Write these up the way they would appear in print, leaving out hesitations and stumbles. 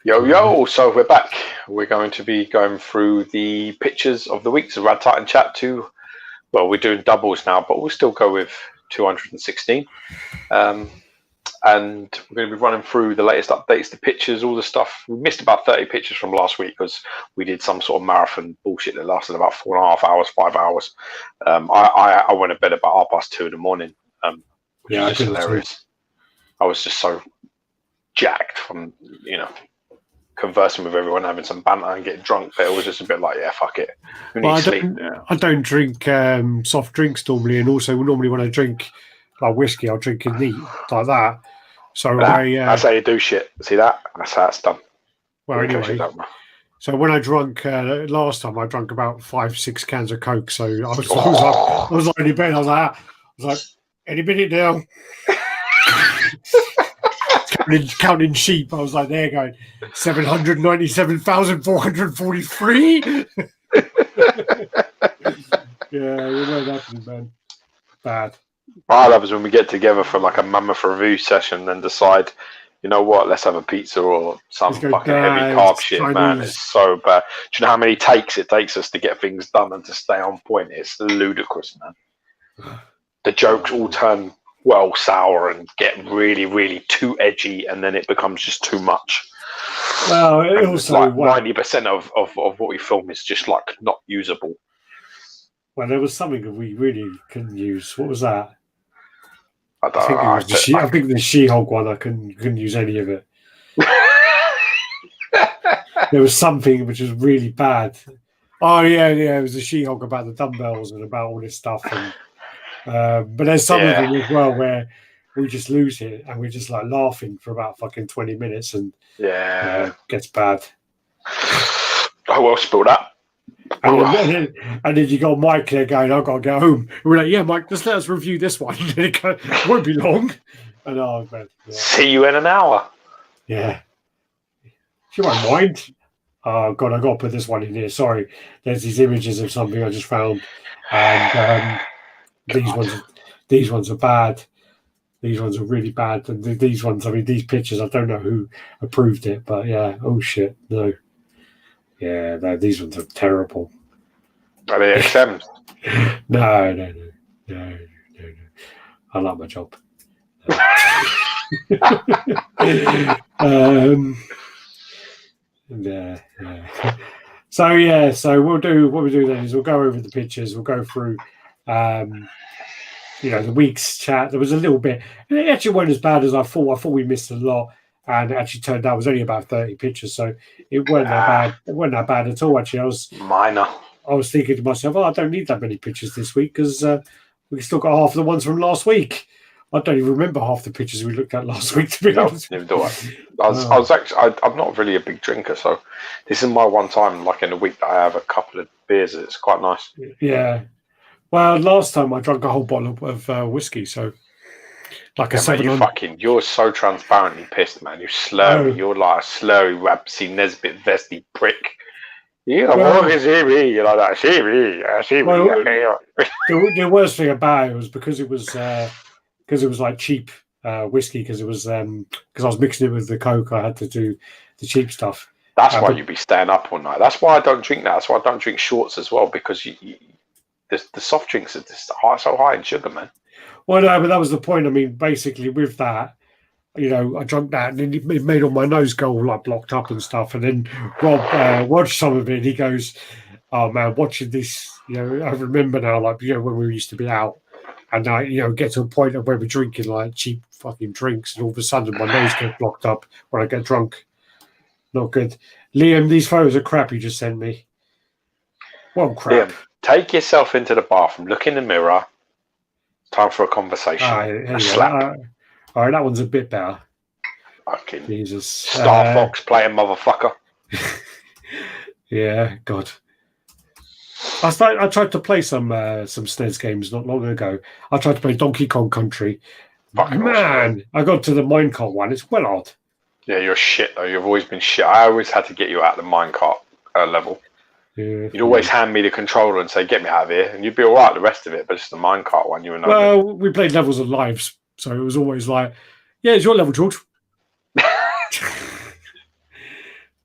Yo, so we're back. We're going to be going through the pictures of the week. So RaddTitan Chat 2. Well, we're doing doubles now, but we'll still go with 216. And we're going to be running through the latest updates, the pictures, all the stuff. We missed about 30 pictures from last week because we did some sort of marathon bullshit that lasted about 4.5 hours, 5 hours. I went to bed about 2:30 in the morning, which was just hilarious. I was just so jacked from, conversing with everyone, having some banter and getting drunk, but it was just a bit like, yeah, fuck it. I don't drink soft drinks normally, and also normally when I drink like whiskey, I'll drink it neat like that. So that's how you do shit. See that? That's how it's done. Well, anyway, so when I drank last time, I drank about 5-6 cans of Coke. So I was like in bed. I was like, any minute now. Counting sheep, I was like, there going 797,443. Yeah, you know that, man. Bad. I love is when we get together for like a mammoth review session and decide, you know what, let's have a pizza or some fucking heavy carb shit, Chinese. Man. It's so bad. Do you know how many takes it takes us to get things done and to stay on point? It's ludicrous, man. The jokes all turn sour and get really, really too edgy, and then it becomes just too much. Well, it also like 90% of what we film is just like not usable. Well, there was something that we really couldn't use. What was that? I think the She-Hulk one. I couldn't use any of it. There was something which was really bad. Oh yeah, it was the She-Hulk about the dumbbells and about all this stuff. And but there's some of it as well where we just lose it and we're just like laughing for about fucking 20 minutes and it gets bad. I will spill that. And then you got Mike there going, I've got to go home. And we're like, yeah, Mike, just let us review this one. It won't be long. And see you in an hour. Yeah. She won't mind. Oh God, I got to put this one in here. Sorry. There's these images of something I just found. And these ones are bad. These ones are really bad. And these ones, I mean, these pictures, I don't know who approved it, but yeah. Oh shit, no. Yeah, no, these ones are terrible. Are they XMs? No. I like my job. Yeah. So we'll do what we do then is we'll go over the pictures. We'll go through. The week's chat. There was a little bit. It actually wasn't as bad as I thought. I thought we missed a lot, and it actually turned out it was only about 30 pictures, so it wasn't that bad. It wasn't that bad at all. Actually, I was minor. I was thinking to myself, I don't need that many pictures this week because we still got half of the ones from last week. I don't even remember half the pictures we looked at last week. To be honest, neither do I. I'm not really a big drinker, so this is my one time, like in a week, that I have a couple of beers. It's quite nice. Yeah. Well, last time I drank a whole bottle of whiskey, so like a 700. You're so transparently pissed, man. You're slurry. You're like a slurry, rapsy, Nesbit, vesty prick. You're like that. The worst thing about it was because it was like cheap whiskey, because it was because I was mixing it with the Coke. I had to do the cheap stuff. That's why you'd be staying up all night. That's why I don't drink that. That's why I don't drink shorts as well, because the soft drinks are just so high in sugar, man. Well, no, but that was the point. I mean, basically, with that, I drank that, and then it made all my nose go all like blocked up and stuff. And then Rob watched some of it. And he goes, "Oh man, watching this, I remember now, like when we used to be out, and I, get to a point of where we're drinking like cheap fucking drinks, and all of a sudden my nose gets blocked up when I get drunk. Not good." Liam, these photos are crap you just sent me. Well, crap. Liam, take yourself into the bathroom, look in the mirror. Time for a conversation. A slap. All right, that one's a bit better. Fucking Jesus. Star Fox playing motherfucker. Yeah, God. I tried to play some SNES games not long ago. I tried to play Donkey Kong Country. Man, I got to the minecart one. It's well odd. Yeah, you're shit though. You've always been shit. I always had to get you out of the minecart level. Yeah, you'd always hand me the controller and say, "Get me out of here," and you'd be all right the rest of it. But it's the minecart one, you and Well, we played levels of lives, so it was always like, "Yeah, it's your level, George."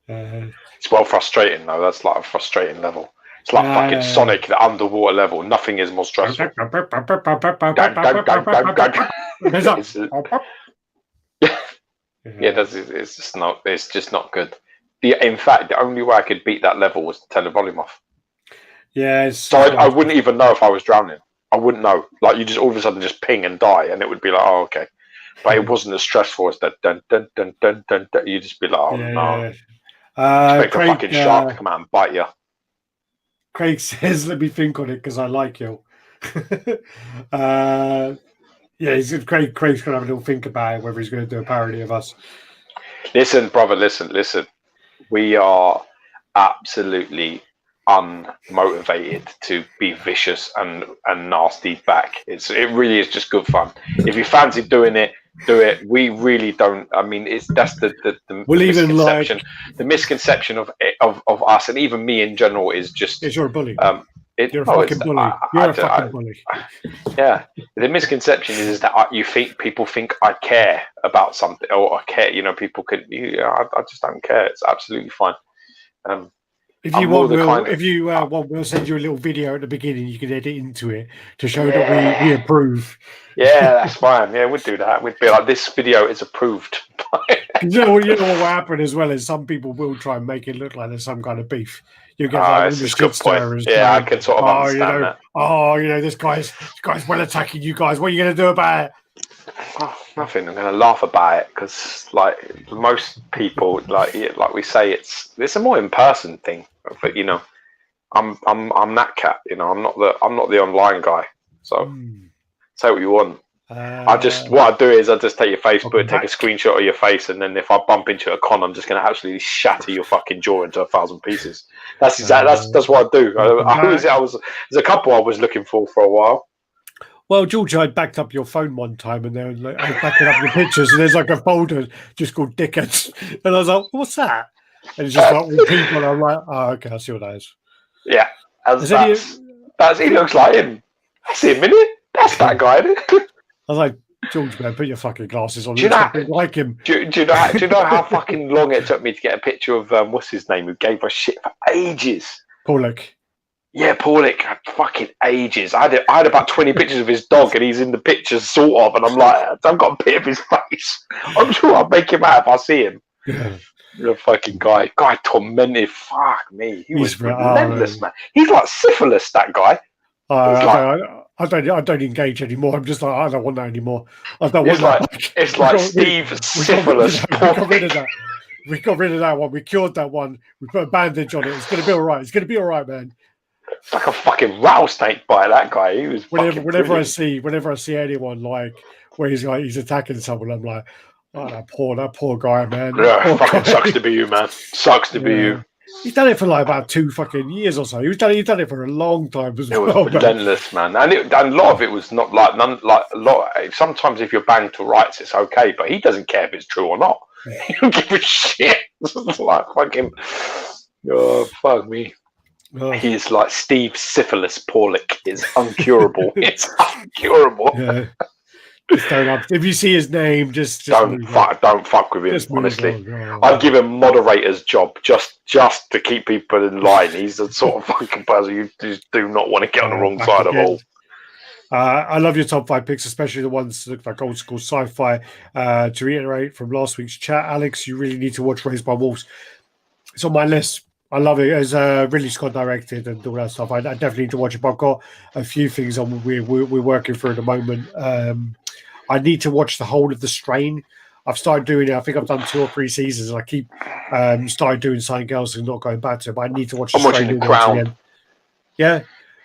It's well frustrating though. That's like a frustrating level. It's like fucking Sonic, the underwater level. Nothing is more stressful. It's just not. It's just not good. In fact, the only way I could beat that level was to turn the volume off. Yeah. So I wouldn't even know if I was drowning. I wouldn't know. Like you just all of a sudden just ping and die, and it would be like, oh okay. But it wasn't as stressful as that. Dun dun dun dun dun dun. You just be like, oh no. Expect a fucking shark to come out and bite you. Craig says, "Let me think on it because I like you." Yeah, Craig's gonna have a little think about it, whether he's going to do a parody of us. Listen, brother. Listen. We are absolutely unmotivated to be vicious and nasty back. It really is just good fun. If you fancy doing it, do it. We really don't. I mean, that's the misconception. The misconception of us and even me in general is just. You're a bully. You're a fucking bully. You're a fucking bully. Yeah, the misconception is that people think I care about something or I care. You know, people could. I just don't care. It's absolutely fine. If you want, we'll send you a little video at the beginning. You can edit into it to show that we approve. Yeah, that's fine. Yeah, we'd do that. We'd be like, this video is approved. you know what will happen as well is some people will try and make it look like there's some kind of beef. You get like a good point. Yeah, I can sort of understand that. Oh, this guy's well attacking you guys. What are you going to do about it? Oh, nothing. I'm going to laugh about it because, like most people, like we say, it's a more in person thing. But I'm that cat. I'm not the online guy. So say what you want. What I do is I just take your Facebook, take a screenshot of your face, and then if I bump into a con, I'm just going to absolutely shatter your fucking jaw into 1,000 pieces. That's exactly that's what I do. There's a couple I was looking for a while. Well, George, I backed up your phone one time, and then I was backing up your pictures, and there's like a folder just called Dickheads, and I was like, "What's that?" And it's just like all people, and I'm like, "Oh, okay, I see what that is." Yeah, he looks like him. That's him, isn't it? That's that guy, isn't it? I was like, George, man, put your fucking glasses on. Do you know like him? Do you know how fucking long it took me to get a picture of what's his name, who gave us shit for ages? Paulik. Yeah, Paulik had fucking ages. I had about 20 pictures of his dog, and he's in the pictures, sort of. And I'm like, I've got a bit of his face. I'm sure I'll make him out if I see him. Yeah. The fucking guy tormented. Fuck me, he was relentless, man. He's like syphilis. That guy. I don't engage anymore. I'm just like, I don't want that anymore. I don't want that. It's like Steve syphilis. We got rid of that. We got rid of that one. We cured that one. We put a bandage on it. It's going to be all right. It's going to be all right, man. It's like a fucking rattlesnake bite. That guy. He was. Whenever I see anyone like where he's attacking someone, I'm like, oh, that poor guy, man. Yeah, fucking sucks to be you, man. Sucks to be you. He's done it for like about 2 fucking years or so. He's done it for a long time as well. It was relentless, man. And a lot of it was not like a lot. Sometimes if you're banged to rights, it's okay, but he doesn't care if it's true or not. He don't give a shit. It's like fucking. Oh fuck me. Oh. He's like Steve Syphilis Paulik is uncurable. It's uncurable. Yeah. If you see his name, just don't fuck with him. Honestly, I'd give him moderator's job just to keep people in line. He's the sort of fucking person you just do not want to get on the wrong side of all. I love your top 5 picks, especially the ones that look like old school sci-fi. To reiterate from last week's chat, Alex, you really need to watch Raised by Wolves. It's on my list. I love it. As Ridley Scott directed and all that stuff. I definitely need to watch it. But I've got a few things on we're working through at the moment. I need to watch the whole of The Strain. I've started doing it. I think I've done 2 or 3 seasons, and I keep started doing something else and not going back to it. But I need to watch. I'm watching The Crown. Yeah,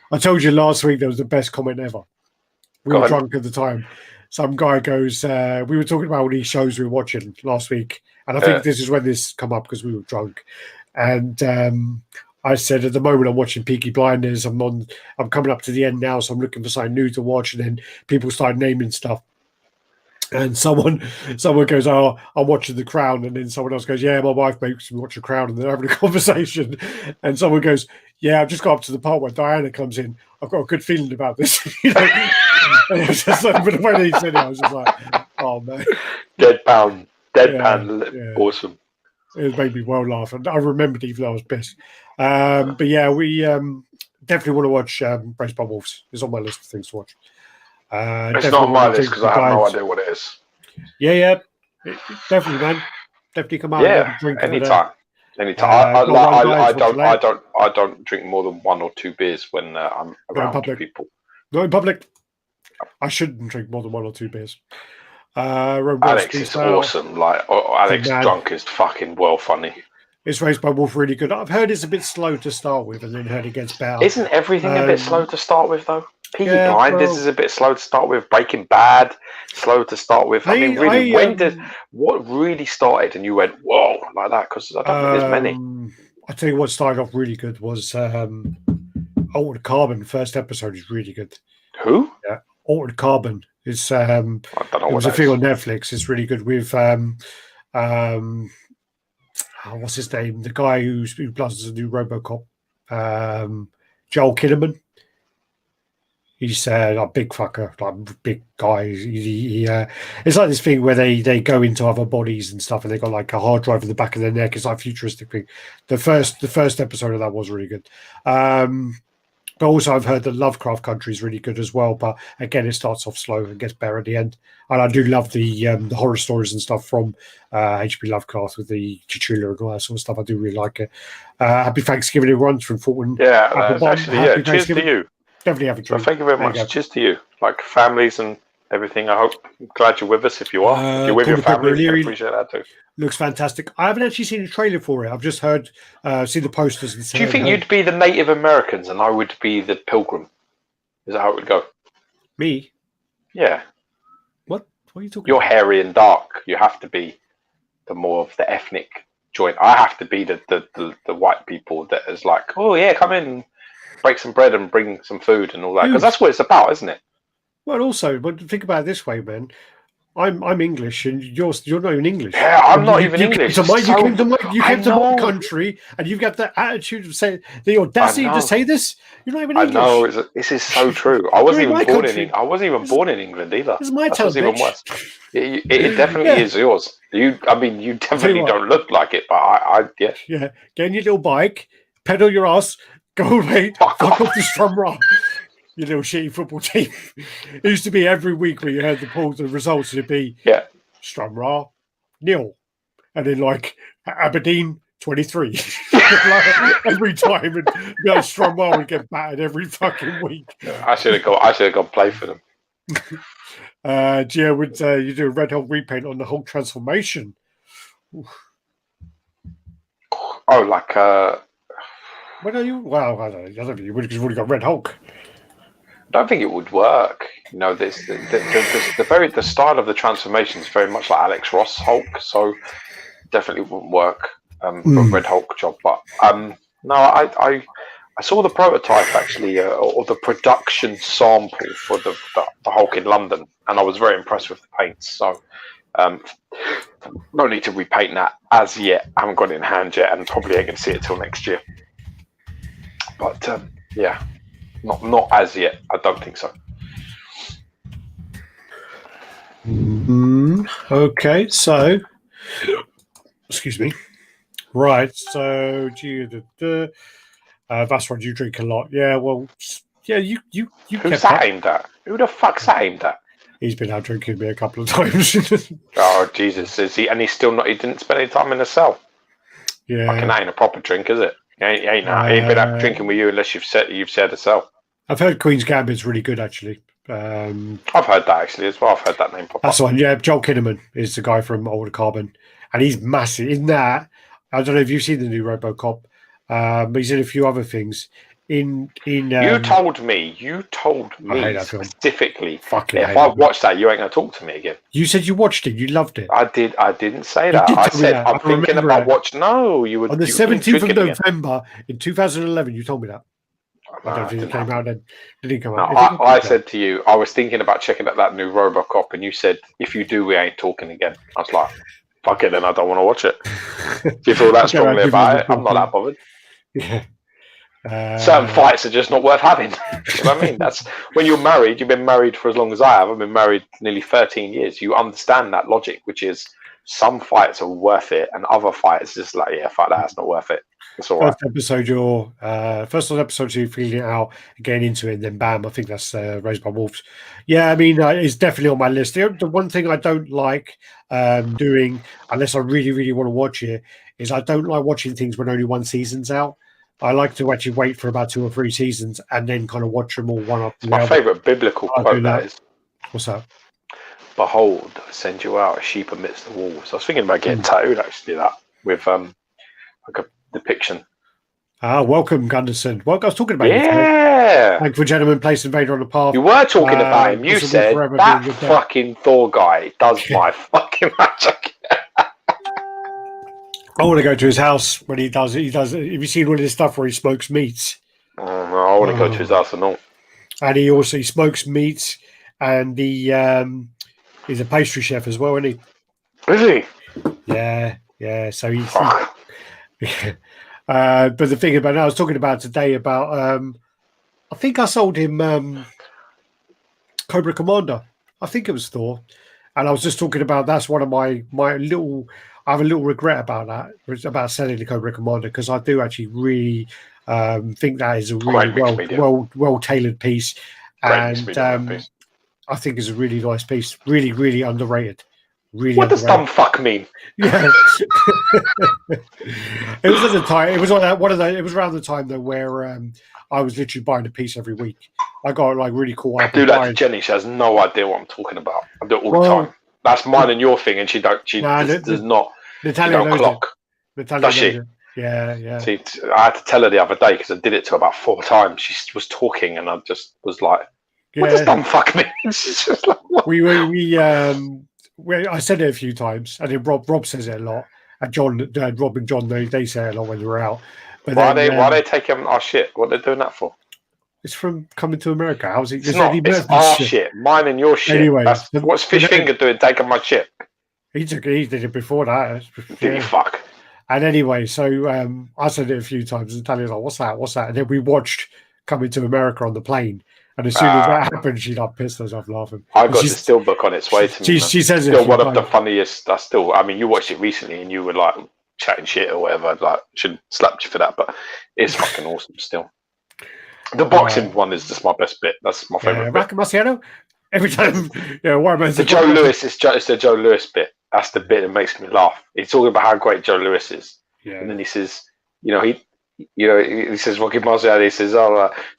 I told you last week there was the best comment ever. We were drunk at the time. Some guy goes, we were talking about all these shows we were watching last week, and I think this is when this come up because we were drunk. And I said, at the moment, I'm watching Peaky Blinders. I'm coming up to the end now, so I'm looking for something new to watch. And then people started naming stuff. And someone goes, "Oh, I'm watching The Crown," and then someone else goes, "Yeah, my wife makes me watch The Crown," and they're having a conversation. And someone goes, "Yeah, I've just got up to the part where Diana comes in. I've got a good feeling about this." And it was just like, but when he said it, I was just like, "Oh man, deadpan, awesome." It made me well laugh, and I remembered even though I was pissed. But yeah, we definitely want to watch Raised by Wolves. It's on my list of things to watch. It's not on my list because I have no idea what it is. Yeah, definitely, man. Definitely come out. Yeah, and drink anytime. I don't drink more than 1 or 2 beers when I'm around people. Not in public. I shouldn't drink more than 1 or 2 beers. Alex is awesome. Like Alex drunk is fucking well funny. It's Raised by Wolf really good. I've heard it's a bit slow to start with, and then heard it gets better. Isn't everything a bit slow to start with, though? Peaky Blinders is a bit slow to start with. Breaking Bad, slow to start with. I mean, really, what really started and you went, whoa, like that? Because I don't think there's many. I tell you what started off really good was Altered Carbon. First episode is really good. Who? Yeah, Altered Carbon. It's I don't know. It was a thing on Netflix. It's really good with what's his name? The guy who does the new RoboCop, Joel Kinnaman. He's a big fucker, like big guy. It's like this thing where they go into other bodies and stuff, and they got like a hard drive in the back of their neck. It's like a futuristic thing. The first episode of that was really good. But also, I've heard that Lovecraft Country is really good as well. But again, it starts off slow and gets better at the end. And I do love the horror stories and stuff from H.P. Lovecraft with the Cthulhu and all that sort of stuff. I do really like it. Happy Thanksgiving, everyone, from Fulton. Yeah, actually, cheers to you. Definitely have a drink. So thank you very much. Cheers to you. Like families and everything. I hope. I'm glad you're with us. If you are, if you're with your family, I appreciate that too. Looks fantastic. I haven't actually seen a trailer for it. I've just heard, seen the posters. And do you think you'd be the Native Americans and I would be the Pilgrim? Is that how it would go? Me? Yeah. What are you talking You're about? hairy and dark. You have to be the more of the ethnic joint. I have to be the white people that is like, oh yeah, come in, break some bread and bring some food and all that. Because that's what it's about, isn't it? Well, also, but think about it this way, man. I'm English, and you're not even English. Yeah, I'm not even English. You came to my country, and you've got the attitude of saying the audacity to say this. You're not even English. I know. This is so true. I wasn't even born in. I wasn't even born in England either. It's my town, even worse. It definitely is yours. You definitely don't look like it, but yeah. Yeah, get on your little bike, pedal your ass, go away, fuck off the Strumrock. Your little shitty football team. It used to be every week when you heard the polls and the results, it'd be Strumra 0, and then like Aberdeen 23. Like, every time, and Strumra would get battered every fucking week. I should have gone play for them. Gio would you do a Red Hulk repaint on the Hulk transformation? Oof. Oh, like when are you? Well, I don't know. You would because you've already got Red Hulk. I don't think it would work. You know, the style of the transformation is very much like Alex Ross Hulk, so definitely wouldn't work for a Red Hulk job. But no, I saw the prototype actually, or the production sample for the Hulk in London, and I was very impressed with the paints. So no need to repaint that as yet. I haven't got it in hand yet, and probably ain't gonna see it till next year. But yeah. Not as yet. I don't think so. Okay, so excuse me. Right, so that's what you drink a lot. Yeah, well, yeah, you. Who's that aimed at? Who the fuck's that aimed at? He's been out drinking me a couple of times. Oh Jesus, is he? And he's still not. He didn't spend any time in the cell. Yeah, fucking that ain't a proper drink, is it? He ain't been out drinking with you unless you've shared a cell. I've heard Queen's Gambit's really good, actually. I've heard that actually as well. I've heard that name pop up. That's the one. Yeah, Joel Kinnaman is the guy from Altered Carbon, and he's massive. In that, I don't know if you've seen the new RoboCop, but he's in a few other things. You told me specifically. If I watched that, you ain't gonna talk to me again. You said you watched it. You loved it. I did. I didn't say that. I said I'm thinking about watching. No, you would. On the 17th of November in 2011, you told me that. I don't think it came out then. It didn't come out. No, I said to you, I was thinking about checking out that new RoboCop, and you said, if you do, we ain't talking again. I was like, fuck it, then I don't want to watch it. Do you feel that strongly about it? I'm not that bothered. Yeah. Certain fights are just not worth having. You know what I mean? That's when you're married. You've been married for as long as I have. I've been married nearly 13 years. You understand that logic, which is some fights are worth it, and other fights just like, yeah, fuck that, it's not worth it. It's all right. First episode, you're feeling it out, getting into it, and then bam, I think that's Raised by Wolves. Yeah, I mean, it's definitely on my list. The one thing I don't like doing, unless I really, really want to watch it, is I don't like watching things when only one season's out. I like to actually wait for about 2 or 3 seasons and then kind of watch them all one after the other. My favourite biblical quote that is, what's that? Behold, I send you out a sheep amidst the wolves. I was thinking about getting tattooed, actually, that with like a depiction. Welcome, Gunderson. Well, I was talking about you. Yeah. Thank you for gentlemen, place invader on the path. You were talking about him. You said that fucking Thor guy does my fucking magic. I want to go to his house when he does it. Have you seen all this stuff where he smokes meats? Oh, no, I want to go to his house and all. And he smokes meats, and he's a pastry chef as well, isn't he? Is he? Yeah. So he's. But the thing about I was talking about today about I think I sold him Cobra Commander. I think it was Thor, and I was just talking about that's one of my little. I have a little regret about that. It's about selling the Cobra Commander because I do actually really think that is a really well tailored piece, and I think it's a really nice piece. Really, really underrated. Really. What does dumb fuck mean? Yeah. It was at the time. It was on one of the. It was around the time though where I was literally buying a piece every week. I got like really cool. I do that to Jenny. She has no idea what I'm talking about. I do it all the time. That's mine and your thing, and she don't. She does not. Natalia knows clock. Natalia does she? Yeah. See, I had to tell her the other day because I did it to her about 4 times. She was talking, and I just was like, "What does dumb fuck mean?" She's just like, what? I said it a few times, and then Rob says it a lot, and Rob and John they say it a lot when we're out. But why are they taking our shit? What are they doing that for? It's from Coming to America. How's it? It's our shit, mine and your shit. Anyway, what's Fishfinger doing taking my shit? He did it before that. Did he fuck? And anyway, so I said it a few times, and Talia's like, "What's that?" And then we watched Coming to America on the plane. And as soon as that happened, she pissed herself laughing. I got the steelbook on its way to me. She says still one of the funniest. I mean, you watched it recently and you were like chatting shit or whatever. Like, shouldn't slapped you for that, but it's fucking awesome still. The boxing one is just my best bit. That's my favorite. Rocky Marciano. Every time, the Joe Lewis it's the Joe Lewis bit. That's the bit that makes me laugh. He's talking about how great Joe Lewis is, and then he says, he says Rocky Marciano. He says,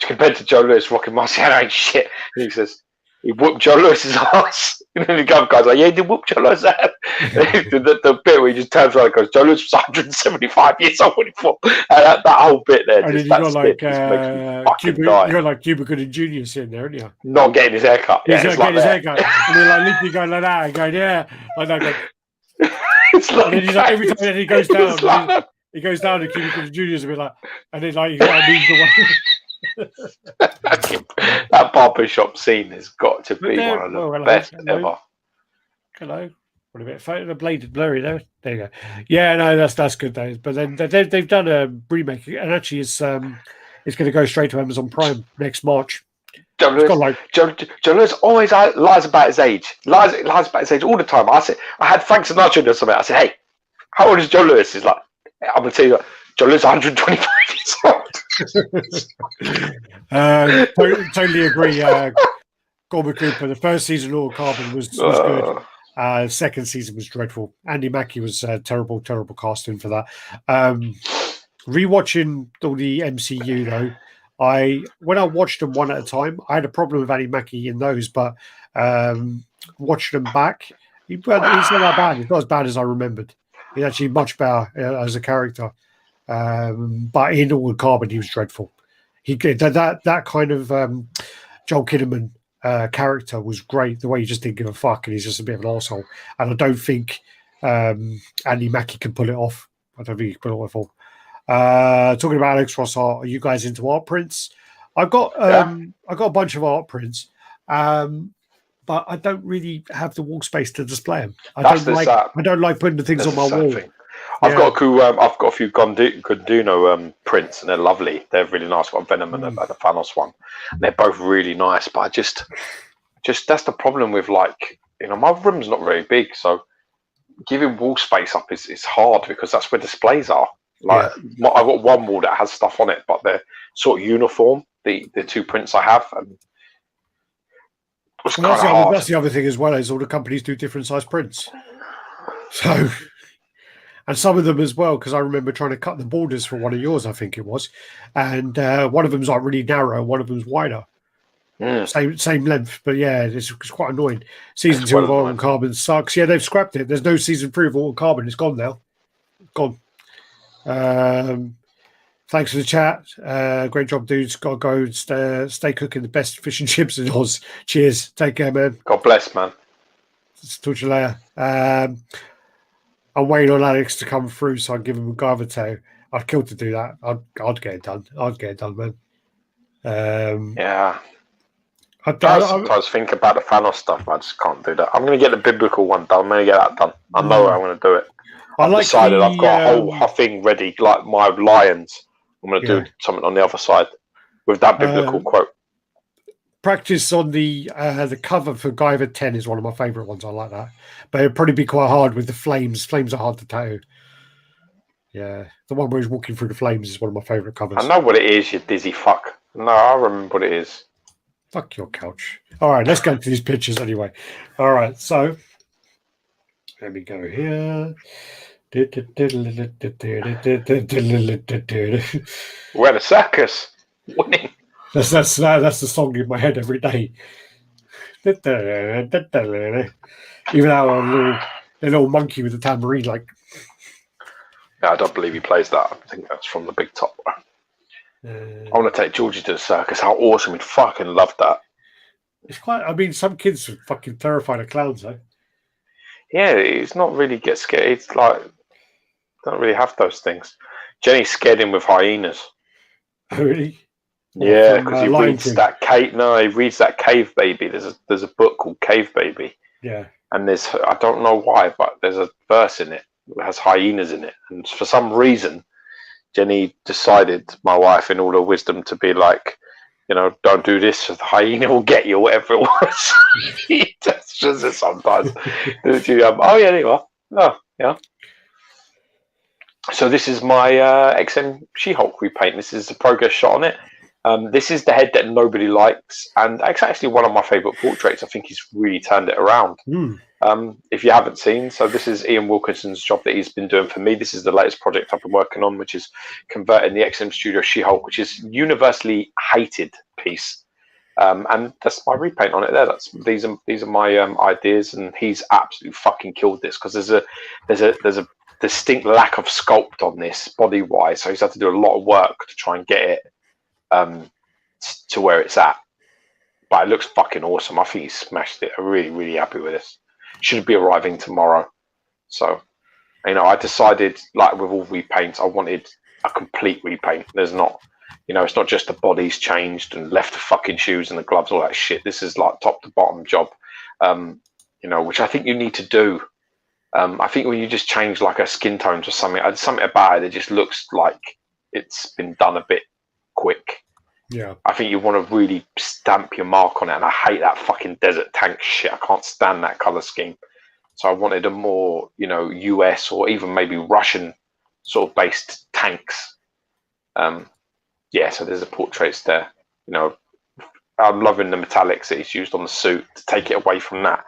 compared to Joe Lewis, Rocky Marciano ain't shit. And he says he whooped Joe Lewis's ass. And then the guy's like, yeah, he did whoop Joe Lewis's ass. the bit where he just turns around and goes, Joe Lewis was 175 years old when he fought. And that whole bit there, and just then that makes me fucking die. You got like Cuba Gooding Jr. sitting there, aren't you? Not getting his haircut. He's not getting his haircut. And then like literally going like that and going, yeah, like that. It's like, and then he's like, every time he goes down. He goes down to Cuba Gooding Jr. a bit like, and then like he moves away. That barbershop scene has got to be one of the best ever. Hello. What a bit the blade blurry there. There you go. Yeah, no, that's good though. But then they've done a remake, and actually it's going to go straight to Amazon Prime next March. Joe Lewis always lies about his age. Lies about his age all the time. I had Frank Sinatra do something. I said, "Hey, how old is Joe Lewis?" He's like, "I'm gonna tell you, Joe Lewis is 125 years old." Totally agree. Gorman Cooper. The first season of Carbon was good. Second season was dreadful. Andy Mackey was terrible casting for that. Rewatching all the MCU though, when I watched them one at a time, I had a problem with Andy Mackey in those, but watching them back, he's not that bad. He's not as bad as I remembered. He's actually much better as a character. But in All Carbon, he was dreadful. That kind of Joel Kinnaman character was great. The way he just didn't give a fuck, and he's just a bit of an arsehole. And I don't think Andy Mackey can pull it off. I don't think he can pull it off. Talking about Alex Ross art, are you guys into art prints? I've got a bunch of art prints, but I don't really have the wall space to display them. I don't like putting the things on my wall. I've got a few Gonduno prints, and they're lovely. They're really nice. I've got Venom and the Thanos one. And they're both really nice, but I just that's the problem with my room's not very big, so giving wall space up is hard because that's where displays are. Like I've got one wall that has stuff on it, but they're sort of uniform. The 2 prints I have, and it's kind of hard. That's the other thing as well, is all the companies do different size prints. So, and some of them as well, because I remember trying to cut the borders for one of yours, I think it was, and one of them's like really narrow, one of them's wider. Same length, but yeah, it's quite annoying. Season 2 of Altered Carbon sucks. Yeah, they've scrapped it. There's no season 3 of Altered Carbon. It's gone now. Gone. Thanks for the chat. Great job, dudes. Gotta go and stay cooking the best fish and chips in Oz. Cheers. Take care, man. God bless, man. Talk to you later. I'm waiting on Alex to come through, so I'll give him a Guyver toe. I'd kill to do that. I'd get it done. I'd get it done, man. Yeah. I sometimes think about the Thanos stuff. I just can't do that. I'm going to get the biblical one done. I'm going to get that done. I know I'm going to do it. I've decided I've got a whole thing ready, like my lions. I'm going to do something on the other side with that biblical quote. Practice on the cover for Guyver 10 is one of my favourite ones. I like that. But it'd probably be quite hard with the flames. Flames are hard to tattoo. Yeah. The one where he's walking through the flames is one of my favourite covers. I know what it is, you dizzy fuck. No, I remember what it is. Fuck your couch. All right, let's go to these pictures anyway. All right, so let me go here. We're at a circus. Winning. That's the song in my head every day. Even our little monkey with the tambourine, like. Yeah, I don't believe he plays that. I think that's from the Big Top. I want to take Georgie to the circus. How awesome. We'd fucking love that. It's quite, I mean, some kids are fucking terrified of clowns, though. Yeah, it's not really get scared. It's like, don't really have those things. Jenny scared him with hyenas. Oh, really? Yeah, because he reads that cave. No, he reads that Cave Baby. There's a book called Cave Baby. Yeah. And I don't know why, but there's a verse in it that has hyenas in it. And for some reason, Jenny decided, my wife, in all her wisdom, to be like, don't do this, the hyena will get you, or whatever it was. He does it sometimes. Oh, yeah, there you are. Oh, yeah. So this is my XM She-Hulk repaint. This is the progress shot on it. This is the head that nobody likes, and it's actually one of my favourite portraits. I think he's really turned it around. If you haven't seen, so this is Ian Wilkinson's job that he's been doing for me. This is the latest project I've been working on, which is converting the XM Studio She-Hulk, which is universally hated piece. And that's my repaint on it there. These are my ideas, and he's absolutely fucking killed this, because there's a distinct lack of sculpt on this body wise, so he's had to do a lot of work to try and get it to where it's at. But it looks fucking awesome. I think he smashed it. I'm really, really happy with this. Should be arriving tomorrow. So, I decided, like with all repaints, I wanted a complete repaint. There's not, it's not just the body's changed and left the fucking shoes and the gloves, all that shit. This is like top to bottom job, which I think you need to do. I think when you just change like a skin tones or something about it just looks like it's been done a bit quick. Yeah, I think you want to really stamp your mark on it, and I hate that fucking desert tank shit. I can't stand that color scheme. So I wanted a more, US or even maybe Russian sort of based tanks. So there's the portraits there. I'm loving the metallics that he's used on the suit to take it away from that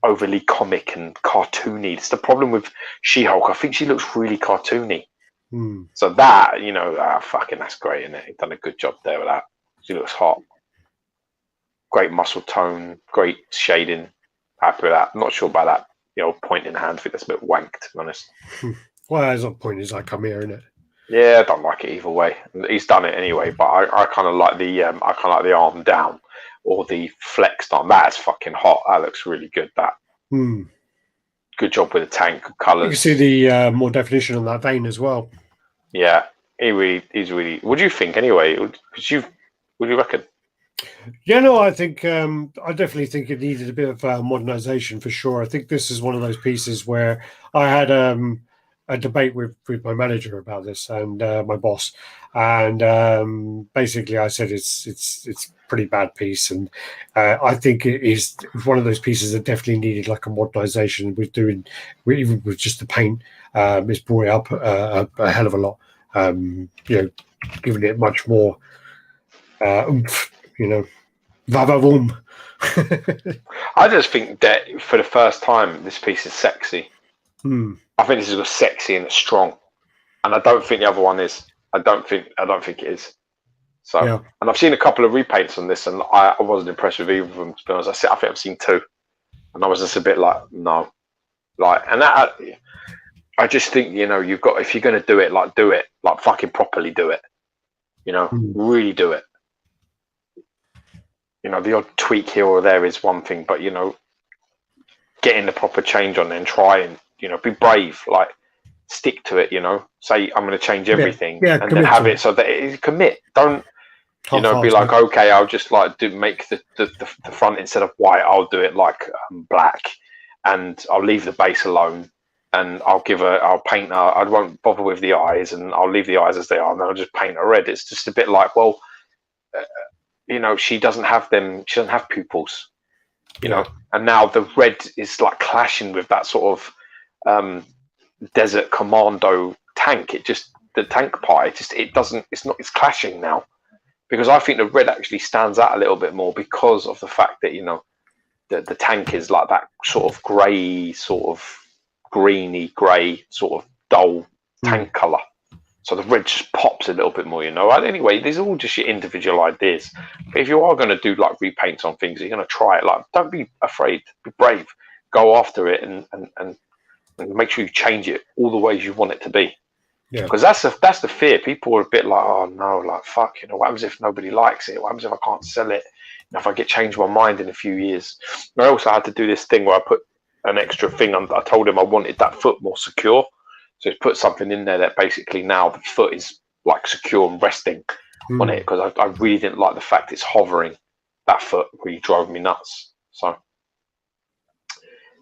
overly comic and cartoony. It's the problem with She-Hulk. I think she looks really cartoony. So that, fucking that's great, isn't it? He's done a good job there with that. She looks hot. Great muscle tone, great shading. Happy with that. I'm not sure about that, point in hand. I think that's a bit wank, to be honest. Well, it's not point, it's like come here, isn't it? Yeah, I don't like it either way. He's done it anyway, but I kind of like the arm down or the flexed arm. That's fucking hot. That looks really good. That. Good job with the tank, good colours. You can see the more definition on that vein as well. Yeah, he's really. What do you think anyway? What do you reckon? Yeah, no, I think I definitely think it needed a bit of modernisation for sure. I think this is one of those pieces where I had a debate with my manager about this and my boss, and basically I said it's pretty bad piece, and I think it is one of those pieces that definitely needed like a modernization. Even with just the paint, it's brought it up a hell of a lot. Giving it much more oomph, vavavoom. I just think that for the first time, this piece is sexy. I think this is sexy and it's strong, and I don't think the other one is. I don't think it is. So, yeah. And I've seen a couple of repaints on this, and I wasn't impressed with either of them. To be honest, I think I've seen 2, and I was just a bit like, no, and that. I just think you've got, if you're going to do it, like fucking properly do it. Really do it. The odd tweak here or there is one thing, but getting the proper change on there and try and be brave, like stick to it. Say I'm going to change everything, and then have it so that it commit. Don't be like, okay, I'll just make the front, instead of white, I'll do it like black, and I'll leave the base alone, and I'll paint I won't bother with the eyes, and I'll leave the eyes as they are, and then I'll just paint a red. It's just a bit like, well, she doesn't have them. She doesn't have pupils, and now the red is like clashing with that sort of desert commando tank. The tank part, it's clashing now, because I think the red actually stands out a little bit more because of the fact that the tank is like that sort of grey, sort of greeny grey, sort of dull tank colour. So the red just pops a little bit more, Anyway, these are all just your individual ideas. But if you are going to do like repaints on things, you're going to try it. Like, don't be afraid, be brave, go after it, and make sure you change it all the ways you want it to be. Yeah. Because that's the fear. People are a bit like, oh no, like fuck, what happens if nobody likes it? What happens if I can't sell it? If I change my mind in a few years? And I also had to do this thing where I put an extra thing on. I told him I wanted that foot more secure. So it's put something in there that basically now the foot is like secure and resting on it, because I really didn't like the fact it's hovering. That foot really drove me nuts. So a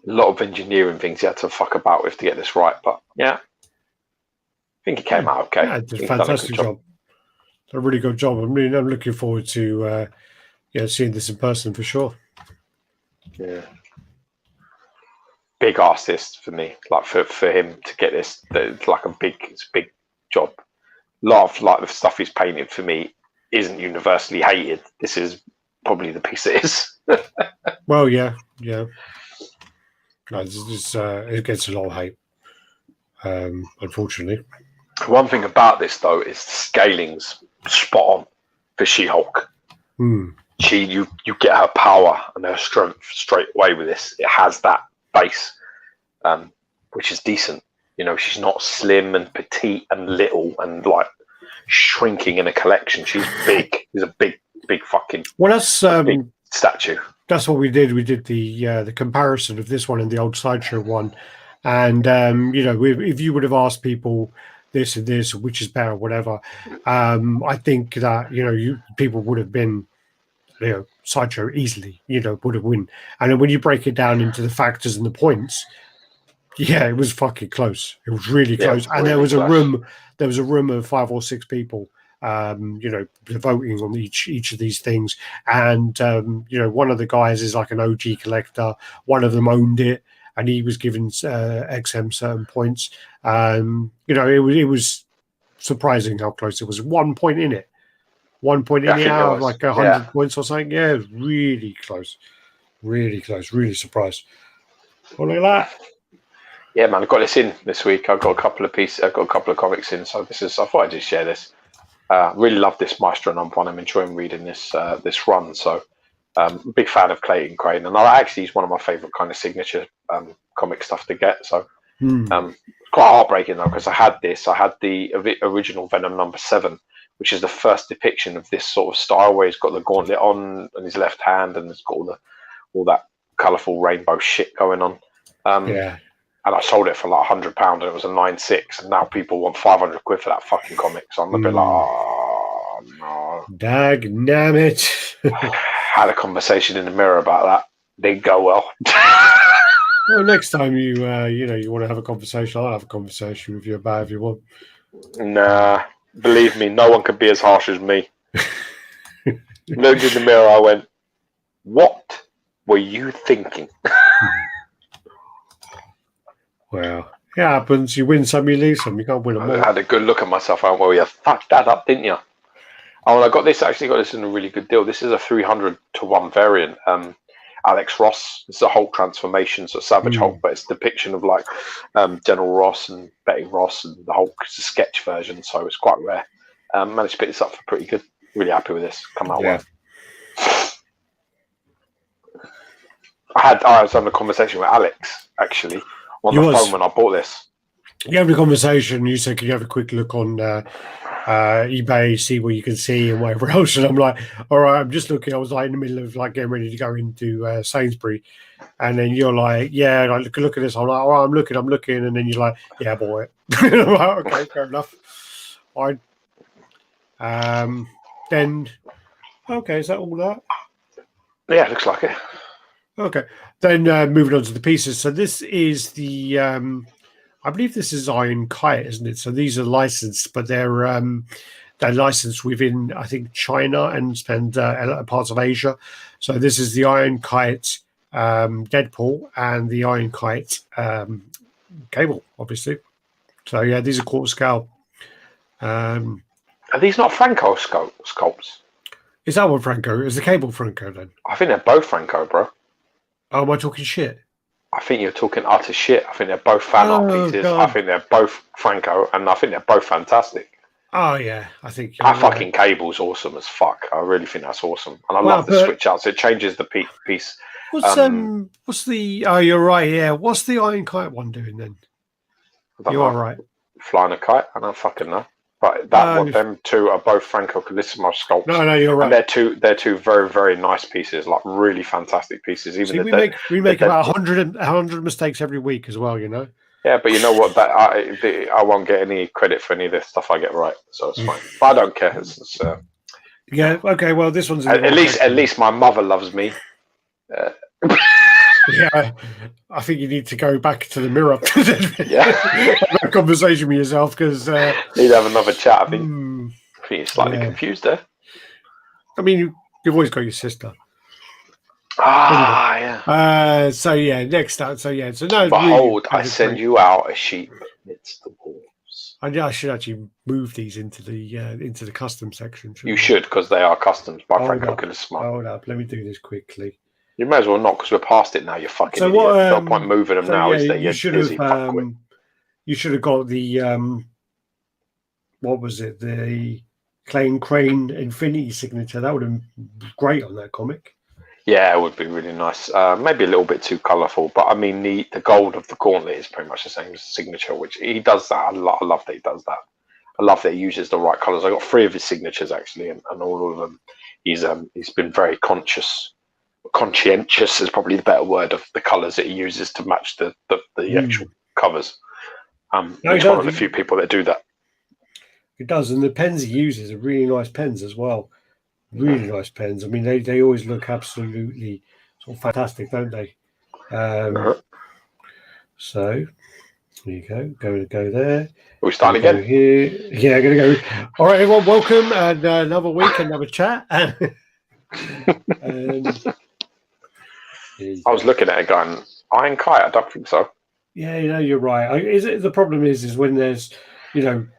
lot of engineering things you had to fuck about with to get this right. But yeah, I think it came out okay. Yeah, it's a fantastic job. A really good job. I'm looking forward to seeing this in person for sure. Yeah. Big artist for me, like for him to get this, it's a big job. A lot of like the stuff he's painted for me isn't universally hated. This is probably the piece it is. Well, yeah. No, it gets a lot of hate, unfortunately. One thing about this though is the scaling's spot on for She-Hulk. You get her power and her strength straight away with this. It has that base, which is decent. She's not slim and petite and little and like shrinking in a collection. She's big. She's a big fucking. Well, that's big statue. That's what we did. We did the comparison of this one and the old Sideshow one, and if you would have asked people this and this, which is better, whatever, I think that people would have been. Sideshow easily, would have win. And then when you break it down into the factors and the points, it was fucking close. It was really close. And there was a room of 5 or 6 people, voting on each of these things. And one of the guys is like an OG collector. One of them owned it, and he was given XM certain points. It was surprising how close it was. 1 point in it. 1 point in the hour, like 100 points or something. Yeah, it was really close. Really close. Really surprised. Well, look at that. Yeah, man, I got this in this week. I've got a couple of pieces. I've got a couple of comics in. So I thought I'd just share this. Really love this Maestro number one. I'm enjoying reading this run. So big fan of Clayton Crane. And he's one of my favorite kind of signature comic stuff to get. So quite heartbreaking though, because I had the original Venom number 7, which is the first depiction of this sort of style where he's got the gauntlet on his left hand and it's got all that colourful rainbow shit going on. And I sold it for like £100 and it was a 9.6, and now people want 500 quid for that fucking comic. So I'm a bit like, oh no. Dagnammit. Had a conversation in the mirror about that. Didn't go well. Well, next time you want to have a conversation, I'll have a conversation with you about it if you want. Nah. Believe me, no one can be as harsh as me. Looked in the mirror, I went, what were you thinking? Well, it happens. You win some, you lose some. You can't win them all. I had a good look at myself. I went, well, you fucked that up, didn't you? Oh, and I got this in a really good deal. This is a 300-to-1 variant. Alex Ross. It's a Hulk transformation, so Savage Hulk, but it's a depiction of like General Ross and Betty Ross and the Hulk. It's a sketch version, so it's quite rare. Managed to pick this up for pretty good. Really happy with this. Come out well. I was having a conversation with Alex actually on the phone when I bought this. You had a conversation. You said, "Can you have a quick look on eBay, see what you can see and whatever else?" And I'm like, "All right, I'm just looking." I was like in the middle of like getting ready to go into Sainsbury, and then you're like, "Yeah, like, look at this." I'm like, "Oh, I'm looking," and then you're like, "Yeah, I bought it." I'm like, okay, fair enough. All right. Then, okay, is that all that? Yeah, it looks like it. Okay. Then moving on to the pieces. So this is the, I believe this is Iron Kite, isn't it? So these are licensed, but they're licensed within, I think, China and parts of Asia. So this is the Iron Kite Deadpool and the Iron Kite Cable, obviously. So yeah, these are quarter scale. Are these not Franco sculpts? Is that one Franco? Is the Cable Franco then? I think they're both Franco, bro. Oh, am I talking shit? I think you're talking utter shit. I think they're both fan art pieces. God. I think they're both Franco, and I think they're both fantastic. Oh yeah, I think that fucking cable's awesome as fuck. I really think that's awesome, and I love the switch outs. It changes the piece. What's the? Oh, you're right. Yeah, what's the Iron Kite one doing then? You are right. Flying a kite. I don't fucking know. But them two are both Franco Carissimo sculpts. No, you're right. And they're two very, very nice pieces, like really fantastic pieces. Even we make about 100 mistakes every week as well, you know. Yeah, but you know what? I won't get any credit for any of the stuff I get right, so it's fine. But I don't care. Yeah. Okay. Well, this one's at least my mother loves me. Yeah, I think you need to go back to the mirror. Have a conversation with yourself because need to have another chat. I think you're slightly confused there. I mean, you've always got your sister. Yeah. So yeah, next up. So yeah. So no. Behold, I send you out a sheep amidst the wolves. I should actually move these into the custom section. You should, because they are customs by Franco Carissimo. Hold up, let me do this quickly. You may as well not, because we're past it now. You fucking idiot. No point moving them now. Is that you should have? You should have got the what was it? The Crane Infinity signature. That would have been great on that comic. Yeah, it would be really nice. Maybe a little bit too colourful, but I mean the gold of the gauntlet is pretty much the same as the signature, which he does that. I love that he does that. I love that he uses the right colours. I got 3 of his signatures actually, and all of them. He's been very conscientious is probably the better word, of the colours that he uses to match the actual covers. He's one of the few people that do that. He does, and the pens he uses are really nice pens as well. Really nice pens. I mean, they always look absolutely sort of fantastic, don't they? So there you go. Going to go there. Are we starting again? Here. Yeah, going to go. All right, everyone, welcome, and another week, another chat. I was looking at it going, Iron Kite? I don't think so. Yeah, you're right. The problem is when there's, I don't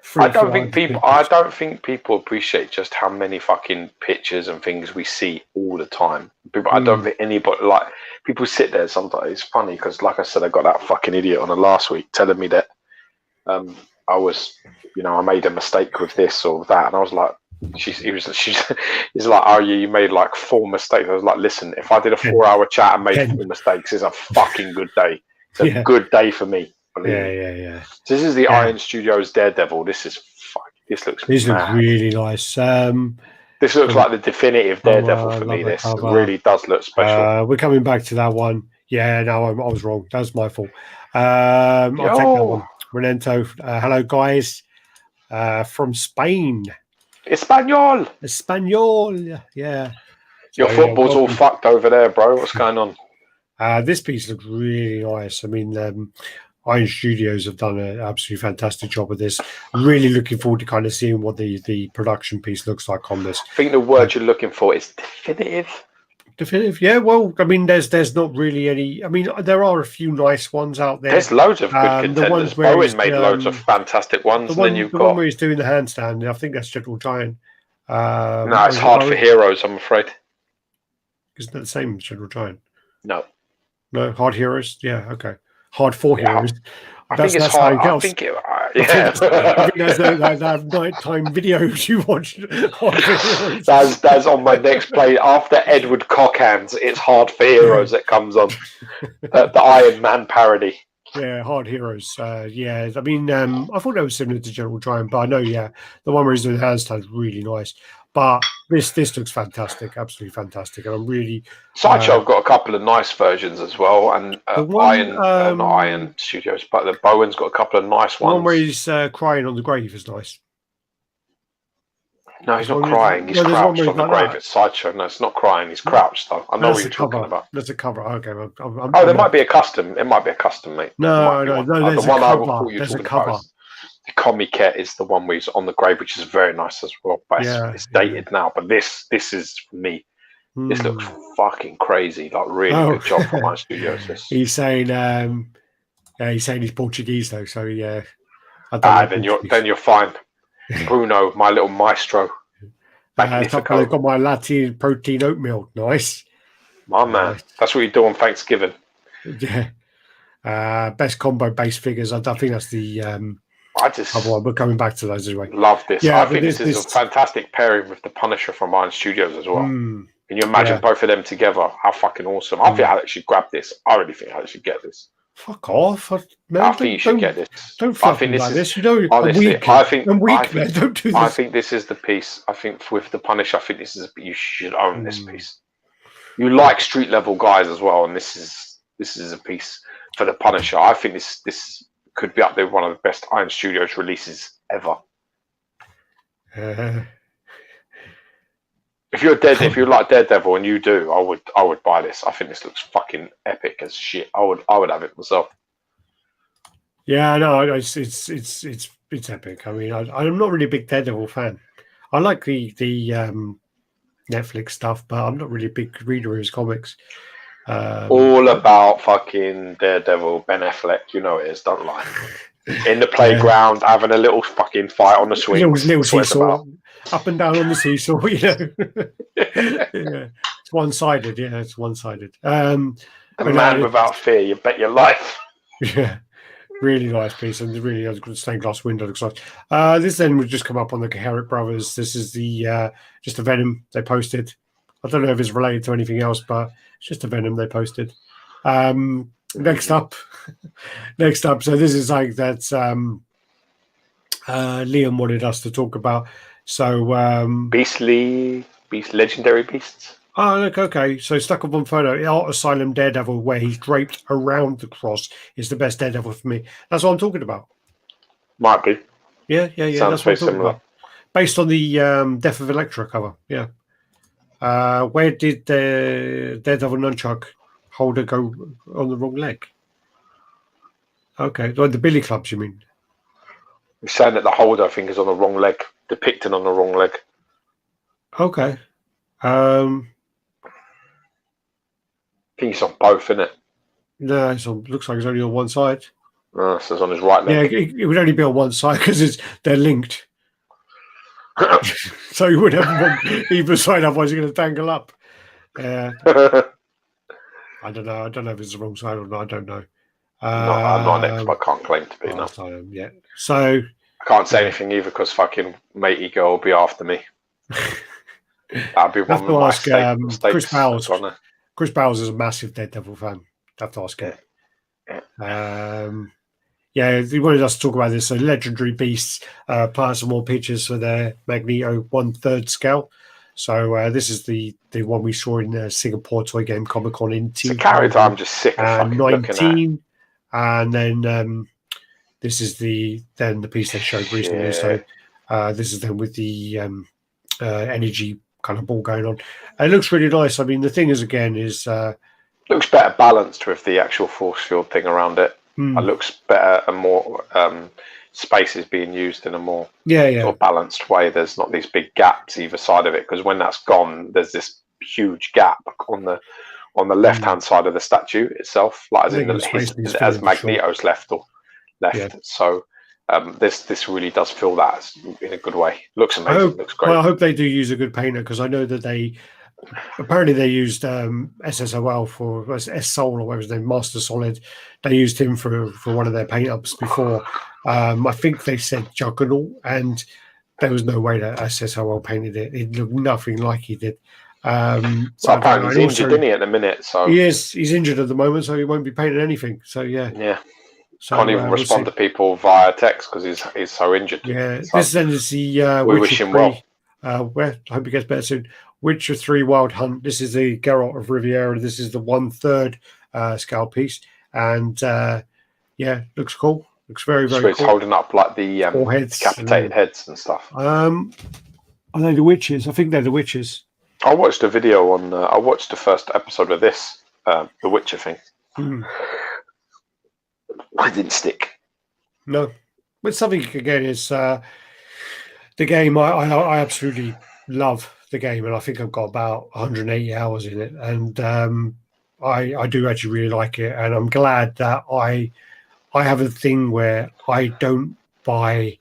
think people appreciate just how many fucking pictures and things we see all the time. I don't think anybody, people sit there sometimes. It's funny because, like I said, I got that fucking idiot on the last week telling me that I was, I made a mistake with this or that, and I was like, he's like, oh, you made like 4 mistakes. I was like, listen, if I did a 4-hour chat and made 4 mistakes, it's a fucking good day. It's a good day for me. Yeah. So this is the Iron Studios Daredevil. This looks really nice. This looks like the definitive Daredevil for me. This really does look special. We're coming back to that one. Yeah, no, I was wrong. That was my fault. I'll take that one. Renento. Hello, guys. From Spain. Espanol. Yeah. Your football's all fucked over there, bro. What's going on? This piece looks really nice. I mean, Iron Studios have done an absolutely fantastic job of this. I'm really looking forward to kind of seeing what the production piece looks like on this. I think the word you're looking for is definitive. Definitive, yeah. Well, I mean, there's not really any. I mean, there are a few nice ones out there. There's loads of good contenders. Bowen made loads of fantastic ones. The one, and then you've the got one where he's doing the handstand. I think that's Gentle Giant. No, it's Hard for Heroes, I'm afraid. Isn't that the same as Gentle Giant? No. No, Hard Heroes? Yeah, okay. Hard for Heroes. I think it's hard. I think it. Yeah. I think that's that nighttime videos you watched. That's on my next play after Edward Cockhands. It's Hard for Heroes that comes on. The Iron Man parody. Yeah, Hard Heroes. Yeah, I mean, I thought that was similar to General Giant, but I know, yeah, the one where he's doing handstand is really nice. But this looks fantastic, absolutely fantastic, and I'm really. Sideshow have got a couple of nice versions as well, and not Iron Studios, but the Bowen's got a couple of nice ones. The one where he's crying on the grave is nice. No, he's not crying. He's crouched on the grave. It's Sideshow. No, it's not crying. He's crouched though. I know what you're talking about. There's a cover. Okay. There might be a custom. It might be a custom, mate. No. There's the one a cover. There's a cover. The Comiket is the one where he's on the grave, which is very nice as well. But it's dated now. But this is for me. This looks fucking crazy. Like really good job from my studios. He's saying, he's Portuguese though. So yeah. Then you're fine. Bruno, my little maestro. I've got my Latin protein oatmeal. Nice. My man. That's what you do on Thanksgiving. Yeah. Best combo base figures. I think that's the other one. We're coming back to those anyway. Love this. Yeah, I think this is a fantastic pairing with the Punisher from Iron Studios as well. Can you imagine both of them together? How fucking awesome. I think Alex should grab this. I really think Alex should get this. Fuck off. Man, I think you should get this. Don't fuck like this. You know, honestly, I'm weak, man. Don't do this. I think this is the piece. I think with the Punisher, I think this is you should own this piece. You like street level guys as well, and this is a piece for the Punisher. I think this could be up there with one of the best Iron Studios releases ever. If you like Daredevil, and you do, I would buy this. I think this looks fucking epic as shit. I would have it myself. Yeah, no, it's epic. I mean, I'm not really a big Daredevil fan. I like the Netflix stuff, but I'm not really a big reader of his comics. All about fucking Daredevil, Ben Affleck. You know it is. Don't lie. In the playground, having a little fucking fight on the swing. Little seesaw. Up and down on the seesaw, you know. Yeah. It's one-sided. Yeah, it's one-sided. The man without fear. You bet your life. Yeah, really nice piece, and really has a stained glass window. Looks like this then would just come up on the Herrick Brothers. This is the just a Venom they posted. I don't know if it's related to anything else, but it's just a Venom they posted. Next up. So this is like that. Liam wanted us to talk about. So legendary beasts. Oh, look, okay. So stuck up on photo, Art Asylum Daredevil, where he's draped around the cross, is the best Daredevil for me. That's what I'm talking about. Might be. Yeah. Sounds very similar. About. Based on the Death of Elektra cover. Yeah. Where did the Daredevil nunchuck holder go on the wrong leg? Okay, like the billy clubs, you mean? You're saying that the holder, I think, is on the wrong leg, depicted on the wrong leg. Okay. I think it's on both, isn't it? No, looks like it's only on one side. No, so it's on his right leg. Yeah, it would only be on one side because they're linked. So you would have one either side, otherwise you're going to tangle up. I don't know. I don't know if it's the wrong side or not. I don't know. I'm not an expert. I can't claim to be. No. Yeah. So I can't say anything either because fucking matey girl will be after me. That'd be one of my statements. Chris Bowles. Chris Bowles is a massive Daredevil fan. I have to ask him. Yeah, he wanted us to talk about this. So Legendary Beasts, plan some more pictures for their Magneto 1/3 scale. So this is the one we saw in Singapore Toy Game Comic Con in it's a character I'm just sick of fucking 19, and then this is the piece they showed recently. Yeah. So this is then with the energy kind of ball going on. It looks really nice. I mean, the thing is, again, is looks better balanced with the actual force field thing around it. It looks better and more space is being used in a more sort of balanced way. There's not these big gaps either side of it, because when that's gone, there's this huge gap on the left hand side of the statue itself, like as in as Magneto's left. So this really does fill that in a good way. Looks amazing. Looks great. Well, I hope they do use a good painter, because I know that they used SSOL for S-Soul or whatever his name, Master Solid. They used him for one of their paint ups before. I think they said Juggernaut, and there was no way that SSOL painted it. It looked nothing like he did. So apparently he's injured, isn't he, at the minute? So he's injured at the moment, so he won't be painting anything. So so, can't even respond to people via text because he's so injured. Yeah, so this then is the we wish him well. I hope he gets better soon. Witcher 3 Wild Hunt. This is the Geralt of Riviera. This is the 1/3 scale piece, and looks cool. Looks very, very cool. It's holding up like the decapitated heads and stuff. Are they the witches? I think they're the witches. I watched a video on. I watched the first episode of this, the Witcher thing. I didn't stick. No, but something again is the game. I absolutely love the game, and I think I've got about 180 hours in it, and I do actually really like it, and I'm glad that I have a thing where I don't buy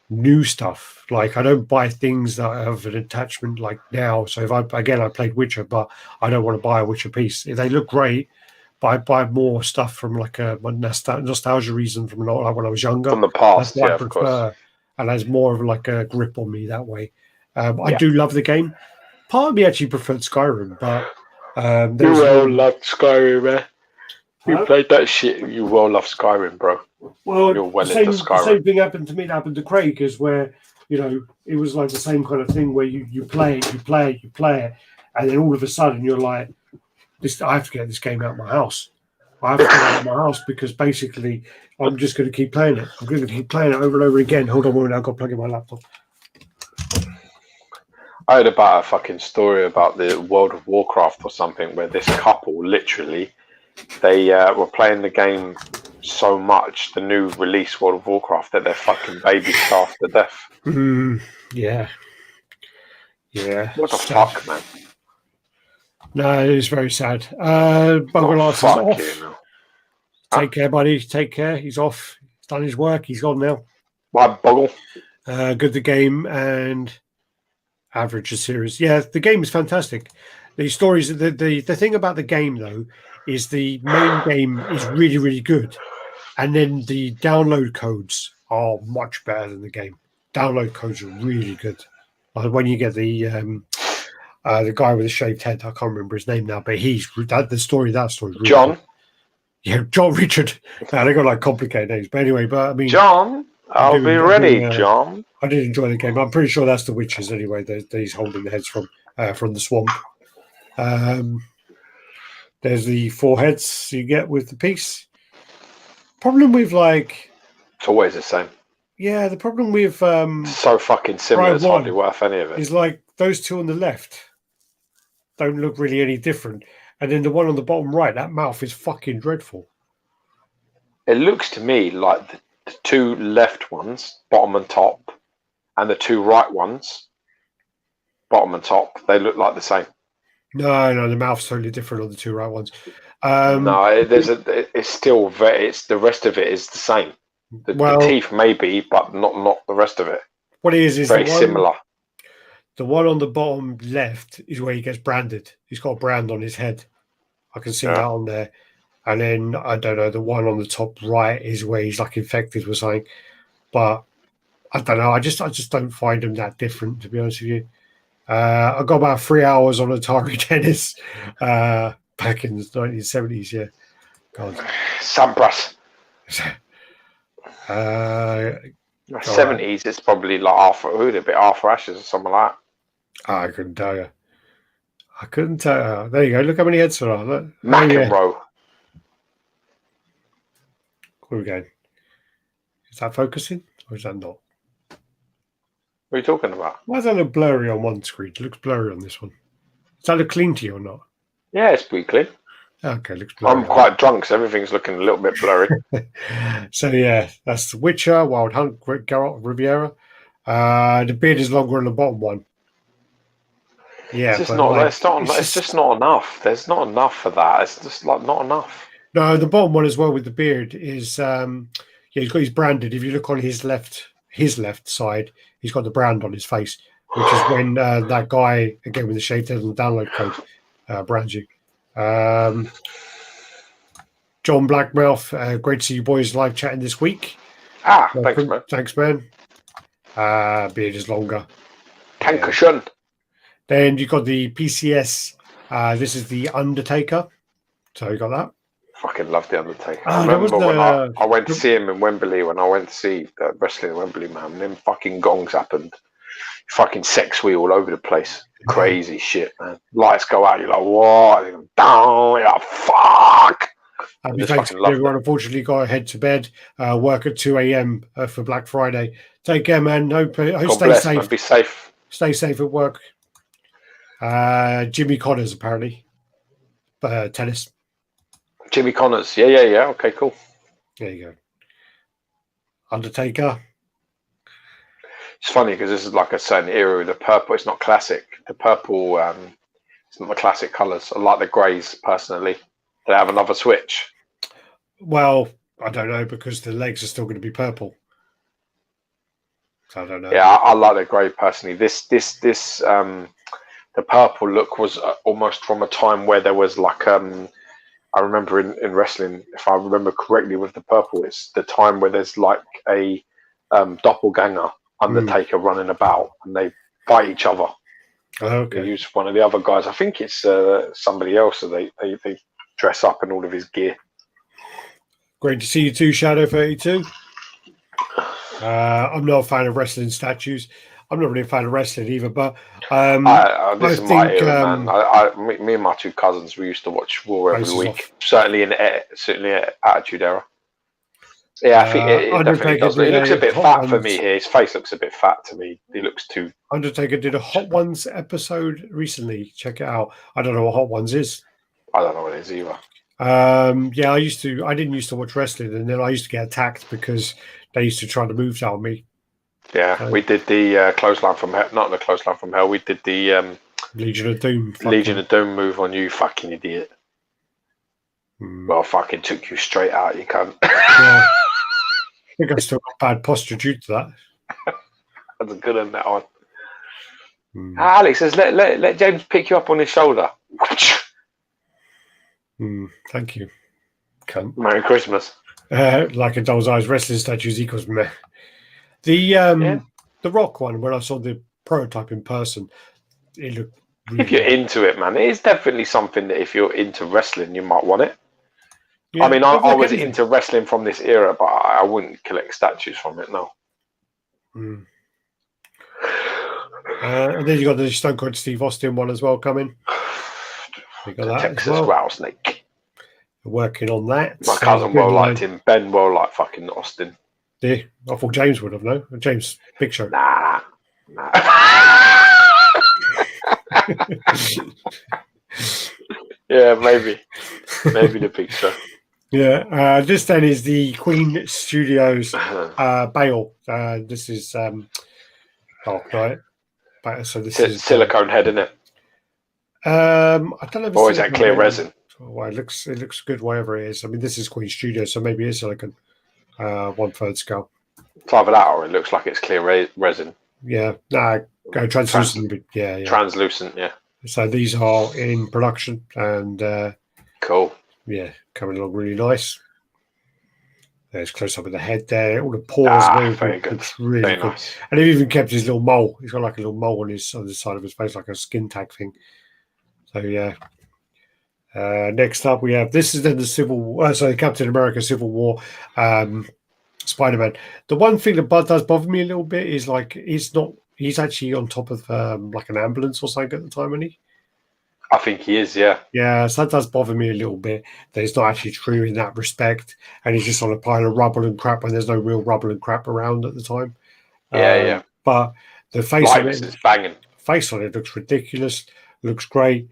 new stuff. Like, I don't buy things that have an attachment like now. So if I played Witcher, but I don't want to buy a Witcher piece. If they look great, but I buy more stuff from like a nostalgia reason from like when I was younger. From the past, yeah, of course. And there's more of like a grip on me that way. I do love the game. Part of me actually preferred Skyrim, but you well loved Skyrim, man. You played that shit. You well love Skyrim, bro. Well, the same thing happened to me. That happened to Craig, is where it was like the same kind of thing where you play it, and then all of a sudden you're like, "This, I have to get this game out of my house. I have to get it out of my house because basically I'm just going to keep playing it. I'm going to keep playing it over and over again." Hold on a minute, I've got to plug in my laptop. I heard about a fucking story about the World of Warcraft or something where this couple literally they were playing the game so much, the new release World of Warcraft, that their fucking baby starved to death. Yeah. What the fuck, man? No, it is very sad. Buggerlass is off. Take care, buddy. Take care. He's off. He's done his work. He's gone now. Bye, Boggle. Good the game and average the series. Yeah, the game is fantastic. The stories, the thing about the game though is the main game is really, really good, and then the download codes are much better than the game. Download codes are really good. Like when you get the guy with the shaved head, I can't remember his name now, but the story really John. Good. Yeah, John Richard. They got like complicated names, but anyway. But I mean, John, I'll be ready, John. I did enjoy the game. I'm pretty sure that's the witches anyway. That he's holding the heads from the swamp. There's the 4 heads you get with the piece. Problem with it's always the same. Yeah, the problem with so fucking similar. It's hardly worth any of it. Is like those 2 on the left don't look really any different, and then the one on the bottom right, that mouth is fucking dreadful. It looks to me like the 2 left ones, bottom and top, and the 2 right ones, bottom and top, they look like the same. No, the mouth's totally different on the 2 right ones. No, it's still it's the rest of it is the same. The teeth maybe, but not the rest of it. What it is very similar. The one on the bottom left is where he gets branded. He's got a brand on his head. I can see that on there. And then I don't know, the one on the top right is where he's like infected with something. But I don't know. I just don't find them that different, to be honest with you. I got about 3 hours on Atari Tennis back in the 1970s. Yeah, God. Sampras. 70s. It's probably like Arthur Ashes or something like that. I couldn't tell you. There you go. Look how many heads there are. McEnroe. Where are we going? Is that focusing or is that not? What are you talking about? Why does that look blurry on one screen? It looks blurry on this one. Does that look clean to you or not? Yeah, it's pretty clean. Okay, looks blurry. I'm quite drunk, so everything's looking a little bit blurry. So yeah, that's The Witcher, Wild Hunt, Geralt Riviera. The beard is longer on the bottom one. Yeah, It's just but not. like It's not. It's just not enough. There's not enough for that. It's just like not enough. no, the bottom one as well with the beard is yeah, he's got his branded. If you look on his left side, he's got the brand on his face, which is when that guy again with the shaved head and the download code brands you. John Blackmouth, great to see you boys live chatting this week. Thanks, man. Thanks, man. Beard is longer. Dankeschön. Then you got the PCS. This is the Undertaker. So you got that. Fucking love the Undertaker. Oh, I remember when I went to see him in Wembley. When I went to see wrestling in Wembley, man, and then fucking gongs happened. Fucking sex wheel all over the place. Crazy shit, man. Lights go out. You're like, what? Down. You're like, fuck. Thanks everyone. Unfortunately, got to head to bed. Work at 2 a.m. For Black Friday. Take care, man. Hope stay safe. Man. Be safe. Stay safe at work. Jimmy Connors, apparently. Tennis. Jimmy Connors. Yeah. Okay, cool. There you go. Undertaker. It's funny because this is like a certain era. The purple, it's not classic. The purple, it's not the classic colours. I like the greys personally. They have another switch. Well, I don't know because the legs are still going to be purple. So I don't know. Yeah, I like the grey personally. This, the purple look was almost from a time where there was like, I remember in wrestling, if I remember correctly, with the purple, it's the time where there's like a doppelganger Undertaker running about and they fight each other. Oh, okay. They use one of the other guys. I think it's somebody else. So they dress up in all of his gear. Great to see you too, Shadow 32. I'm not a fan of wrestling statues. I'm not really a fan of wrestling either, but this is my era, man. Me and my two cousins, we used to watch War every week. Certainly in Attitude Era. Yeah, I think it definitely does. It looks a bit fat for me here. His face looks a bit fat to me. He looks too. Undertaker did a Hot Ones episode recently. Check it out. I don't know what Hot Ones is. I don't know what it is either. Yeah, I didn't used to watch wrestling, and then I used to get attacked because they used to try to move on me. Yeah, we did the clothesline from hell. Not the clothesline from hell. We did the Legion of Doom. Legion of Doom move on you, fucking idiot. Well, fucking took you straight out. You can't. Yeah. I think I still got bad posture due to that. That's a good one, that one. Alex says, let James pick you up on his shoulder. Thank you. Cunt. Merry Christmas. Like a doll's eyes, wrestling statues equals meh. The Rock one, when I saw the prototype in person, it looked really if you're into it, man, it is definitely something that if you're into wrestling, you might want it. Yeah, I mean, I was into wrestling from this era, but I wouldn't collect statues from it, no. And then you got the Stone Cold Steve Austin one as well coming. You got that Texas Rattlesnake. Working on that. My cousin well liked him. Ben well liked fucking Austin. Yeah, I thought James would have, no? James, Big Show. Nah. Yeah, maybe the Big Show. Yeah, this then is the Queen Studios Bale. This is Dark Knight. So this is silicone head, isn't it? I don't know. If or is that clear resin? Well, it looks good, whatever it is. I mean, this is Queen Studios, so maybe it's silicone. 1/3 scale. It's either that or it looks like it's clear resin. Yeah, go translucent. Yeah, translucent. Yeah. So these are in production and cool. Yeah, coming along really nice. There's close up of the head there. All the pores. Very good. It's really very good. Nice. And they've even kept his little mole. He's got like a little mole on the side of his face, like a skin tag thing. So yeah. Next up, we have this is then the Captain America Civil War Spider-Man. The one thing that does bother me a little bit is like he's actually on top of like an ambulance or something at the time, isn't he? I think he is, yeah. Yeah, so that does bother me a little bit that it's not actually true in that respect, and he's just on a pile of rubble and crap when there's no real rubble and crap around at the time. Yeah. But the face on it is banging. Face on it looks ridiculous, looks great.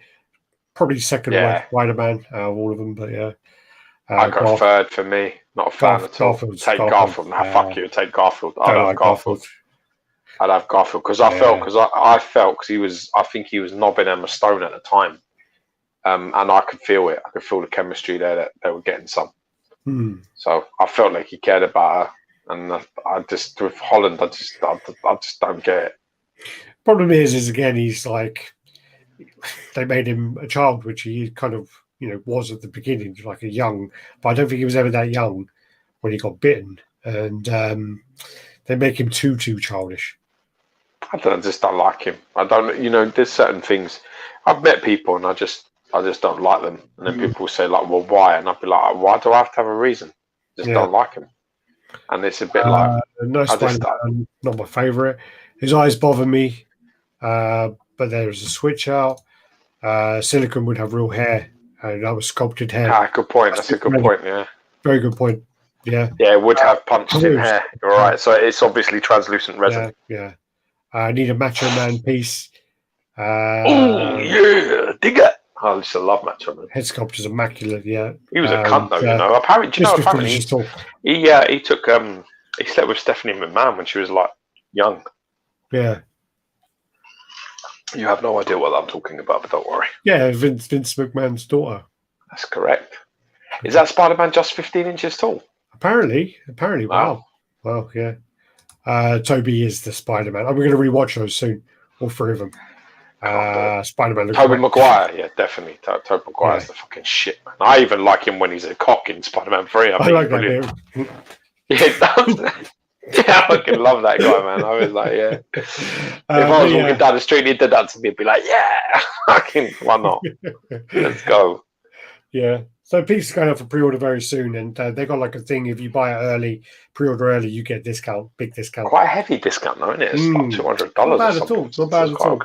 probably second Yeah. worst Spider-Man out of all of them, but yeah. I go third for me. Not a fan at all. Take Garfield. Nah, fuck you. Take Garfield. I'd have Garfield. I'd have Garfield because I felt because he was. I think he was knobbing Emma Stone at the time, and I could feel it. I could feel the chemistry there that they were getting some. So I felt like he cared about her, and I just with Holland, I just don't get it. Problem is again, he's like they made him a child, which he kind of was at the beginning, like a young, but I don't think he was ever that young when he got bitten, and they make him too childish. I just don't like him. I don't, there's certain things. I've met people and I just don't like them. And then people say like, well, why? And I'd be like, why do I have to have a reason? Just don't like him. And it's a bit like, no, Spider-Man, not my favourite. His eyes bother me, but there's a switch out. Silicon would have real hair, and that was sculpted hair. Good point. That's a good point. Yeah, very good point. Yeah, it would have punched in hair. You're right. So it's obviously translucent resin. Yeah. I need a Macho Man piece. Oh yeah, dig it. I used to love Macho Man. Head sculpture's immaculate. Yeah, he was a cunt though. Apparently, he took he slept with Stephanie McMahon when she was like young. Yeah. You have no idea what I'm talking about, but don't worry. Yeah, Vince McMahon's daughter. That's correct. Is that Spider-Man just 15 inches tall? Apparently. Wow. Well, yeah. Toby is the Spider-Man. I'm going to rewatch those soon, all three of them. Spider-Man. Tobey Maguire, yeah, definitely. Tobey Maguire's the fucking shit, man. I even like him when he's a cock in Spider-Man 3. I like brilliant. That. Yeah, I fucking love that guy, man. I was like, yeah. If I was walking down the street and he did that to me, I'd be like, yeah, fucking, why not? Let's go. Yeah. So pieces going up for pre-order very soon, and they got like a thing. If you buy it early, pre-order early, you get discount, big discount. Quite a heavy discount, though, isn't it? It's like $200 or something. Not bad at all.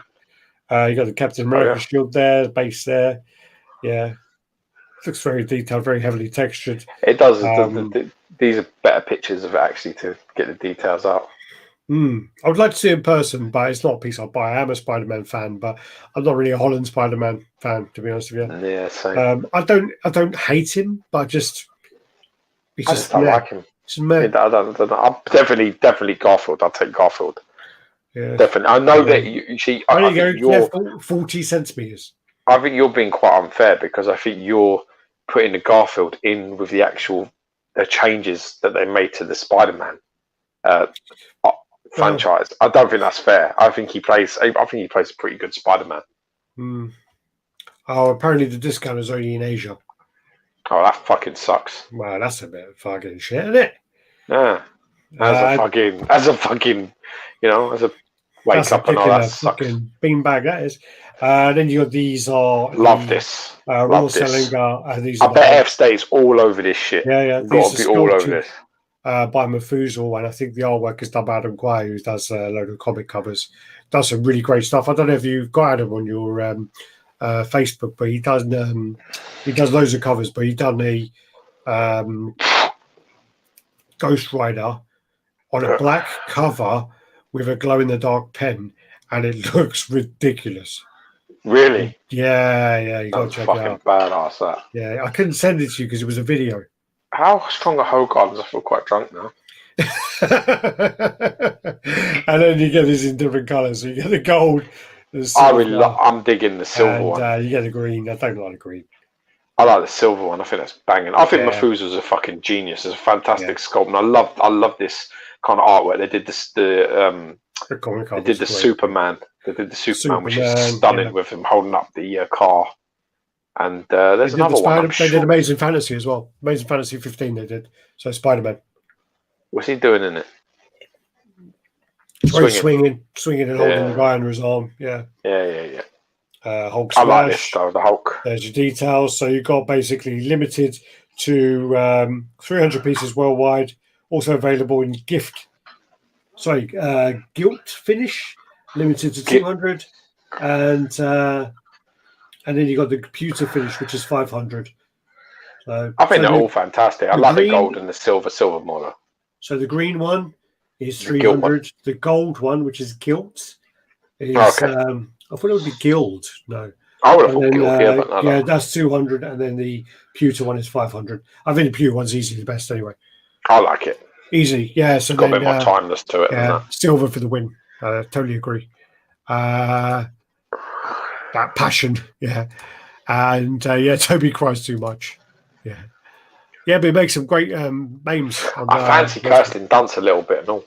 You got the Captain America shield there, base there. Yeah, looks very detailed, very heavily textured. It does. These are better pictures of it actually to get the details out. I would like to see it in person, but it's not a piece I'll buy. I am a Spider-Man fan, but I'm not really a Holland Spider-Man fan, to be honest with you. Yeah, same. I don't hate him, but I just don't like him. I don't. I'm definitely Garfield. I'll take Garfield. Yeah, definitely. I know that you see. You're 40 centimeters. I think you're being quite unfair because I think you're putting the Garfield in with the changes that they made to the Spider-Man franchise. I don't think that's fair. I think he plays a pretty good Spider-Man. Oh, apparently the discount is only in Asia. Oh, that fucking sucks. Wow, that's a bit of fucking shit, isn't it? Yeah. As a fucking, as a wake up and all that sucks. Beanbag that is. Then you got these are love this. Royal Sellinger. These I bet F stays all over this shit. Yeah. Got to be all over this. By Mafuzal, and I think the artwork is done by Adam Quay, who does a load of comic covers. Does some really great stuff. I don't know if you've got Adam on your Facebook, but he does loads of covers. But he done a Ghost Rider on a black cover with a glow in the dark pen, and it looks ridiculous. Really? Yeah. You got to check it out. Badass that. Yeah, I couldn't send it to you because it was a video. How strong are Hogarths? I feel quite drunk now. And then you get these in different colours. So you get the gold. I'm digging the silver one. You get the green. I don't like the green. I like the silver one. I think that's banging. I think Mafuzal's a fucking genius. It's a fantastic sculpt, and I love this kind of artwork. They did this. They did the Superman. They did the Superman, which is stunning with him holding up the car. And there's another one. They did Amazing Fantasy as well. Amazing Fantasy 15 they did. So Spider-Man. What's he doing in it? Swinging and holding the guy under his arm. Yeah. Hulk Smash. I like this though, the Hulk. There's your details. So you've got basically limited to 300 pieces worldwide. Also available in gilt finish, limited to 200. And then you got the computer finish, which is 500. So I think they're all fantastic. I like the gold and the silver model. So the green one is 300. The gold one, which is gilt, is I thought it would be guild. No, I would have And thought then, Guilty, but no, yeah, no. that's 200, and then the pewter one is 500. I think the pewter one's easily the best anyway. I like it. Easy, yeah. So It's got then, a bit more timeless to it than yeah, that. silver for the win. Totally agree. That passion, yeah. And yeah, Toby cries too much. Yeah. Yeah, but he makes some great memes. I fancy Kirsten Dunst a little bit and all.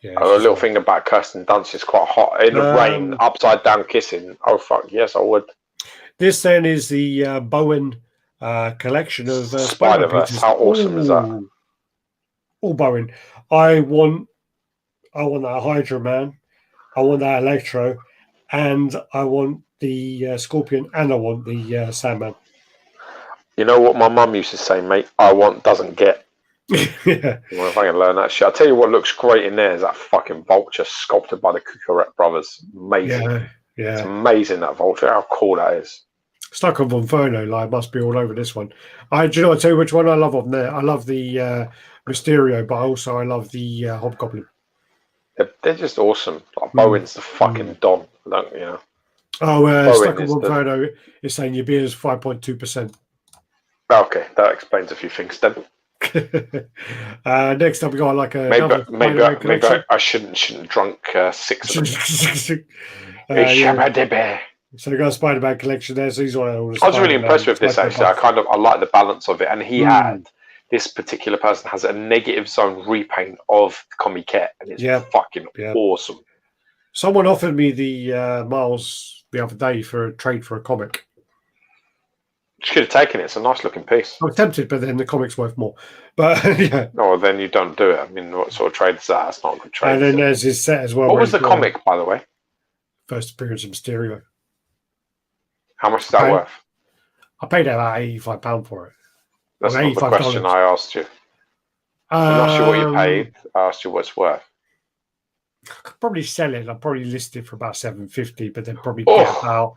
Yeah, A little thing about Kirsten Dunst is quite hot. In the rain, upside down kissing. Oh, fuck, yes, I would. This then is the Bowen collection of Spider-Verse. How awesome is that? All Bowen. I want that Hydra Man. I want that Electro. And I want the Scorpion. And I want the Sandman. You know what my mum used to say, mate? I want doesn't get. Yeah. Well, if I can learn that shit. I'll tell you what looks great in there is that fucking vulture sculpted by the Kukuret brothers. Amazing. Yeah. It's amazing, that vulture. How cool that is. Stuck on Inferno, like, must be all over this one. Do you know, I'll tell you which one I love on there. I love the Mysterio, but also I love the Hobgoblin. They're just awesome. Like, Bowen's the fucking Don, don't you know? Oh, Stuck on Inferno is saying your beer is 5.2%. Okay, that explains a few things then. Next up, we got like a maybe I shouldn't have drunk 6 of them. Yeah. So we got a Spider-Man collection there. So he's on all the I was really impressed with this actually. I like the balance of it, and he had this particular person has a negative zone repaint of Comiket, and it's fucking awesome. Someone offered me the Miles the other day for a trade for a comic. Should have taken it. It's a nice looking piece. I was tempted, but then the comic's worth more. But yeah. No, then you don't do it. I mean, what sort of trade is that? That's not a good trade. And then there's his set as well. What was the comic, by the way? First appearance of Mysterio. How much is that worth? I paid about £85 for it. That's not the question I asked you. I'm not sure what you paid. I asked you what it's worth. I could probably sell it. I'll probably list it for about $750, but then probably get about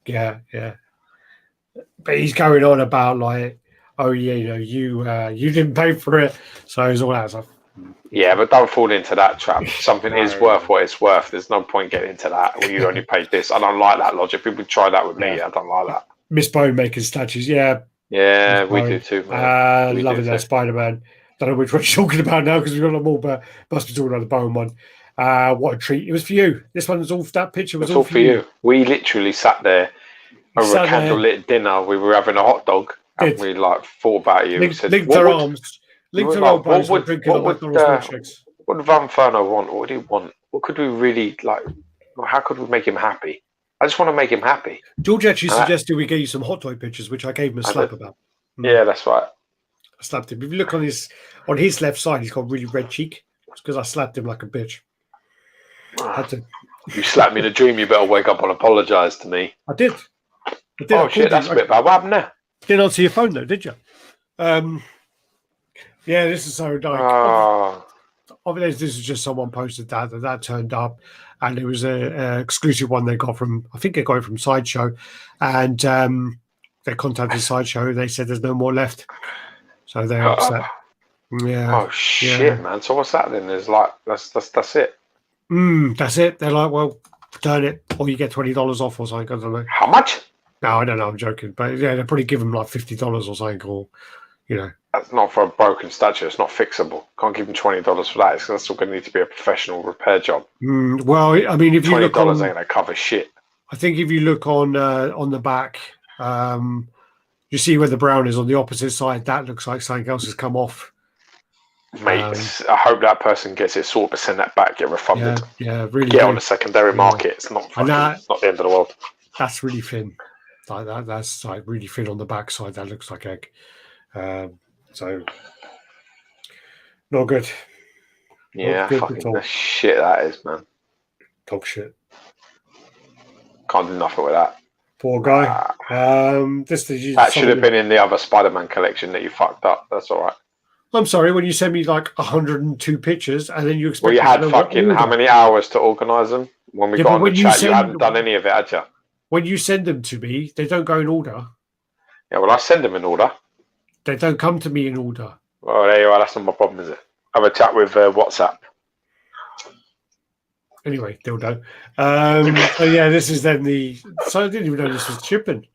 yeah. But he's going on about like, oh yeah, you didn't pay for it, so he's all that stuff. Yeah, but don't fall into that trap. Something is worth what it's worth. There's no point getting into that. Well, you only paid this. I don't like that logic. People try that with me. I don't like that. Miss Bone making statues, yeah, we do too. Loving that Spider-Man. Don't know which one you're talking about now because we've got them all, but must be talking about the Bone one. What a treat! It was for you. This one was all. That picture was all for you. We literally sat there over a candlelit dinner. We were having a hot dog, and we like thought about you. Linked our arms. Linked our elbows. What would Van Ferno want? What would he want? What could we really like? How could we make him happy? I just want to make him happy. George actually suggested we get you some hot toy pictures, which I gave him a slap about. Yeah, that's right. I slapped him. If you look on his left side, he's got really red cheek. It's because I slapped him like a bitch. You slapped me in a dream. You better wake up and apologise to me. I did. Oh shit, that's a bit bad. What happened there? Didn't answer your phone though, did you? Yeah, this is so dark. Obviously, this is just someone posted that turned up, and it was a exclusive one they got from. I think they got it from Sideshow, and they contacted Sideshow. They said there's no more left, so they're upset. Yeah. Oh shit, man! So what's that then? There's like that's it. That's it. They're like, well, return it, or you get $20 off or something. I don't know. How much? No, I don't know. I'm joking, but yeah, they'll probably give them like $50 or something, or That's not for a broken statue. It's not fixable. Can't give them $20 for that. That's still going to need to be a professional repair job. Well, I mean, if you look on, $20 ain't going to cover shit. I think if you look on the back, you see where the brown is on the opposite side. That looks like something else has come off. Mate, I hope that person gets it sorted, but send that back, get refunded. Yeah, really. Get on the secondary market. It's not fucking, it's not the end of the world. That's really thin. Like that. That's like really thin on the back side. That looks like egg. So not good. Yeah, fucking the shit that is, man. Dog shit. Can't do nothing with that. Poor guy. That should have been in the other Spider-Man collection that you fucked up. That's all right. I'm sorry, when you send me like 102 pictures and then you expect... Well, you had fucking how many hours to organise them? When we got on the chat, you hadn't done any of it, had you? When you send them to me, they don't go in order. Yeah, well, I send them in order. They don't come to me in order. Well, there you are. That's not my problem, is it? Have a chat with WhatsApp. Anyway, dildo. So yeah, this is then the. So I didn't even know this was shipping.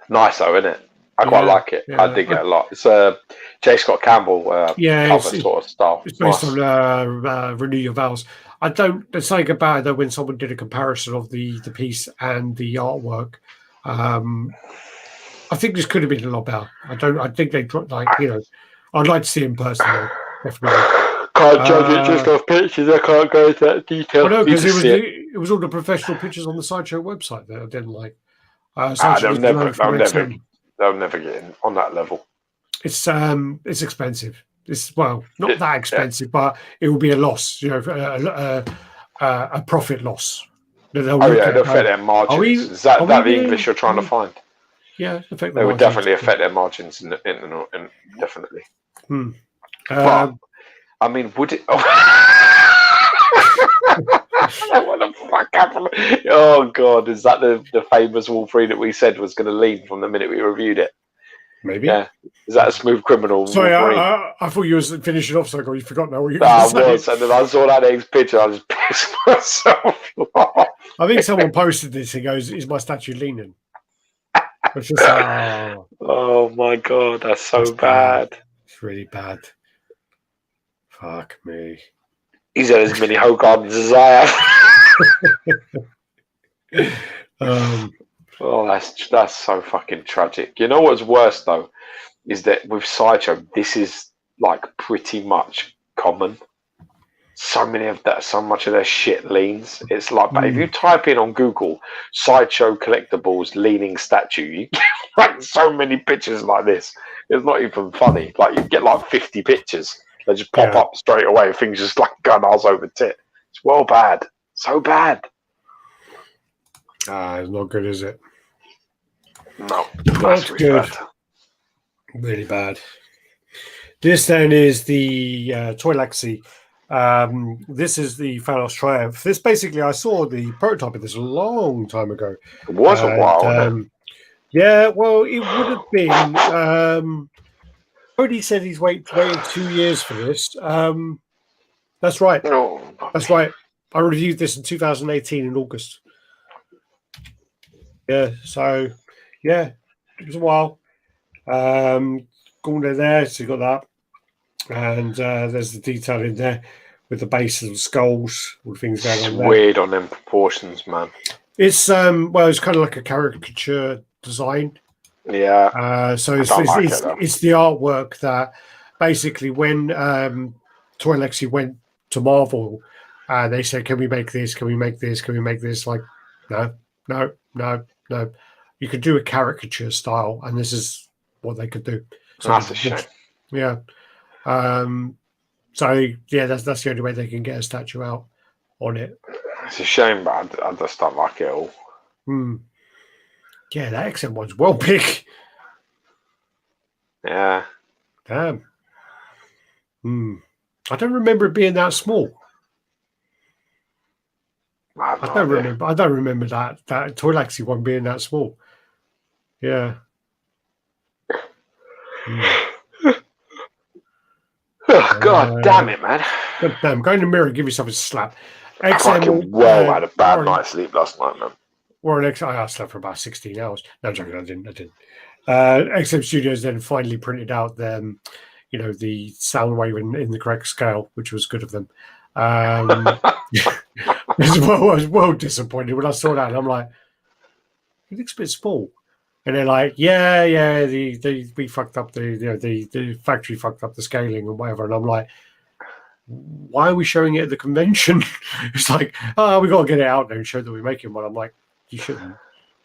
Nice though, isn't it? I quite like it. I dig it a lot. It's a J. Scott Campbell cover sort of style. It's based on Renew Your Vows. I don't. There's something about it though when someone did a comparison of the piece and the artwork. I think this could have been a lot better. I think they dropped I'd like to see it in person though, definitely. Can't judge it just off pictures. I can't go into that detail. No, because it was all the professional pictures on the Sideshow website that I didn't like. They'll never get in on that level. It's expensive. It's not that expensive, but it will be a loss. A profit loss. It'll affect their margins. Is that the English you're trying to find? Yeah, it would definitely affect their margins, definitely. But I mean, would it? What the fuck happened? Oh god, is that the famous Wolverine that we said was going to lean from the minute we reviewed it? Maybe. Yeah. Is that a smooth criminal? Sorry, I thought you was finishing off, so I forgot now what you were saying. I was, and then I saw that next picture, I just pissed myself off. I think someone posted this. He goes, "Is my statue leaning?" It's just oh my god, that's so bad. It's really bad. Fuck me. He's had as many hoe gardens as I have. Oh, that's so fucking tragic. You know what's worse though, is that with Sideshow, this is like pretty much common. So much of their shit leans. It's like, but if you type in on Google Sideshow Collectibles leaning statue, you get like so many pictures like this. It's not even funny. Like you get like 50 pictures. They just pop up straight away. Things just like gun ours over tit. It's well bad. So bad. It's not good, is it? No. That's good. Bad. Really bad. This then is the Toy Lexi. This is the Thanos Triumph. This basically, I saw the prototype of this a long time ago. It was a while. Yeah, well, it would have been. Cody said he's waited 2 years for this. That's right. That's right. I reviewed this in 2018 in August. Yeah, so yeah, it was a while. Going there, so you got that. And there's the detail in there with the bases of skulls, all the things going on there. Weird on them proportions, man. It's it's kind of like a caricature design. Yeah. So it's the artwork that basically when Toy Lexi went to Marvel, they said, "Can we make this? Can we make this? Can we make this?" Like, no. You could do a caricature style, and this is what they could do. So that's a shame. Yeah. So yeah, that's the only way they can get a statue out on it. It's a shame, but I just don't like it all. Yeah, that XM one's well big. Yeah. Damn. I don't remember it being that small. I don't remember that Toy Lexi one being that small. Yeah. Oh, God damn it, man. God damn, go in the mirror and give yourself a slap. I fucking had a bad night's sleep last night, man. I slept for about 16 hours. No, I'm joking, I didn't. XM Studios then finally printed out the sound wave in the correct scale, which was good of them. I was well disappointed when I saw that, and I'm like, it looks a bit small. And they're like, yeah, we fucked up the factory fucked up the scaling and whatever. And I'm like, why are we showing it at the convention? It's like, we got to get it out there and show that we're making one. I'm like, you shouldn't.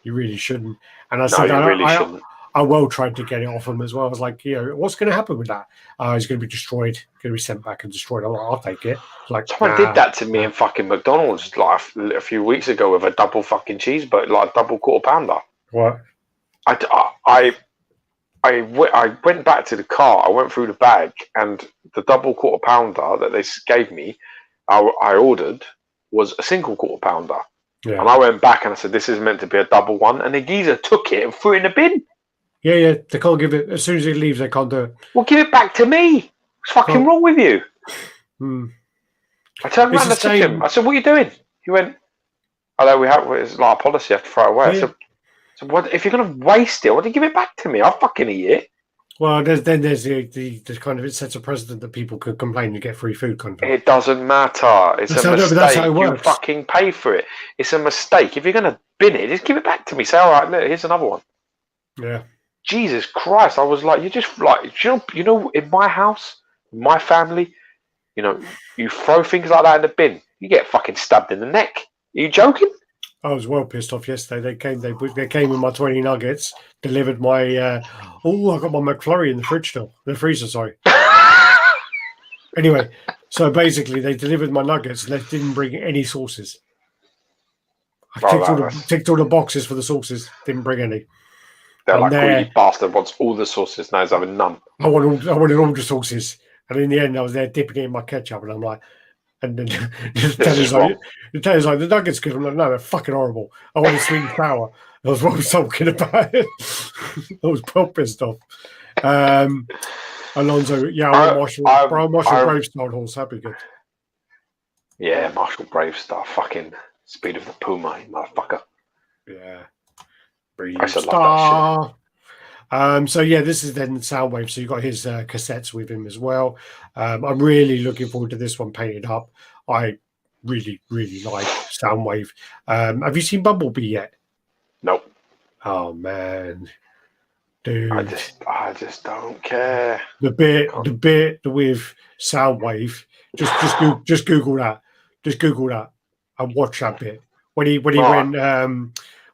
You really shouldn't. And I said, I well tried to get it off him as well. I was like, what's going to happen with that? He's going to be destroyed, going to be sent back and destroyed. I'm like, I'll take it. Like, someone did that to me in fucking McDonald's like a few weeks ago with a double fucking cheeseburger, like a double quarter pounder. What? I went back to the car. I went through the bag, and the double quarter pounder that they gave me, I ordered, was a single quarter pounder. Yeah. And I went back and I said, "This is meant to be a double one," and the geezer took it and threw it in the bin. Yeah, they can't give it as soon as it leaves. They can't do it. Well, give it back to me. What's fucking wrong with you? I turned around and I said to him, "I said, what are you doing?" He went, although it's like a policy, you have to throw it away. Yeah. So what if you're gonna waste it? Why don't you give it back to me? I'll fucking eat it. Well, there's the kind of it sets a precedent that people could complain and get free food kind of. It doesn't matter. It's a mistake. That's how it You works. fucking pay for it. It's a mistake. If you're gonna bin it, just give it back to me. Say, all right, look, here's another one. Yeah. Jesus Christ! I was like, you just like, you know, in my house, my family, you know, you throw things like that in the bin, you get fucking stabbed in the neck. Are you joking? I was well pissed off yesterday. They came with my 20 nuggets, delivered my I got my McFlurry in the fridge still. The freezer, sorry. Anyway, so basically they delivered my nuggets and they didn't bring any sauces. I ticked all the boxes for the sauces, didn't bring any. They're like, greedy bastard wants all the sauces, now he's having none. I wanted all the sauces. And in the end I was there dipping it in my ketchup and I'm like, and then the teller's like, the nuggets good. I'm like, no, they're fucking horrible. I wanted sweet and sour. That's what I was talking about. I was well pissed off. Alonso, yeah, I want Marshall Brave style horse. That'd be good. Yeah, Marshall Brave Star, fucking Speed of the Puma, you motherfucker. Yeah. Brave I love Star. that shit. So yeah, this is then Soundwave. So you got his cassettes with him as well. I'm really looking forward to this one painted up. I really, really like Soundwave. Have you seen Bumblebee yet? Nope. Oh man, dude, I just don't care. The bit with Soundwave. Just Google that. Just Google that and watch that bit when he went.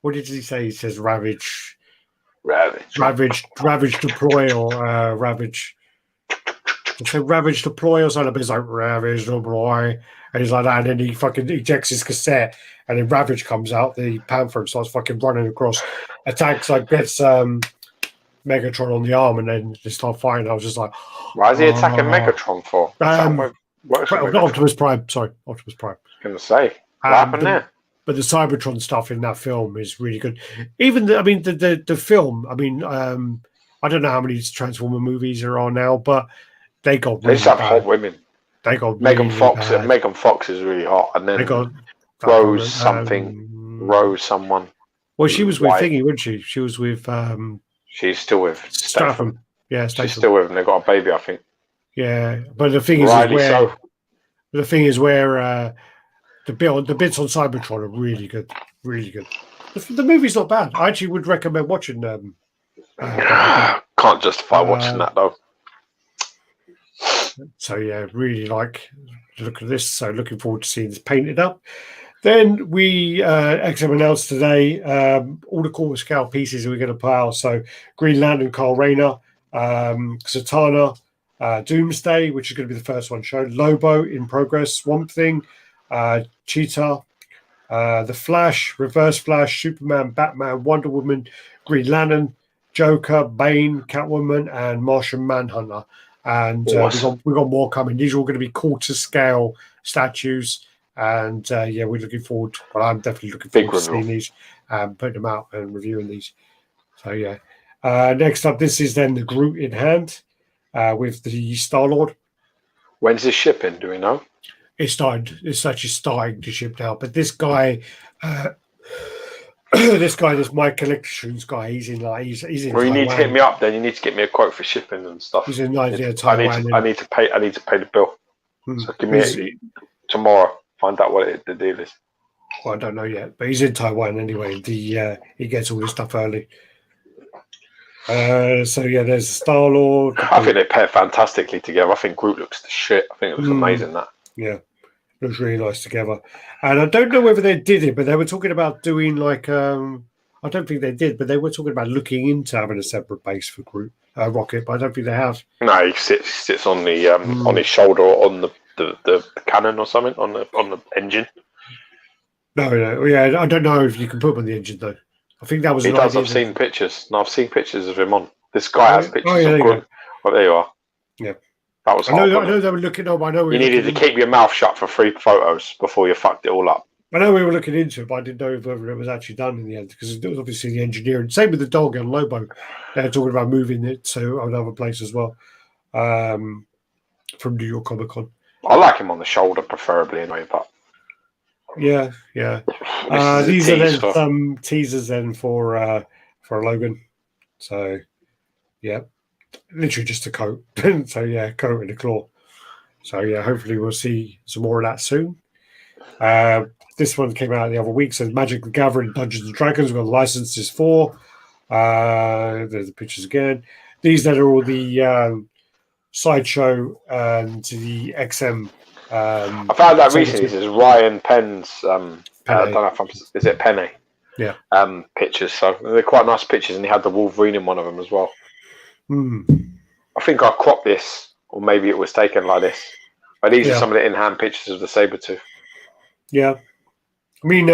What did he say? He says Ravage deploy or Ravage. He said Ravage deploy or something. But it's like Ravage deploy, and he's like that. And then he fucking ejects his cassette, and then Ravage comes out, the Panther, and starts fucking running across, attacks, like gets Megatron on the arm, and then just start fighting. I was just like, why is he attacking Megatron for? Optimus Prime. Sorry, Optimus Prime. I was going to say, what happened there? But the Cybertron stuff in that film is really good. Even the film. I mean, I don't know how many Transformer movies there are now, but they got. Really they just have hot women. They got Megan really Fox. Bad. Megan Fox is really hot, and then they got Rose someone. Well, she was with Thingy, wasn't she? She was with. She's still with Statham. Yeah, Statham. She's still with him. They got a baby, I think. Yeah, but the thing is where the bits on Cybertron are really good, really good. The movie's not bad. I actually would recommend watching them. Can't justify watching that though. So yeah, really like the look at this. So looking forward to seeing this painted up. Then we XM announced today all the Core Scout pieces we're going to put out. So Green Lantern, Carl Rayner, Zatanna, Doomsday, which is going to be the first one shown. Lobo in progress, Swamp Thing, Cheetah, The Flash, Reverse Flash, Superman, Batman, Wonder Woman, Green Lantern, Joker, Bane, Catwoman, and Martian Manhunter. And we've got more coming. These are all going to be quarter scale statues. And yeah, we're looking forward. Well, I'm definitely looking forward to seeing these, putting them out and reviewing these. So yeah. Next up, this is then the Groot in hand with the Star-Lord. When's this shipping? Do we know? It's actually starting to ship now. But this guy, this My Collections guy, he's in. Well, you Taiwan. Need to hit me up. Then you need to get me a quote for shipping and stuff. He's in Taiwan. I need to pay the bill. So give me tomorrow. Find out what the deal is. Well, I don't know yet, but he's in Taiwan anyway. He gets all this stuff early. So yeah, there's Star-Lord. I think they pair fantastically together. I think Groot looks the shit. I think it looks amazing. That looks really nice together. And I don't know whether they did it, but they were talking about doing like I don't think they did, but they were talking about looking into having a separate base for Groot Rocket. But I don't think they have. No, he sits on the on his shoulder or on the cannon or something on the engine. No, yeah, I don't know if you can put him on the engine though. I think that was. He does. I've seen pictures. No, I've seen pictures of him on. This guy has pictures of Groot. Well, there you are. Yeah, that was. I know they were looking up. I know you needed to keep your mouth shut for 3 photos before you fucked it all up. I know we were looking into it, but I didn't know whether it was actually done in the end because it was obviously the engineering. Same with the dog and Lobo. They're talking about moving it to another place as well, from New York Comic Con. I like him on the shoulder, preferably anyway. But Yeah. This is a These are tease then for. some teasers then for Logan. So yeah, literally just a coat. So yeah, coat and a claw. So yeah, hopefully we'll see some more of that soon. This one came out the other week. So Magic the Gathering, Dungeons and Dragons. We've got the licenses for. There's the pictures again. These that are all the Sideshow and the XM. I found that recently. This is Ryan Penn's. I don't know if is it Penny? Yeah. Pictures. So they're quite nice pictures, and he had the Wolverine in one of them as well. I think I cropped this, or maybe it was taken like this. But these are some of the in-hand pictures of the Sabretooth. Yeah. I mean,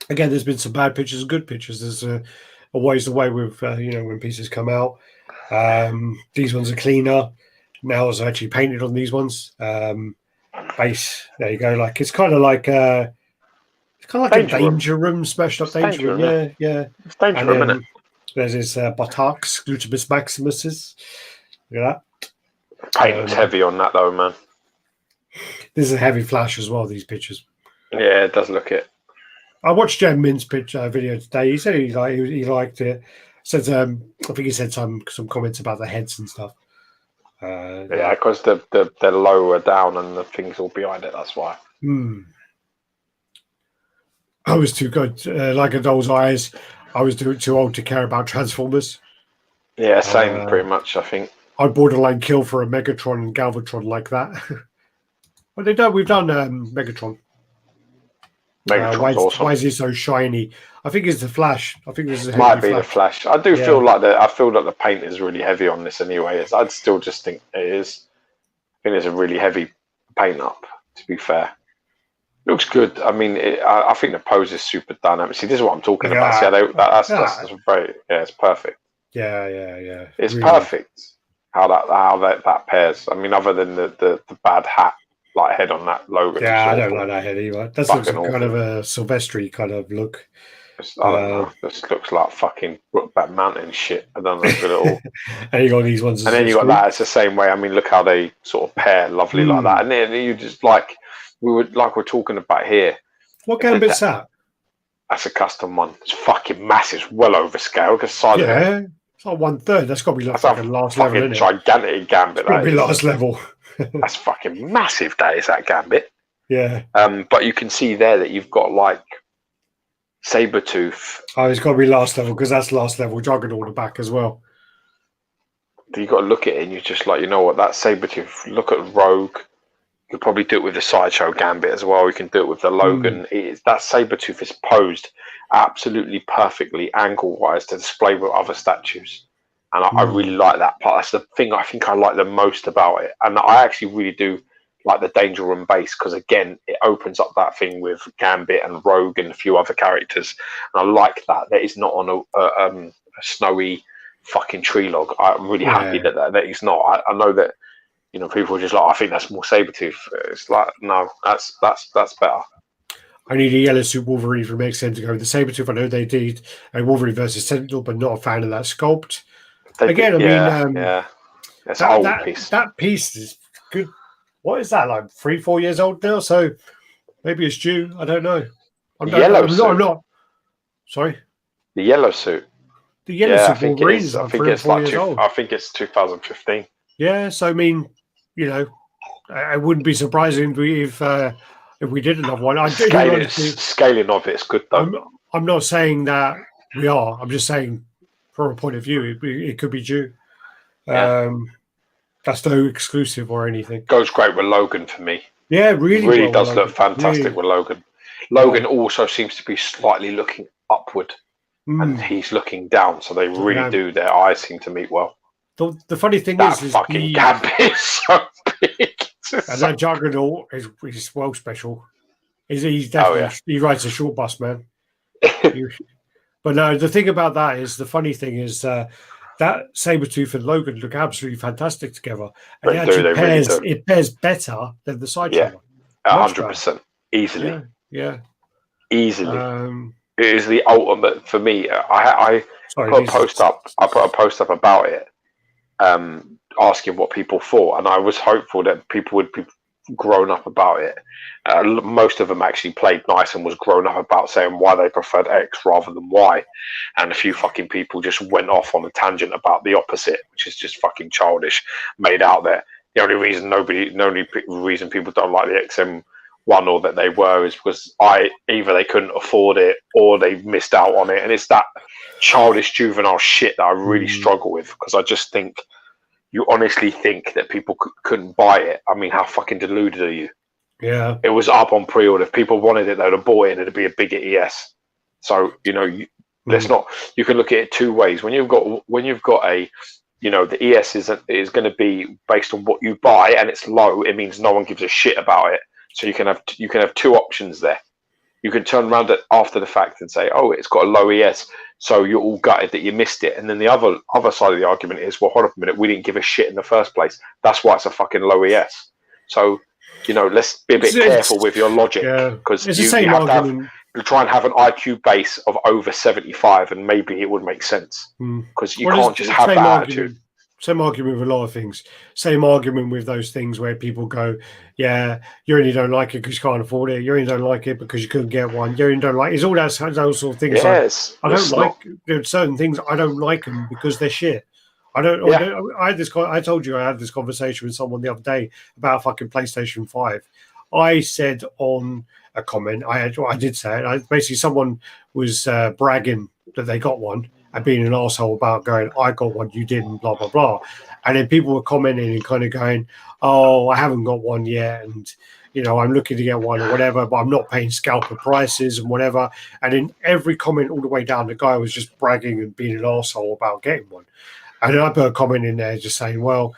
again, there's been some bad pictures and good pictures. There's always the way with, when pieces come out. These ones are cleaner. Now it's actually painted on these ones. Base, there you go. Like, it's kind of like a danger room, smashed up danger room. Yeah. It's danger room, isn't it? There's his buttocks, Glutamus Maximuses. Look at that. Paint looks heavy on that though, man. This is a heavy flash as well, these pictures. Yeah, it does look it. I watched Jem Min's video today. He said he liked it. Said I think he said some comments about the heads and stuff. Yeah, because they're lower down and the things all behind it. That's why. I was too good. Like a doll's eyes. I was too old to care about Transformers. Yeah, same pretty much. I think I'd borderline kill for a Megatron and Galvatron like that. But we've done Megatron. awesome. Why is he so shiny? I think it's the Flash. I think this is might be the Flash. I do feel like I feel that the paint is really heavy on this anyway. I'd still just think it is. I think it's a really heavy paint up. To be fair, looks good. I mean, I think the pose is super dynamic. See, this is what I'm talking about. See, that's very it's perfect. Yeah. It's really perfect how that pairs. I mean, other than the bad hat. Like head on that logo. Yeah, I don't like that head either. That looks kind of a Silvestri kind of look. I don't know. This looks like fucking Brookback Mountain shit. I don't know at all. And you got these ones. And then you got that. It's the same way. I mean, look how they sort of pair lovely like that. And then you just we're talking about here. What Gambit's that? That's a custom one. It's fucking massive. It's well over scale. It's like 1/3. That's got to be like fucking last level. Isn't it? Gigantic Gambit. It's got to be last level. That's fucking massive. That Gambit. Yeah. But you can see there that you've got like Sabretooth. Oh, it's got to be last level because that's last level Juggernaut on the back as well. You got to look at it and you're just like, you know what, that Sabretooth. Look at Rogue. You could probably do it with the Sideshow Gambit as well. You can do it with the Logan. That Sabretooth is posed absolutely perfectly angle-wise to display with other statues. And I really like that part. That's the thing I think I like the most about it. And I actually really do like the Danger Room base because, again, it opens up that thing with Gambit and Rogue and a few other characters. And I like that. That is not on a snowy fucking tree log. I'm really happy that he's not. I know that, people are just like, I think that's more Sabretooth. It's like, no, that's better. I need a yellow suit Wolverine from X-Men to go with the Sabretooth. I know they did a Wolverine versus Sentinel, but not a fan of that sculpt. That's an old piece. That piece is good. What is that, like 3-4 years old now? So maybe it's due. I don't know. I'm not. Sorry? The yellow suit. The yellow suit Wolverine is like 3 or 4 years old. I think it's 2015. Yeah, so I mean, I wouldn't be surprising if we did another one. Scaling of it's good though. I'm not saying that we are. I'm just saying from a point of view, it could be due. That's no exclusive or anything. Goes great with Logan for me. Yeah, really does look fantastic with Logan. Logan also seems to be slightly looking upward, and he's looking down. So they really do. Their eyes seem to meet well. The funny thing is fucking Gambit is so big. And that Juggernaut is well special. He's definitely he rides a short bus, man. But no, the thing about that is the funny thing is that Sabretooth and Logan look absolutely fantastic together. And it pairs better than the Sideshow one. 100%. Easily. Yeah. Easily. It is the ultimate for me. I put a post up about it, asking what people thought, and I was hopeful that people would be grown up about it. Most of them actually played nice and was grown up about saying why they preferred X rather than Y. And a few fucking people just went off on a tangent about the opposite, which is just fucking childish, made out there. The only reason people don't like the XM1 or that they were is because either they couldn't afford it or they missed out on it. And it's that childish, juvenile shit that I really struggle with, because I just think, you honestly think that people couldn't buy it? I mean, how fucking deluded are you? Yeah. It was up on pre-order. If people wanted it, they'd have bought it and it'd be a bigger ES. So, let's not, you can look at it two ways. When you've got a, the ES is going to be based on what you buy, and it's low, it means no one gives a shit about it. So you can have two options there. You can turn around after the fact and say, oh, it's got a low ES, so you're all gutted that you missed it. And then the other side of the argument is, well, hold on a minute, we didn't give a shit in the first place. That's why it's a fucking low ES. So, let's be a bit careful with your logic, because you have to try and have an IQ base of over 75, and maybe it would make sense, because you can't just have that attitude. Same argument with a lot of things. Same argument with those things where people go, yeah, you only don't like it because you can't afford it. You only don't like it because you couldn't get one. You only don't like it. It's all those sort of things. Yes, I don't like certain things. I don't like them because they're shit. I told you I had this conversation with someone the other day about fucking PlayStation 5. I said on a comment, I did say it. Basically, someone was bragging that they got one and being an arsehole about going, I got one, you didn't, blah, blah, blah. And then people were commenting and kind of going, oh, I haven't got one yet. And, I'm looking to get one or whatever, but I'm not paying scalper prices and whatever. And in every comment all the way down, the guy was just bragging and being an arsehole about getting one. And I put a comment in there just saying, well,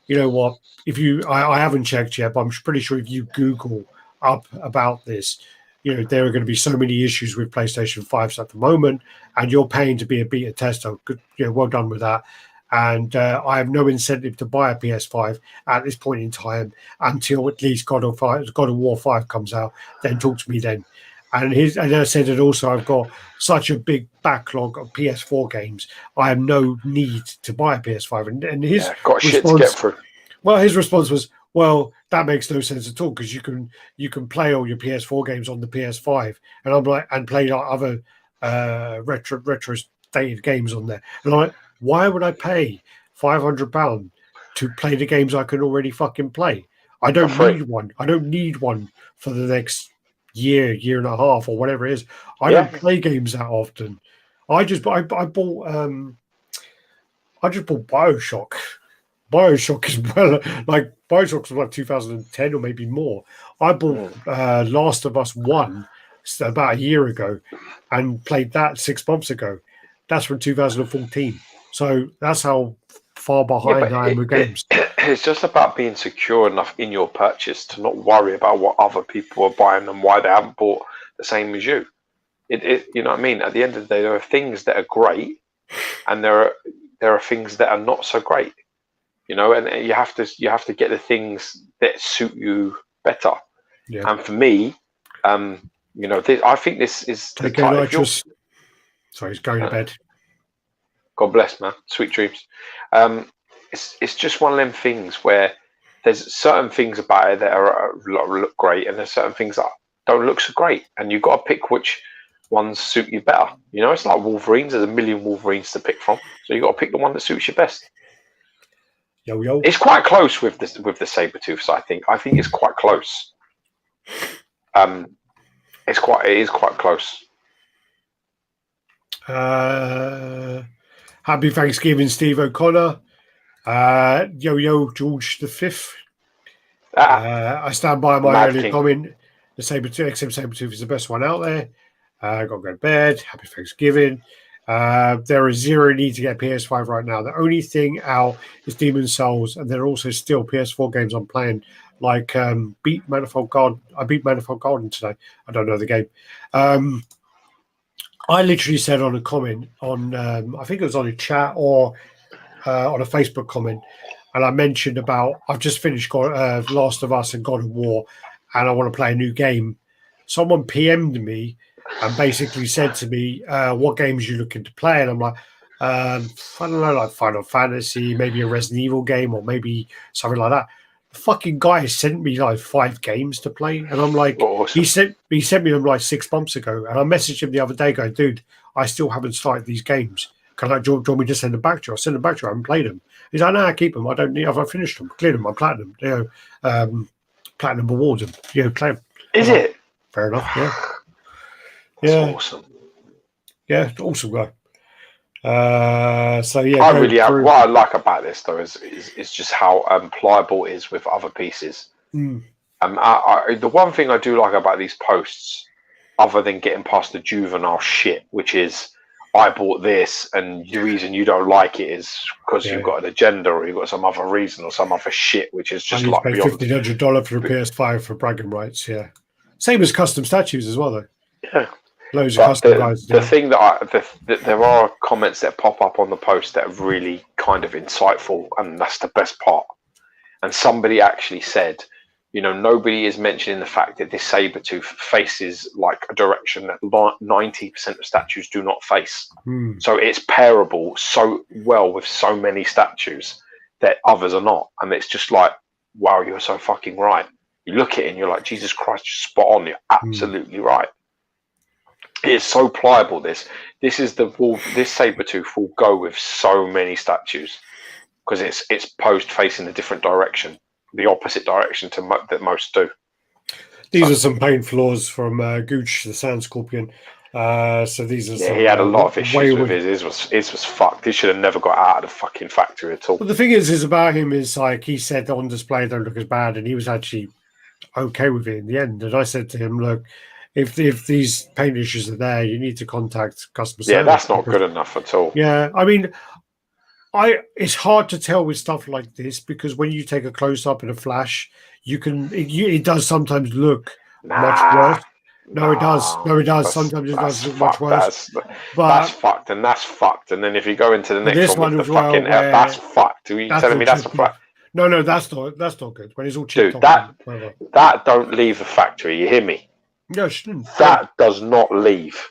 you know what, I haven't checked yet, but I'm pretty sure if you Google up about this, there are going to be so many issues with PlayStation 5s at the moment, and you're paying to be a beta tester. Good, well done with that. And I have no incentive to buy a PS5 at this point in time until at least God of War 5 comes out. Then talk to me then. And I said that also I've got such a big backlog of PS4 games. I have no need to buy a PS5. And his got shit to get through. Well, his response was, well, that makes no sense at all, because you can play all your PS4 games on the PS5, and I'm like, and play like other retro dated games on there. And I'm like, why would I pay £500 to play the games I can already fucking play? I don't need one. I don't need one for the next year and a half, or whatever it is. I don't play games that often. I bought BioShock. BioShock is BioShock was like 2010 or maybe more. I bought Last of Us 1 about a year ago and played that 6 months ago. That's from 2014. So that's how far behind I am with games. It's just about being secure enough in your purchase to not worry about what other people are buying and why they haven't bought the same as you. You know what I mean? At the end of the day, there are things that are great, and there are things that are not so great. And you have to get the things that suit you better. Yeah. And for me, I think this is the type of Sorry, he's going to bed. God bless, man. Sweet dreams. It's just one of them things where there's certain things about it that look great, and there's certain things that don't look so great, and you've got to pick which ones suit you better. It's like Wolverines. There's a million Wolverines to pick from, so you've got to pick the one that suits you best. Yo. It's quite close with the Sabertooths. I think it's quite close. It is quite close. Happy Thanksgiving, Steve O'Connor. Yo, George V. I stand by my earlier comment. The XM Sabertooth is the best one out there. Got to go to bed. Happy Thanksgiving. There is zero need to get PS5 right now. The only thing out is Demon's Souls, and there are also still PS4 games I'm playing, like beat Manifold Garden. I beat Manifold Garden today. I don't know the game. I literally said on a comment on, I think it was on a chat or on a Facebook comment, and I mentioned about I've just finished Last of Us and God of War, and I want to play a new game. Someone PM'd me and basically said to me, what games are you looking to play? And I'm like, I don't know, like Final Fantasy, maybe a Resident Evil game, or maybe something like that. The fucking guy sent me like 5 games to play, and I'm like, Awesome. he sent me them like 6 months ago, and I messaged him the other day, going, dude, I still haven't started these games. Do you want me to send them back to you? I send them back to you. I haven't played them. He's like, no, I keep them. I don't need. I've finished them, cleared them. I'm platinum. Platinum awards them. Claim. Is it? Fair enough. Yeah. That's awesome. Yeah, awesome guy. So yeah, what I like about this though is just how pliable it is with other pieces. Mm. The one thing I do like about these posts, other than getting past the juvenile shit, which is I bought this and the reason you don't like it is because you've got an agenda or you've got some other reason or some other shit, which is just like beyond. $1,500 for a PS5 for bragging rights. Yeah, same as custom statues as well though. Yeah. Loads of custom guys. The thing that there are comments that pop up on the post that are really kind of insightful, and that's the best part. And somebody actually said, nobody is mentioning the fact that this saber-tooth faces like a direction that 90% of statues do not face. So it's pairable so well with so many statues that others are not. And it's just like, wow, you're so fucking right. You look at it and you're like, Jesus Christ, you're spot on. You're absolutely right. It's so pliable. This saber-tooth will go with so many statues because it's posed facing a different direction, the opposite direction that most do. These are some paint flaws from Gooch, the Sand Scorpion. So these are he had a lot of issues with his. His was fucked. He should have never got out of the fucking factory at all. But the thing is about him is like he said on display don't look as bad, and he was actually okay with it in the end. And I said to him, look, if these paint issues are there, you need to contact customer service. Yeah, that's not good enough at all. Yeah, I mean, it's hard to tell with stuff like this because when you take a close up in a flash, it does sometimes look much worse. No, it does. No, it does. Sometimes it does look much worse. That's fucked, and that's fucked. And then if you go into the next one with the fucking that's fucked. Are you telling me that's a fuck? No, that's not good. When it's all chipped dude, that don't leave the factory. You hear me? No, it shouldn't. That does not leave.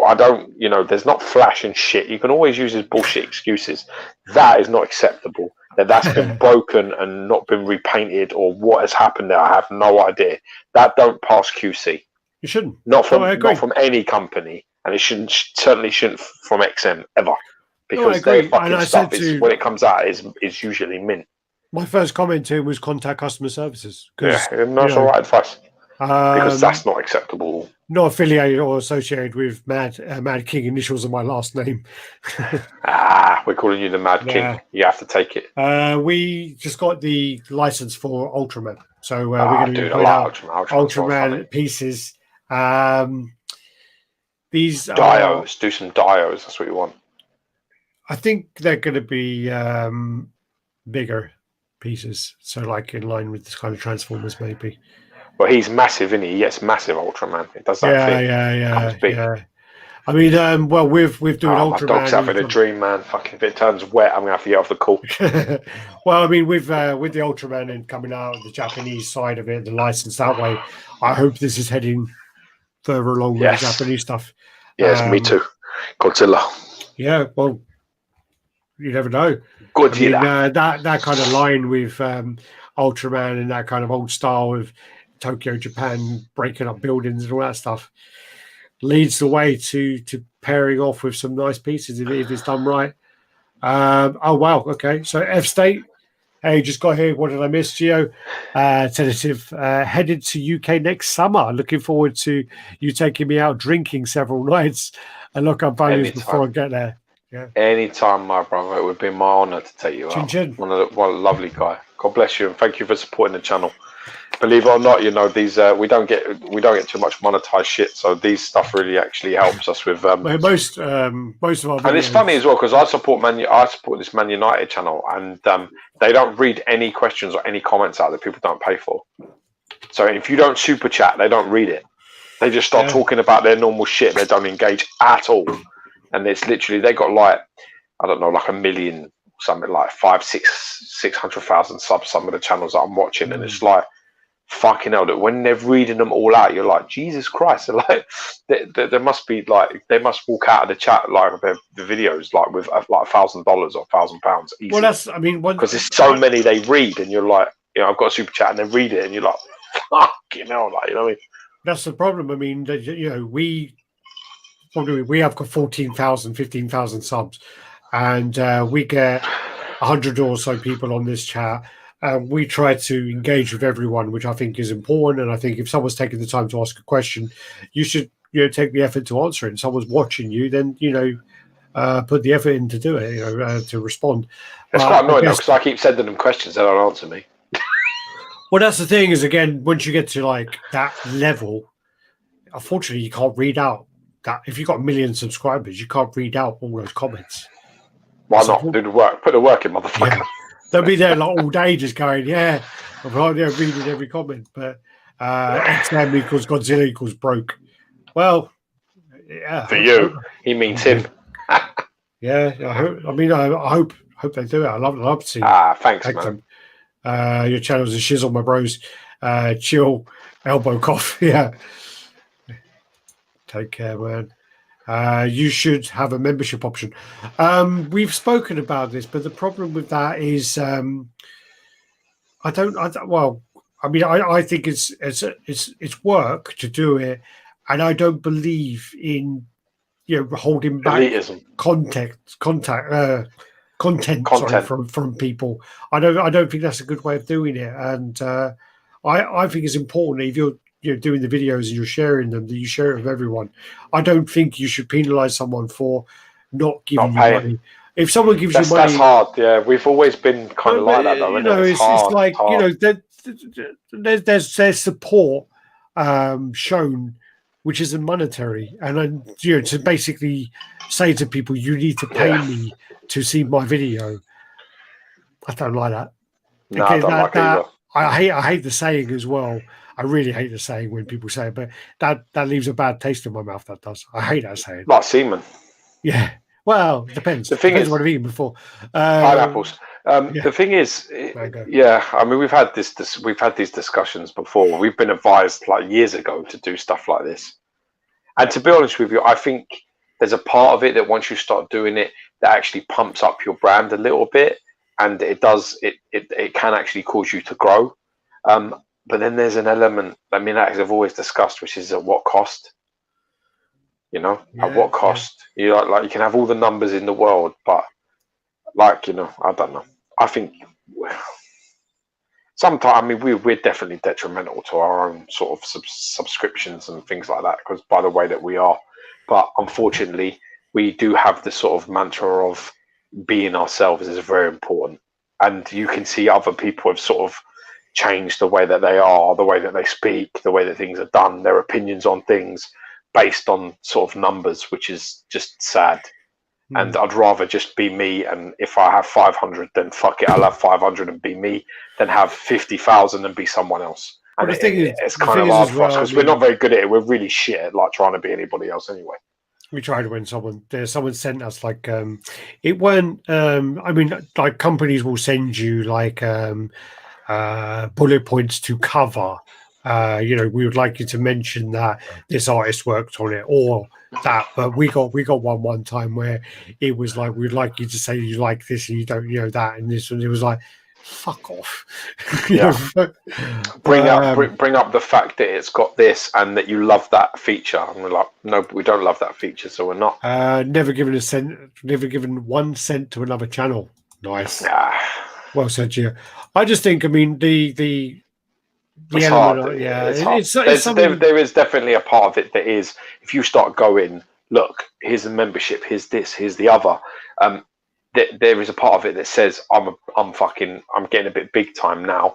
I don't, there's not flash and shit. You can always use his bullshit excuses. That is not acceptable. That's been broken and not been repainted or what has happened there. I have no idea. That don't pass QC. You shouldn't. Not from any company, and it certainly shouldn't from XM ever. Because their fucking stuff when it comes out is usually mint. My first comment to him was contact customer services. Yeah, that's all right advice. Because that's not acceptable. Not affiliated or associated with Mad King, initials of my last name. We're calling you the Mad King. You have to take it. We just got the license for Ultraman. So we're going to be putting out Ultraman pieces. These dios, do some dios. That's what you want. I think they're going to be bigger pieces. So like in line with this kind of Transformers maybe. Well, he's massive, isn't he? He gets massive Ultraman. It does that thing. Yeah. I mean, with doing Ultraman. My dog's having a dream, man. Fucking if it turns wet, I'm gonna have to get off the call. Well, I mean, with the Ultraman and coming out of the Japanese side of it, the license that way, I hope this is heading further along with the Japanese stuff. Yes, me too. Godzilla. Yeah, well, you never know. Godzilla. I mean, that kind of line with Ultraman and that kind of old style of Tokyo, Japan, breaking up buildings and all that stuff leads the way to pairing off with some nice pieces if it's done right. Oh, wow. Okay. So F State. Hey, just got here. What did I miss, Gio? Tentative. Headed to UK next summer. Looking forward to you taking me out drinking several nights and look up values before I get there. Yeah. Anytime, my brother. It would be my honor to take you out. What a lovely guy. God bless you and thank you for supporting the channel. Believe it or not, these we don't get too much monetized shit, so these stuff really actually helps us with most of our videos. And it's funny as well because I support this Man United channel, and they don't read any questions or any comments out that people don't pay for. So if you don't super chat, they don't read it. They just start talking about their normal shit. They don't engage at all, and it's literally they got like I don't know, like 1 million, something like 600,000 subs. Some of the channels that I'm watching, and it's like. Fucking hell! That when they're reading them all out, you're like, Jesus Christ! They're like, there must be like they must walk out of the chat like the videos like with like $1,000 or £1,000 easy. Well, that's because there's so many they read, and you're like, I've got a super chat, and then read it, and you're like, fuck, like, you know what I mean? That's the problem. I mean, we have got 14,000, 15,000 subs, and we get 100 or so people on this chat. We try to engage with everyone, which I think is important. And I think if someone's taking the time to ask a question, you should take the effort to answer it. And someone's watching you, then put the effort in to do it, to respond. It's quite annoying though, because I keep sending them questions, they don't answer me. Well, that's the thing is, again, once you get to like that level, unfortunately, you can't read out that. If you've got 1 million subscribers, you can't read out all those comments. Why not? Do the work. Put the work in, motherfucker. Yeah. They'll be there like all day just going, yeah, I'm right there reading every comment. But XM equals Godzilla equals broke. Well, yeah. For you, he means him. Yeah, I hope they do it. I love to see it. Thanks, man. Your channel's a shizzle, my bros. Chill, elbow cough. Yeah. Take care, man. You should have a membership option. We've spoken about this, but the problem with that is, I think it's work to do it, and I don't believe in holding back content from people. I don't think that's a good way of doing it, and I think it's important if you're doing the videos and you're sharing them, that you share it with everyone. I don't think you should penalize someone for not giving you money. If someone gives you money, that's hard. Yeah, we've always been kind of like that, though. It's like there's support shown, which isn't monetary, and then to basically say to people, you need to pay me to see my video. I don't like that. No, I don't like it either. I hate the saying as well. I really hate the saying when people say it, but that leaves a bad taste in my mouth. That does. I hate that saying. Like semen. Yeah. Well, depends. The thing depends is, what I've eaten before. Pineapples. The thing is, I mean, we've had these discussions before. We've been advised like years ago to do stuff like this. And to be honest with you, I think there's a part of it that once you start doing it, that actually pumps up your brand a little bit, and it can actually cause you to grow. But then there's an element, I mean, that I've always discussed, which is at what cost? At what cost? You like you can have all the numbers in the world, but I don't know. I think sometimes, I mean, we're definitely detrimental to our own sort of subscriptions and things like that, because by the way that we are. But unfortunately, we do have the sort of mantra of being ourselves is very important. And you can see other people have sort of changed the way that they are, the way that they speak, the way that things are done, their opinions on things based on sort of numbers, which is just sad. And I'd rather just be me, and if I have 500, then fuck it, I'll have 500 and be me, than have 50,000 and be someone else. And it's kind of hard for us, because we're not very good at it. We're really shit at like trying to be anybody else anyway. We tried when someone sent us like it weren't I mean, like companies will send you like bullet points to cover. We would like you to mention that this artist worked on it or that, but we got one time where it was like, we'd like you to say you like this and you don't that and this, and it was like, fuck off. Bring up the fact that it's got this and that you love that feature, and we're like, no, we don't love that feature, so we're not. Never given 1 cent to another channel. Nice. Well said, Gio. I just think, I mean, the it's element, hard. It's something... there is definitely a part of it that is, if you start going, look, here's the membership, here's this, here's the other. There is a part of it that says I'm getting a bit big time now,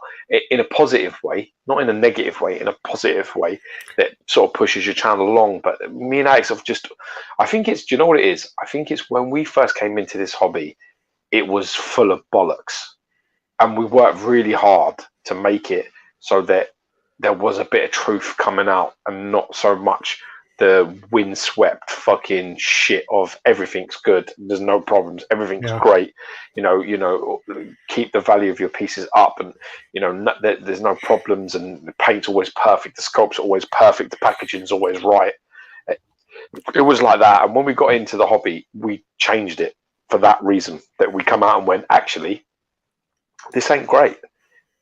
in a positive way, not in a negative way, in a positive way that sort of pushes your channel along. But me and Alex have I think it's, do you know what it is? I think it's when we first came into this hobby, it was full of bollocks, and we worked really hard to make it so that there was a bit of truth coming out and not so much the windswept fucking shit of everything's good, there's no problems, everything's great, keep the value of your pieces up, and there's no problems, and the paint's always perfect, the sculpt's always perfect, the packaging's always right. It was like that, and when we got into the hobby, we changed it for that reason, that we come out and went, actually, this ain't great.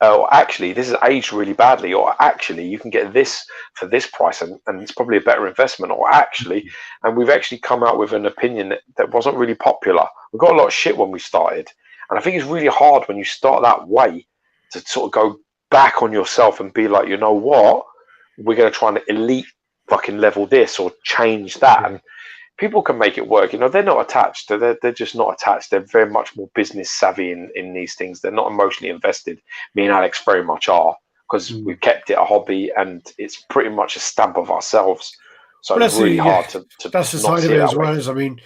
or actually this is aged really badly, or actually you can get this for this price and it's probably a better investment, or actually, and we've actually come out with an opinion that wasn't really popular. We got a lot of shit when we started, and I think it's really hard when you start that way to sort of go back on yourself and be like, you know what, we're going to try and elite fucking level this or change that. Yeah. And people can make it work. You know, they're not attached. They're just not attached. They're very much more business savvy in these things. They're not emotionally invested. Me and Alex very much are, because we've kept it a hobby and it's pretty much a stamp of ourselves. So it's really hard to that's the not side of see it that as way.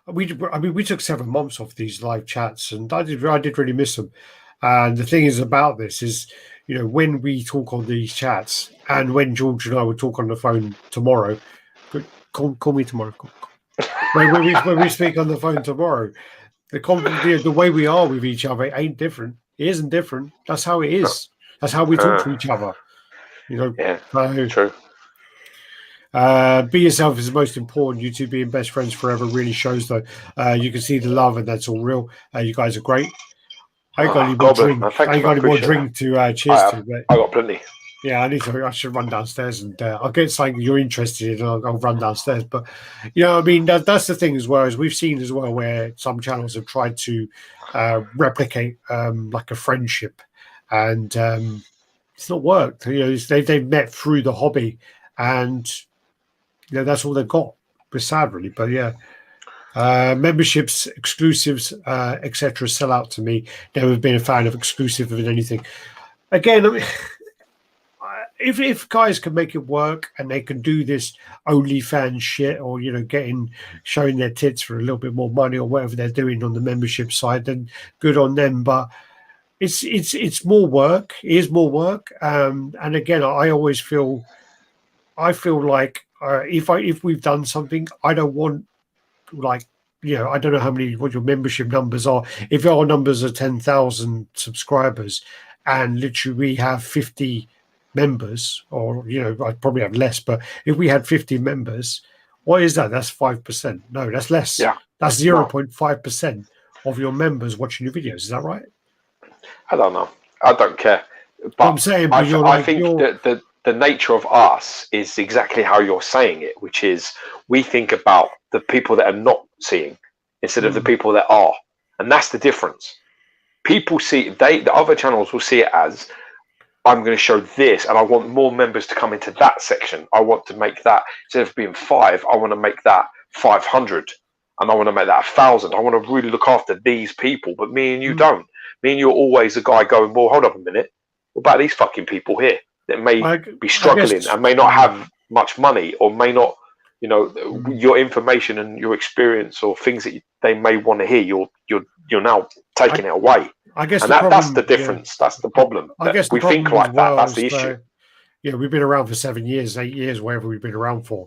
well. As we took 7 months off these live chats, and I did really miss them. And the thing is about this is, you know, when we talk on these chats, and when George and I would talk on the phone tomorrow, call me tomorrow. When we speak on the phone tomorrow, the way we are with each other ain't different. It isn't different. That's how it is. That's how we talk to each other. You know. Yeah. So, true. Be yourself is the most important. You two being best friends forever really shows, though. You can see the love, and that's all real. You guys are great. I ain't got any more drink. I ain't got any more drink to cheers to. But I got plenty. yeah, I should run downstairs and I'll get something you're interested in. I'll run downstairs. But you know, I mean, that's the thing as well, as we've seen as well, where some channels have tried to replicate like a friendship, and it's not worked. You know, they've met through the hobby, and you know that's all they've got. It's sad, really, but yeah. Memberships, exclusives, etc. sell out to me. Never been a fan of exclusive of anything. Again, I mean, if guys can make it work and they can do this OnlyFans shit, or you know, showing their tits for a little bit more money or whatever they're doing on the membership side, then good on them. But it's more work. It is more work. And again, I always feel like if we've done something, I don't want, like, you know, I don't know what your membership numbers are. If our numbers are 10,000 subscribers and literally we have 50 members, or you know, I'd probably have less, but if we had 50 members, what is that? That's 5%. No, that's less. Yeah, that's 0.5% of your members watching your videos. Is that right? I don't know. I don't care. But I'm saying, I think that the nature of us is exactly how you're saying it, which is we think about the people that are not seeing instead of the people that are, and that's the difference. People see the other channels will see it as, I'm going to show this, and I want more members to come into that section. I want to make that, instead of being 5, I want to make that 500, and I want to make that 1,000. I want to really look after these people, but me and you don't. Me and you're always a guy going, well, hold up a minute. What about these fucking people here that may be struggling and may not have much money, or may not, you know, your information and your experience or things that they may want to hear, you're now taking it away. I guess, and that's the difference. Yeah. That's the problem. I guess we think like that. That's the issue. Yeah, we've been around for 7 years, 8 years, whatever we've been around for,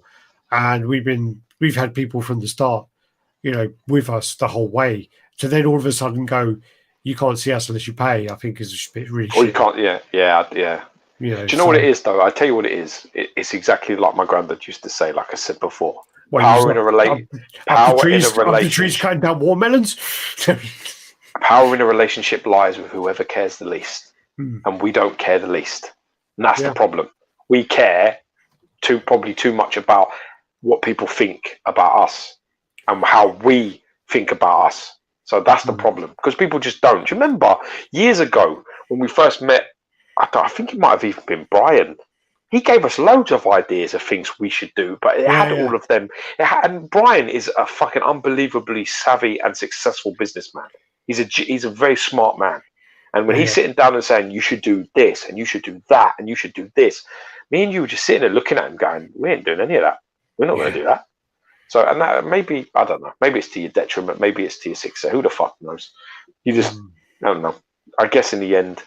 and we've had people from the start, you know, with us the whole way. So then all of a sudden go, you can't see us unless you pay. I think is really. Or you can't. Yeah. You know, do you know what it is though? I tell you what it is. It's exactly like my granddad used to say. Like I said before, power in a relationship. The trees cutting down watermelons. Power in a relationship lies with whoever cares the least, and we don't care the least, and that's the problem. We care probably too much about what people think about us and how we think about us. So that's the problem, because people just don't. Do you remember years ago when we first met? I think it might have even been Brian. He gave us loads of ideas of things we should do, but it had all of them. And Brian is a fucking unbelievably savvy and successful businessman. He's a very smart man. And when he's sitting down and saying, you should do this, and you should do that, and you should do this, me and you were just sitting there looking at him going, we ain't doing any of that. We're not going to do that. So, and that maybe, I don't know, maybe it's to your detriment, maybe it's to your success. Who the fuck knows? You just, I don't know. I guess in the end,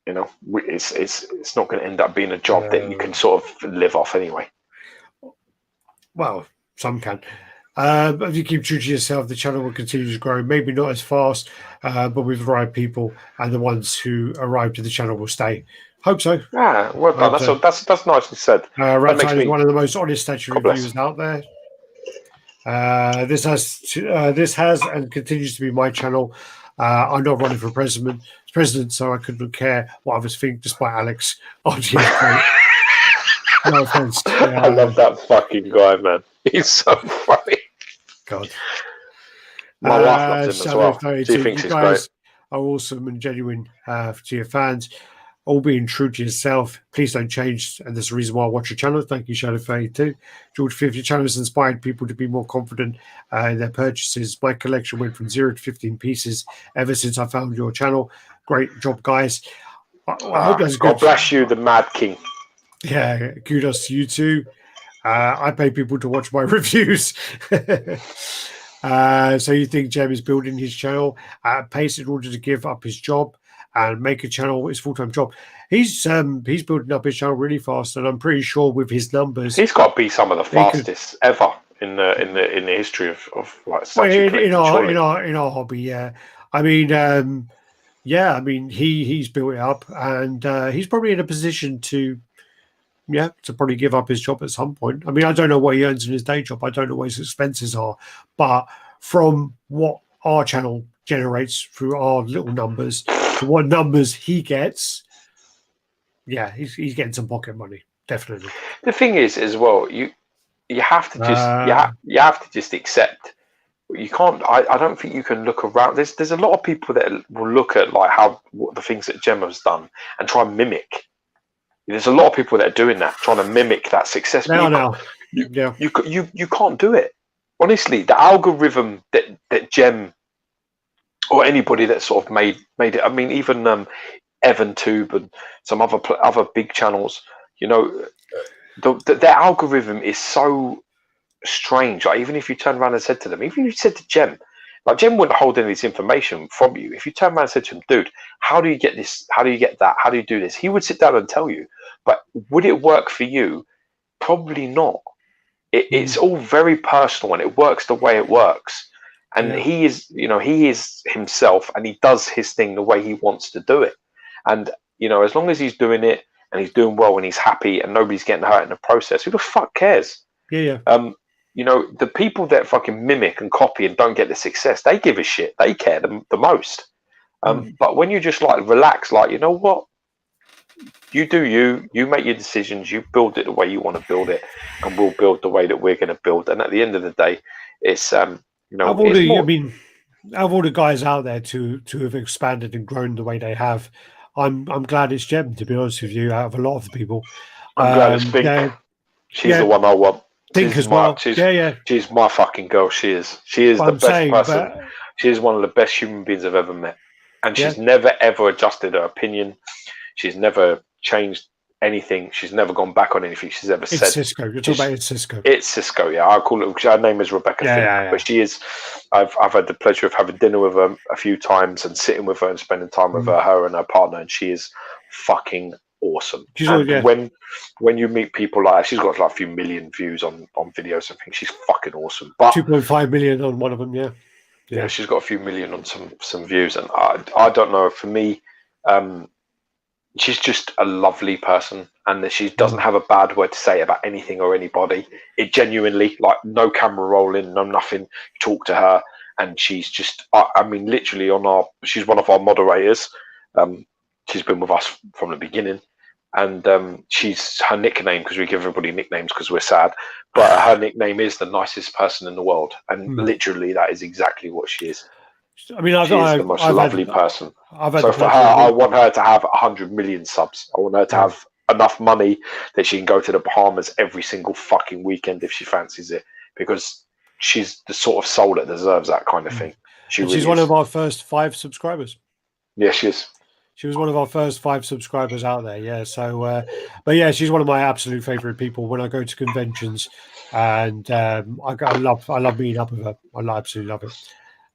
you know, it's not going to end up being a job that you can sort of live off anyway. Well, some can. If you keep true to yourself, the channel will continue to grow. Maybe not as fast, but with the right people, and the ones who arrive to the channel will stay. Hope so. Yeah, well done. That's nicely said. RaddTitan is one of the most honest statue reviewers out there. This has and continues to be my channel. I'm not running for president, so I couldn't care what others think, despite Alex. Oh, yeah, no offense. I love that fucking guy, man. He's so funny. God. My wife loves him as well. She thinks he's great. Are awesome and genuine to your fans. All being true to yourself. Please don't change. And there's a reason why I watch your channel. Thank you, Shadow32. George 50 channel has inspired people to be more confident in their purchases. My collection went from 0 to 15 pieces ever since I found your channel. Great job, guys. I hope that's good. God bless you, the Mad King. Yeah, kudos to you too. I pay people to watch my reviews. So you think Jem is building his channel at pace in order to give up his job and make a channel his full-time job? He's building up his channel really fast, and I'm pretty sure with his numbers, he's got to be some of the fastest ever in the history of like such in our hobby. Yeah, I mean, he's built it up, and he's probably in a position to probably give up his job at some point. I mean, I don't know what he earns in his day job. I don't know what his expenses are, but from what our channel generates through our little numbers to what numbers he gets, he's getting some pocket money, definitely. The thing is, as well, you have to just you have to just accept. You can't. I don't think you can look around. There's a lot of people that will look at like what the things that Gemma's done and try and mimic. There's a lot of people that are doing that, trying to mimic that success. You can't do it. Honestly, the algorithm that Gem or anybody that sort of made it. I mean, even Evan Tube and some other big channels. You know, their algorithm is so strange. Like, even if you turn around and said to them, even if you said to Gem, like Gem wouldn't hold any of this information from you. If you turn around and said to him, dude, how do you get this? How do you get that? How do you do this? He would sit down and tell you. But would it work for you? Probably not. It's all very personal, and it works the way it works. And he is himself, and he does his thing the way he wants to do it. And as long as he's doing it and he's doing well and he's happy and nobody's getting hurt in the process, who the fuck cares? Yeah. The people that fucking mimic and copy and don't get the success, they give a shit. They care the most. But when you just like relax, like, you know what? You do you make your decisions, you build it the way you want to build it, and we'll build the way that we're going to build. And at the end of the day, it's of all the guys out there to have expanded and grown the way they have, I'm glad it's Gem, to be honest with you, out of a lot of the people. I'm glad it's Pink. She's the one I want. She's my fucking girl. She is the best person. She is one of the best human beings I've ever met, and she's never ever adjusted her opinion. She's never changed anything. She's never gone back on anything she's ever said. Cisco. You're talking about Cisco. It's Cisco, yeah. I call it. Her name is Rebecca Finn, but she is. I've had the pleasure of having dinner with her a few times and sitting with her and spending time with her and her partner, and she is fucking awesome. When you meet people like her, she's got like a few million views on videos and things. She's fucking awesome. But 2.5 million on one of them, yeah. She's got a few million on some views, and I don't know. For me, she's just a lovely person, and that she doesn't have a bad word to say about anything or anybody. It genuinely, like, no camera rolling, no nothing. You talk to her, and she's just, I mean, literally she's one of our moderators. She's been with us from the beginning, and she's her nickname, because we give everybody nicknames because we're sad, but her nickname is the nicest person in the world, and literally that is exactly what she is. I mean, she's the most lovely person. So for her, I want her to have 100 million subs. I want her to have enough money that she can go to the Bahamas every single fucking weekend if she fancies it, because she's the sort of soul that deserves that kind of thing. She's one of our first 5 subscribers. Yeah, she is. She was one of our first 5 subscribers out there. Yeah. So, but yeah, she's one of my absolute favorite people when I go to conventions, and I love meeting up with her. I absolutely love it.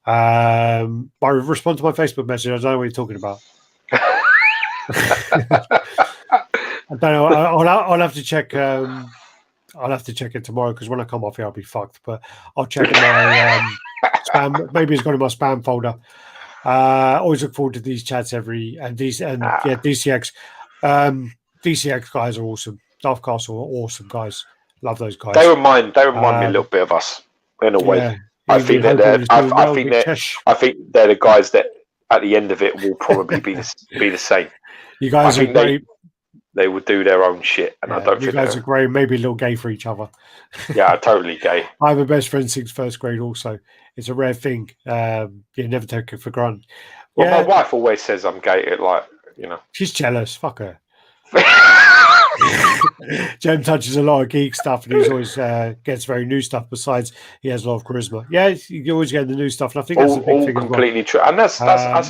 I respond to my Facebook message. I don't know what you're talking about. I don't know. I'll have to check. I'll have to check it tomorrow, because when I come off here, I'll be fucked. But I'll check my spam. Maybe it's gone in my spam folder. Always look forward to these chats DCX. DCX guys are awesome. Darth Castle are awesome guys. Love those guys. They remind me a little bit of us in a way. I think they're the guys that at the end of it will probably be the same. You guys are great. They would do their own shit, and I don't think you guys are great. Maybe a little gay for each other. Yeah, totally gay. I have a best friend since first grade. Also, it's a rare thing. You never take it for granted. Well, my wife always says I'm gay. Like, you know, she's jealous. Fuck her. Jem touches a lot of geek stuff, and he always gets very new stuff. Besides, he has a lot of charisma. Yeah, you always get the new stuff, and I think that's a big thing. Completely true, and that's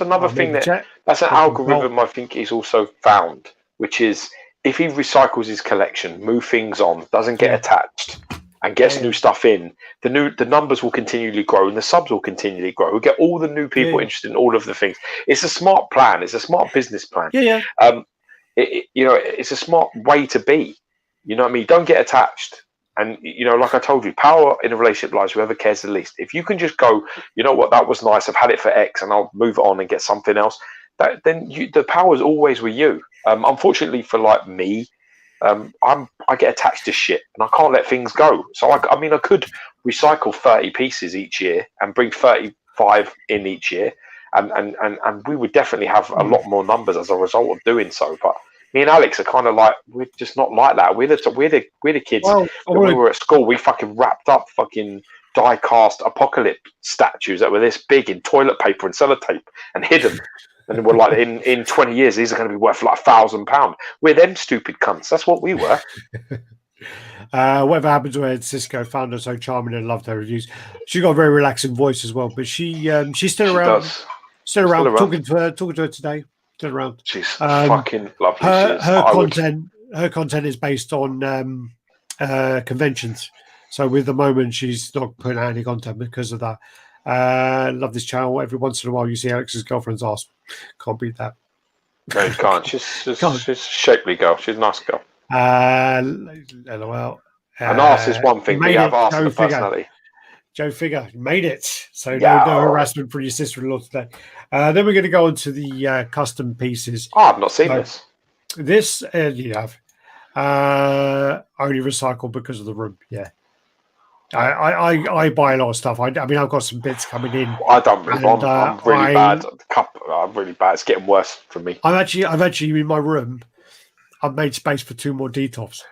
another thing that's an algorithm I think he's also found, which is if he recycles his collection, move things on, doesn't get attached, and gets new stuff in, the numbers will continually grow, and the subs will continually grow. We'll get all the new people interested in all of the things. It's a smart plan. It's a smart business plan. It's a smart way to be. You know what I mean? Don't get attached. And, you know, like I told you, power in a relationship lies whoever cares the least. If you can just go, you know what, that was nice, I've had it for X, and I'll move on and get something else, then the power is always with you. Unfortunately for, like, me, I get attached to shit, and I can't let things go. So, I mean, I could recycle 30 pieces each year and bring 35 in each year, and we would definitely have a lot more numbers as a result of doing so. But me and Alex are kind of like, we're just not like that. We're the kids. Well, when we were at school, we fucking wrapped up fucking die-cast apocalypse statues that were this big in toilet paper and sellotape and hid them. And we're like, in 20 years, these are going to be worth like £1,000. We're them stupid cunts. That's what we were. Whatever happened to her, Cisco found her so charming and loved her reviews. She got a very relaxing voice as well, but she's still around. Still around. Talking to her today. Still around. She's fucking lovely. Her content is based on conventions. So with the moment, she's not putting out any content because of that. Love this channel. Every once in a while, you see Alex's girlfriend's ass. Can't beat that. No, you can't. She's a shapely girl. She's a nice girl. LOL. An ass is one thing, but you have ass and a personality. Joe Figure made it. So no harassment for your sister-in-law today. Then we're going to go on to the custom pieces. Oh, I've not seen this. This you have. Only recycled because of the room. Yeah. I buy a lot of stuff. I mean, I've got some bits coming in. I don't. I'm really bad. I'm really bad. It's getting worse for me. I've actually in my room. I've made space for 2 more detops.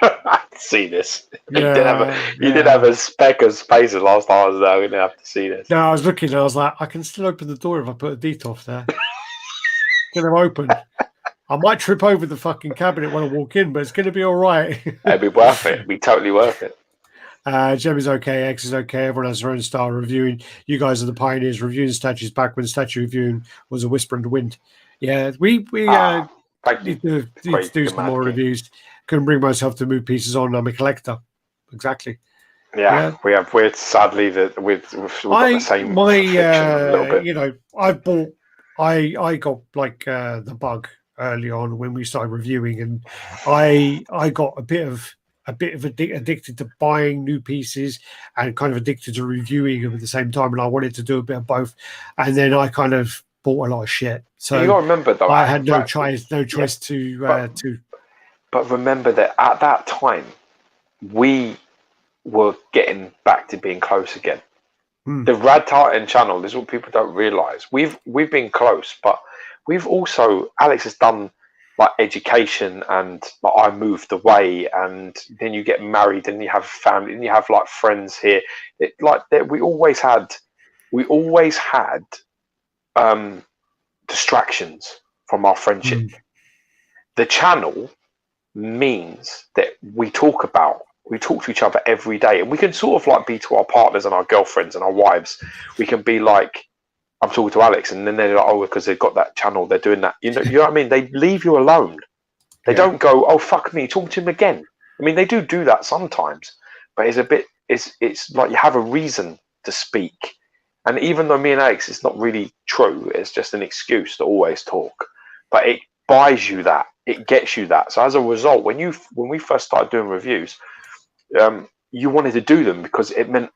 I see this. You did have a speck of space the last time I was there. We didn't have to see this. No, I was looking and I was like, I can still open the door if I put a detop there. Get them open. I might trip over the fucking cabinet when I walk in, but it's going to be all right. It'd be worth it. It'd be totally worth it. Jem is okay. X is okay. Everyone has their own style reviewing. You guys are the pioneers reviewing statues back when statue reviewing was a whisper in the wind. Yeah, we need to do some more reviews. Couldn't bring myself to move pieces on. I'm a collector. Exactly. Yeah. We're sadly that we've got the same. A little bit. You know, I got like the bug early on when we started reviewing, and I got a bit of addicted to buying new pieces and kind of addicted to reviewing them at the same time, and I wanted to do a bit of both, and then I kind of bought a lot of shit. So you got to remember though, I had no choice to. But remember that at that time, we were getting back to being close again. The RaddTitan channel, this is what people don't realise. We've been close, but we've also, Alex has done like education, and like, I moved away, and then you get married and you have family and you have like friends here. We always had distractions from our friendship. The channel means that we talk to each other every day, and we can sort of like be to our partners and our girlfriends and our wives. We can be like, I'm talking to Alex, and then they're like, oh, because they've got that channel, they're doing that. You know what I mean? They leave you alone. They don't go, oh, fuck me, talk to him again. I mean, they do that sometimes, but it's like you have a reason to speak. And even though me and Alex, it's not really true, it's just an excuse to always talk. But it buys you that. It gets you that. So as a result, when we first started doing reviews, you wanted to do them because it meant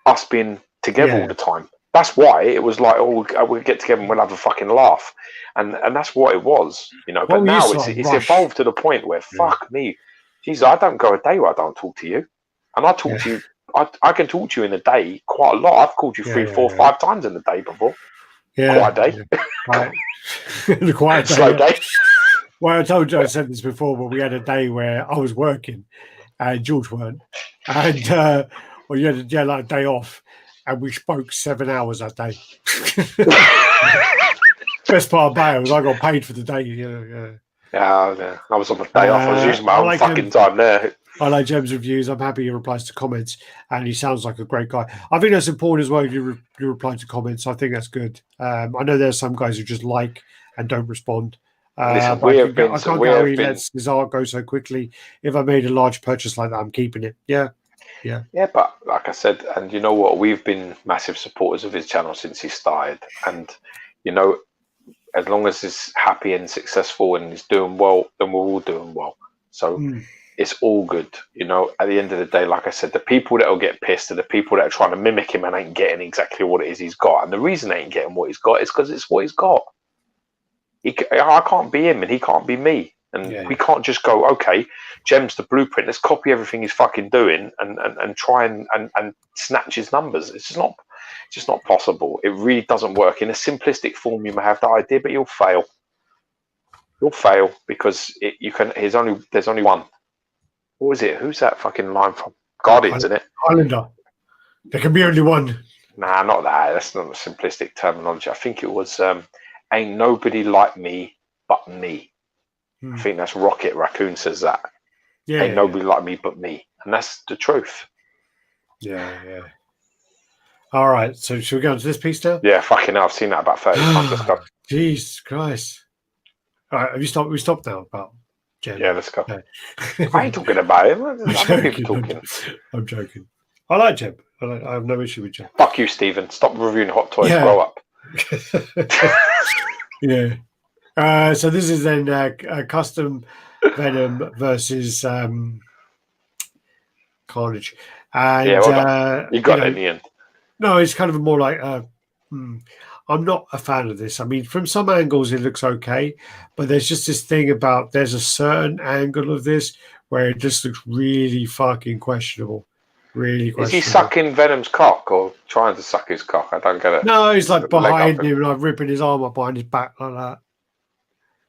us being together all the time. That's why it was like, oh, we'll get together and we'll have a fucking laugh. And that's what it was, you know. But now it's evolved to the point where, fuck me. Jesus, I don't go a day where I don't talk to you. And I talk to you, I can talk to you in a day quite a lot. I've called you 3, 4, 5 times in a day before. Yeah. Quiet day. Yeah. Right. The quiet day. Slow day. Well, I told you I said this before, but we had a day where I was working and George weren't. And well, you had like a day off and we spoke 7 hours that day. Best part about it was I got paid for the day. Yeah, I was on the day off. I was using my own fucking time there. I like Jem's reviews. I'm happy he replies to comments, and he sounds like a great guy. I think that's important as well. You reply to comments. I think that's good. I know there's some guys who just like and don't respond. Listen, I can't get how he lets his art go so quickly. If I made a large purchase like that, I'm keeping it. Yeah. But like I said, and you know what, we've been massive supporters of his channel since he started, and you know, as long as he's happy and successful and he's doing well, then we're all doing well. So it's all good. You know, at the end of the day, like I said, the people that will get pissed are the people that are trying to mimic him and ain't getting exactly what it is he's got. And the reason they ain't getting what he's got is because it's what he's got. I can't be him and he can't be me. And we can't just go, okay, Jem's the blueprint. Let's copy everything he's fucking doing and try and snatch his numbers. It's just not possible. It really doesn't work. In a simplistic form, you may have the idea, but you'll fail. You'll fail because there's only one. What was it? Who's that fucking line from? Guardians, isn't it? Highlander. There can be only one. Nah, not that. That's not a simplistic terminology. I think it was ain't nobody like me but me. I think that's Rocket Raccoon says that. Yeah, ain't nobody like me but me. And that's the truth. Yeah. All right. So should we go on to this piece now? Yeah, fucking hell. I've seen that about 30 times. Let's go. Jesus Christ. All right. Have you stopped? We stopped now about Jen. Yeah, let's go. I ain't talking about him. I'm joking. I like Jen. I have no issue with Jen. Fuck you, Stephen. Stop reviewing hot toys. Grow up. Yeah. So this is then custom Venom versus Carnage. And you got it in the end. No, it's kind of more like I'm not a fan of this. I mean, from some angles it looks okay, but there's just this thing about there's a certain angle of this where it just looks really fucking questionable. Really questionable. Is he sucking Venom's cock or trying to suck his cock? I don't get it. No, he's like behind him, like ripping his arm up behind his back like that.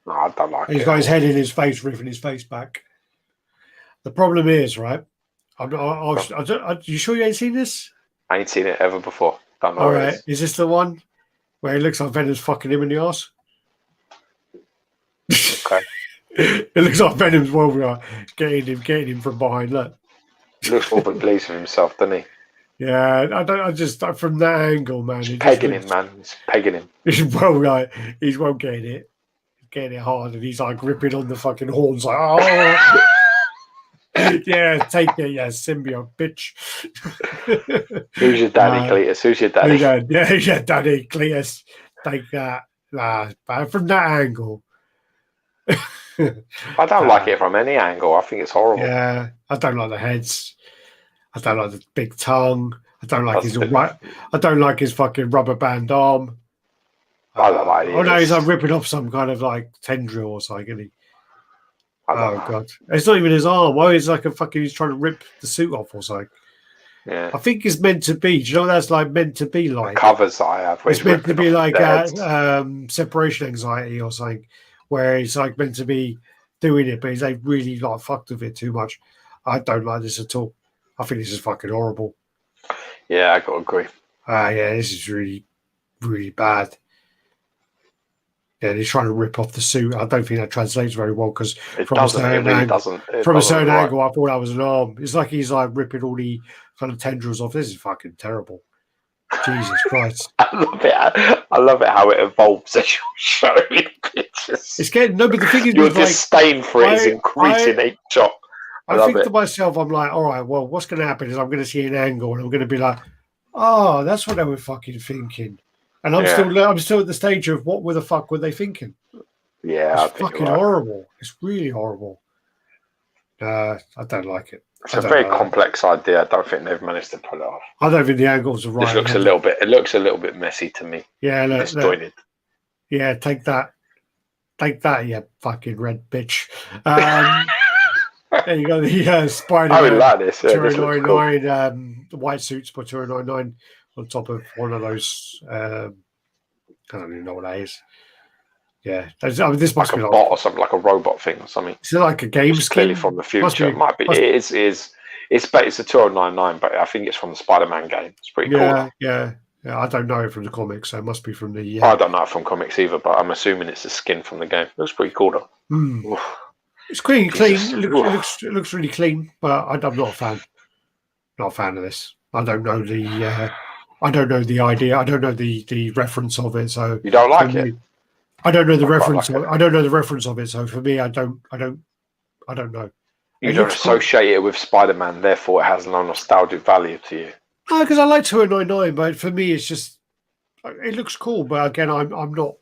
No, I don't like it. He's got his head in his face, ripping his face back. The problem is, right? You sure you ain't seen this? I ain't seen it ever before. Don't know. All right, is this the one where it looks like Venom's fucking him in the arse? Okay. It looks like Venom's getting him from behind. Look. He looks all but pleased with himself, doesn't he? Yeah, I just from that angle, man. He's pegging him, man. He's pegging him. He's won't get it. Getting it hard, and he's like gripping on the fucking horns, like, oh, yeah, take it, yeah, symbiote, bitch. Who's your daddy, Cletus? Who's your daddy? Who's your daddy, Cletus? Take that. But from that angle, I don't like it from any angle. I think it's horrible. Yeah, I don't like the heads. I don't like the big tongue. I don't like his fucking rubber band arm. I don't like it. Oh no, he's like ripping off some kind of like tendril or something, isn't he? Oh god, it's not even his arm. Oh, it's like he's trying to rip the suit off or something. Yeah, I think it's meant to be. Do you know what that's like meant to be like? The covers I have. It's meant to be like separation anxiety or something, where it's like meant to be doing it, but he's like really like fucked with it too much. I don't like this at all. I think this is fucking horrible. Yeah, I gotta agree. Yeah, this is really, really bad. Yeah, he's trying to rip off the suit. I don't think that translates very well because from a certain angle, I thought that was an arm. It's like he's like ripping all the kind of tendrils off. This is fucking terrible. Jesus Christ! I love it how it evolves as you're showing pictures. It's getting but the thing is, your disdain for it is increasing each shot. I think to myself, I'm like, all right, well, what's going to happen is I'm going to see an angle and I'm going to be like, oh, that's what they were fucking thinking. And I'm still at the stage of what the fuck were they thinking? Yeah, it's fucking horrible. It's really horrible. I don't like it. It's a very complex idea. I don't think they've managed to pull it off. I don't think the angles are right. It looks a little bit messy to me. Yeah, disjointed. Yeah, take that, you fucking red bitch. There you go. The Spider. I would like this. Yeah, 2099 the white suits for 2099 on top of one of those I don't even know what that is. Yeah, I mean, this must Like be a like bot or something, like a robot thing or something. is it like a game It's skin? clearly from the future. It might be. Must, It is. It's a 2099, but I think it's from the Spider-Man game. It's pretty cool. yeah, yeah. I don't know it from the comics, so it must be from the. I don't know it from comics either, but I'm assuming it's a skin from the game. It looks pretty cool though. It's clean. Jesus. It looks really clean, but I'm not a fan. Not a fan of this. I don't know the. I don't know the idea. I don't know the reference of it. So You don't like it? I don't know the I quite reference. like it. I don't know the reference of it. So for me, I don't know. You It don't looks cool. associate it with Spider-Man, therefore it has no nostalgic value to you. No, because I like 2099, but for me, it's just it looks cool. But again, I'm not.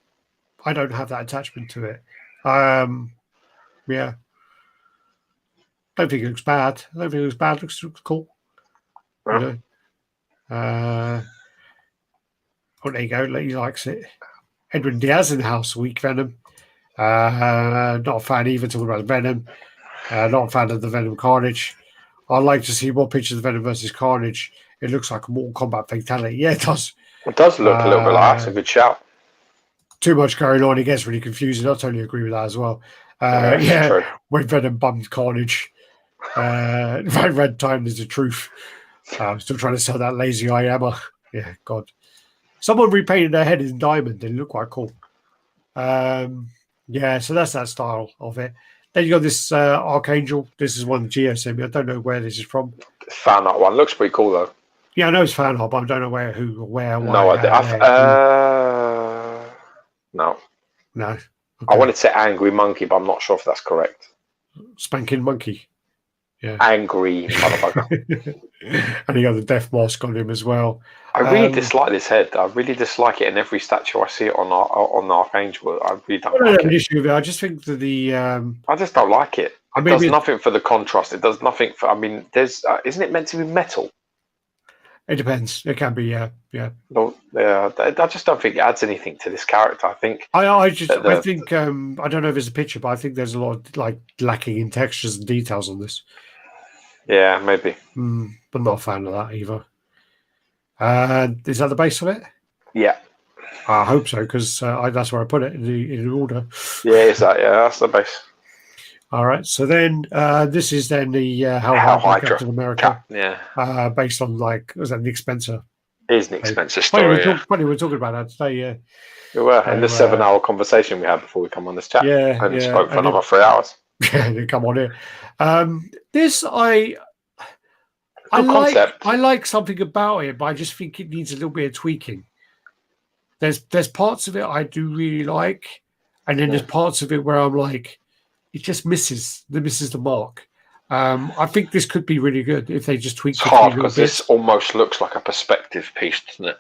I don't have that attachment to it. Yeah. Don't think it looks bad. I don't think it looks bad. It looks cool. Yeah. You know. Oh, there you go. He likes it. Edwin Diaz in the house. Weak Venom. Not a fan either. Talking about Venom. Not a fan of the Venom Carnage. I'd like to see more pictures of Venom versus Carnage. It looks like a Mortal Kombat fatality. Yeah, it does. It does look a little bit like that's a good shout. Too much going on. It gets really confusing. I totally agree with that as well. True. When Venom bummed Carnage. RaddTitan is the truth. I'm still trying to sell that lazy eye hammer. Yeah, God. Someone repainted their head in diamond. They look quite cool. Yeah, so that's that style of it. Then you got this Archangel. This is one Geo sent me. I don't know where this is from. Found that one. Looks pretty cool though. Yeah, I know it's fan hub. I don't know where, who, where, why. No idea. No. No. Okay. I wanted to say Angry Monkey, but I'm not sure if that's correct. Spanking Monkey. Yeah. Angry motherfucker. And you got the death mask on him as well. I really dislike this head. I really dislike it in every statue I see it on Archangel. I really don't like it. Issue with it. I just think that the I just don't like it. It does nothing for the contrast. It does nothing for. I mean, there's isn't it meant to be metal? It depends. It can be, yeah. No, yeah. I just don't think it adds anything to this character. I think. I think I don't know if it's a picture, but I think there's a lot of, like lacking in textures and details on this. Yeah, maybe. But not a fan of that either. Is that the base of it? Yeah. I hope so, because that's where I put it in order. Yeah, is that? Yeah, that's the base. All right. So then this is then the Hell Hydra Captain America. Yeah. Based on was that Nick Spencer? It is Nick Spencer's story. Funny, we're talking about that today. Yeah. We were in the 7-hour conversation we had before we come on this chat. Yeah. And spoke for another 3 hours. Yeah, they come on here. This I like something about it, but I just think it needs a little bit of tweaking. There's parts of it I do really like, and then there's parts of it where I'm like, it just misses the mark. I think this could be really good if they just tweak. It's hard because this almost looks like a perspective piece, doesn't it?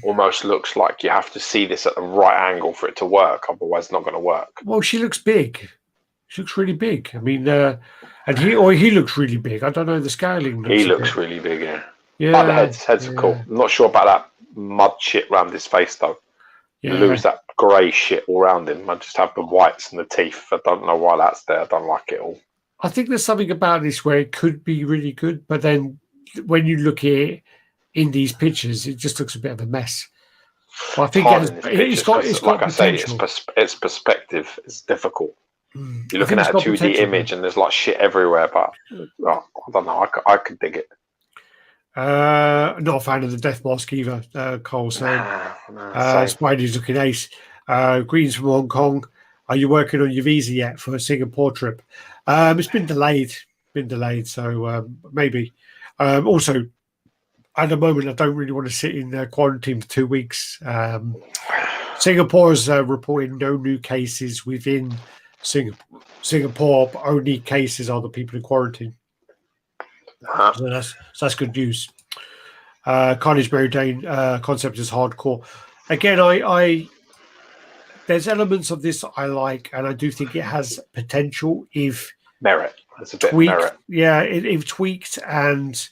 Almost looks like you have to see this at the right angle for it to work. Otherwise, it's not going to work. Well, she looks big. She looks really big. I mean, and he looks really big. I don't know the scaling. He looks really big. Yeah. Yeah. But the heads are cool. I'm not sure about that mud shit around his face though. You lose that grey shit all around him. I just have the whites and the teeth. I don't know why that's there. I don't like it all. I think there's something about this where it could be really good, but then when you look at it in these pictures, it just looks a bit of a mess. Well, I think it's got potential. It's perspective. It's difficult. You're looking at a 2D image and there's like shit everywhere, but I don't know. I could dig it. Not a fan of the death mask either. Cole saying Spidey's looking ace. Green's from Hong Kong. Are you working on your visa yet for a Singapore trip? It's been delayed. So maybe. Also, at the moment, I don't really want to sit in quarantine for 2 weeks. Singapore is reporting no new cases within Singapore. Only cases are the people in quarantine. So that's good news. Carnage Mary Jane concept is hardcore. Again, I there's elements of this I like, and I do think it has potential if merit. There's a bit of merit. Yeah, if tweaked, and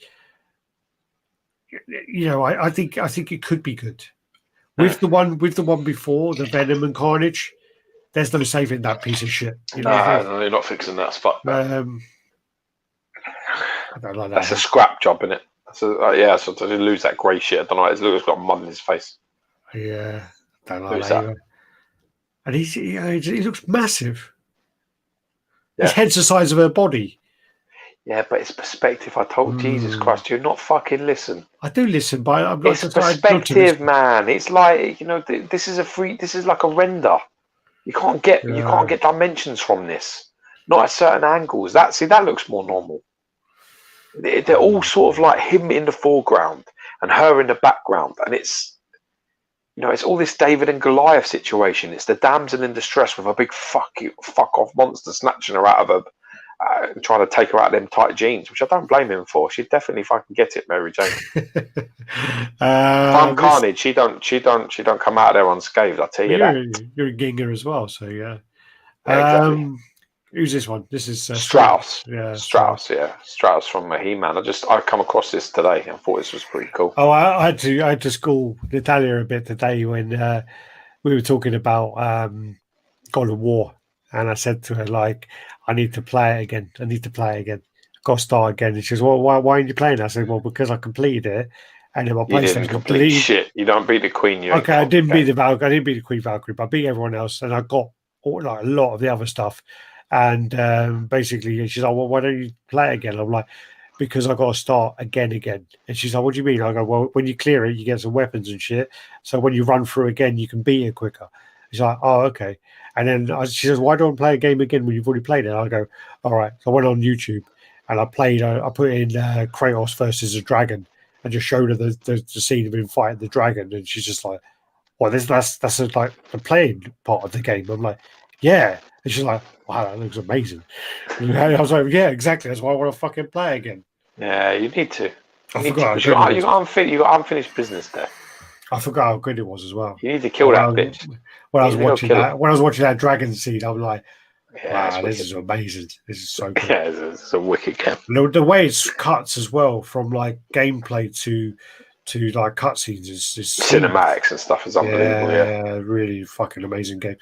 I think it could be good. With the one before, the Venom and Carnage, there's no saving that piece of shit. No, you're not fixing that spot. I don't like that. That's a scrap job, isn't it? So to lose that grey shit, I don't know. It's got mud in his face. Yeah, Don't like Who's that that? either. And he looks massive. Yeah. His head's the size of her body. Yeah, but it's perspective. I told Jesus Christ, do not fucking listen. I do listen, but I'm not It's just perspective, man. It's like, you know, this is like a render. You can't get dimensions from this. Not at certain angles. That looks more normal. They're all sort of like him in the foreground and her in the background, and it's, you know, it's all this David and Goliath situation. It's the damsel in distress with a big fuck off monster snatching her out of her, trying to take her out of them tight jeans, which I don't blame him for. She'd definitely fucking get it, Mary Jane. If I'm Carnage, she don't come out of there unscathed. I tell you that. You're a Ginger as well, so yeah. Exactly. Who's this one? This is Strauss. Yeah, Strauss. Yeah, Strauss from He-Man. I come across this today. I thought this was pretty cool. Oh, I had to school Natalia a bit today when we were talking about God of War, and I said to her, like, I need to play it again. Got to start again. And she goes, well, why aren't you playing? I said, well, because I completed it, and then my PlayStation deleted. Shit. You don't beat the Queen. Okay, I didn't beat the Queen Valkyrie, but I beat everyone else, and I got a lot of the other stuff. And basically, she's like, well, why don't you play it again? I'm like, because I got to start again. And she's like, what do you mean? I go, well, when you clear it, you get some weapons and shit. So when you run through again, you can beat it quicker. She's like, oh, okay. And then she says, why don't I play a game again when you've already played it? I go, all right. So I went on YouTube and I put in Kratos versus a dragon and just showed her the scene of him fighting the dragon. And she's just like, well, that's like the playing part of the game. I'm like, yeah. And she's like, wow, that looks amazing. And I was like, yeah, exactly. That's why I want to fucking play again. Yeah, you need to. I forgot. You got unfinished business there. I forgot how good it was as well. You need to kill that bitch. When I was watching that dragon scene, I'm like, wow, this is amazing. This is so good. Yeah, it's a wicked game. The way it cuts as well from like gameplay to like cutscenes is cinematics and stuff is unbelievable. Yeah, really fucking amazing game.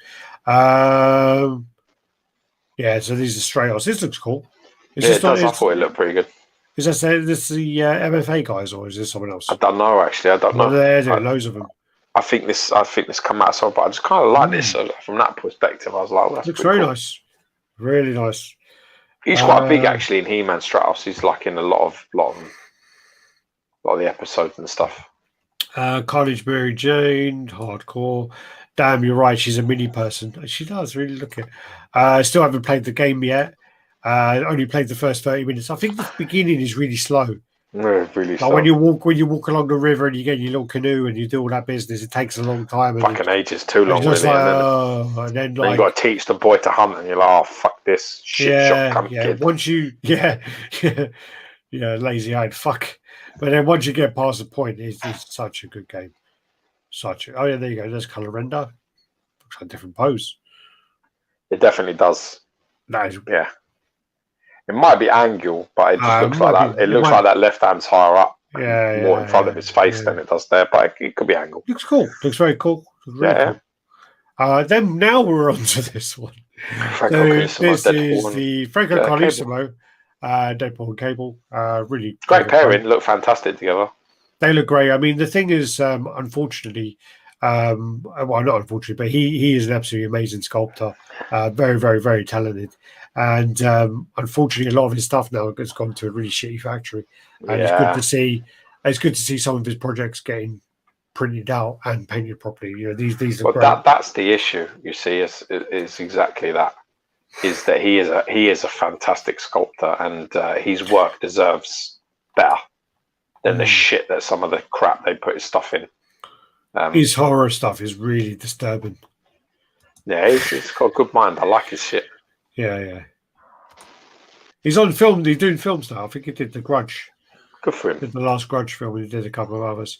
Yeah, so these are straight offs. This looks cool. I thought it looked pretty good. Is this the MFA guys, or is this someone else? I don't know, actually. I don't know. There's loads of them. I think this come out somewhere, but I just kind of like this from that perspective. I was like, well, that's looks very cool. nice, really nice. He's quite big actually in He-Man Strauss. He's like in a lot of the episodes and stuff. Carnage Mary Jane, hardcore. Damn, you're right. She's a mini person. She does really look it. I still haven't played the game yet. Only played the first 30 minutes. I think the beginning is really slow. Really slow. When you walk along the river and you get your little canoe and you do all that business, it takes a long time. Fucking ages, too long. Just and then you got to teach the boy to hunt, and you're like, oh fuck this shit shotgun kid. Once you lazy eyed fuck. But then once you get past the point, it's such a good game. Oh yeah, there you go. There's color render. Looks like a different pose. It definitely does. Yeah. It might be angle, but it just looks like that. It looks like that left hand's higher up. More in front of his face than it does there, but it could be angle. Looks cool. Looks very cool. Cool. Then now we're on to this one. This is the Franco Carlissimo, Deadpool and Cable. Really great pairing. Look fantastic together. They look great. I mean, the thing is, unfortunately, well, not unfortunately, but he is an absolutely amazing sculptor. Very, very, very talented. And unfortunately, a lot of his stuff now has gone to a really shitty factory. And it's good to see. It's good to see some of his projects getting printed out and painted properly. You know, these are. But that's the issue. You see, is exactly that. Is that he is a fantastic sculptor, and his work deserves better than the shit that some of the crap they put his stuff in. His horror stuff is really disturbing. Yeah, he's got a good mind. I like his shit. Yeah. He's on film. He's doing films now. I think he did The Grudge. Good for him. Did the last Grudge film. He did a couple of others.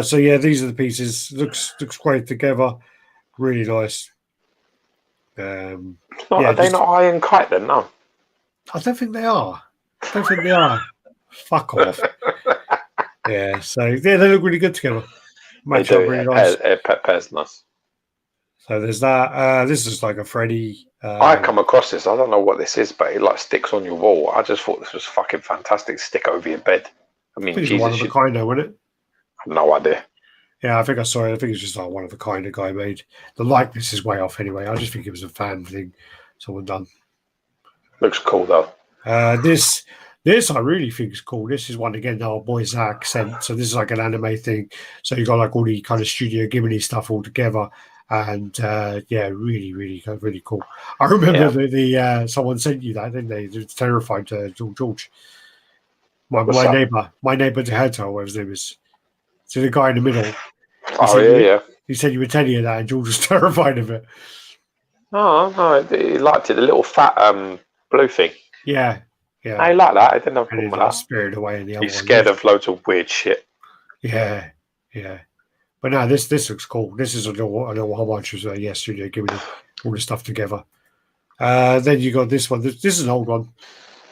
So yeah, these are the pieces. Looks great together. Really nice. Are they not Iron Kite then? No. I don't think they are. Fuck off. Yeah. So yeah, they look really good together. Match up really nice. Pairs nice. So there's that. This is like a Freddy. I come across this. I don't know what this is, but it like sticks on your wall. I just thought this was fucking fantastic. Stick over your bed. I mean, it's Jesus, one of a kind, though, isn't it? I have no idea. Yeah, I think I saw it. I think it's just like one of a kind of guy made. The likeness is way off anyway. I just think it was a fan thing someone done. Looks cool though. This I really think is cool. This is one again, our boy Zach sent. So this is like an anime thing. So you got like all the kind of Studio Ghibli stuff all together, and yeah, really cool. I remember the someone sent you that, didn't they? It was terrified to George. My neighbor Tahato, whatever his name is. So the guy in the middle. He said you were telling you that, and George was terrified of it. Oh no, he liked it. The little fat blue thing. Yeah. I like that. I didn't have a problem with that. Spirited away in the other He's scared of loads of weird shit. Yeah. But no, this looks cool. This is a little how much was yesterday, giving all the stuff together. Then you got this one. This is an old one.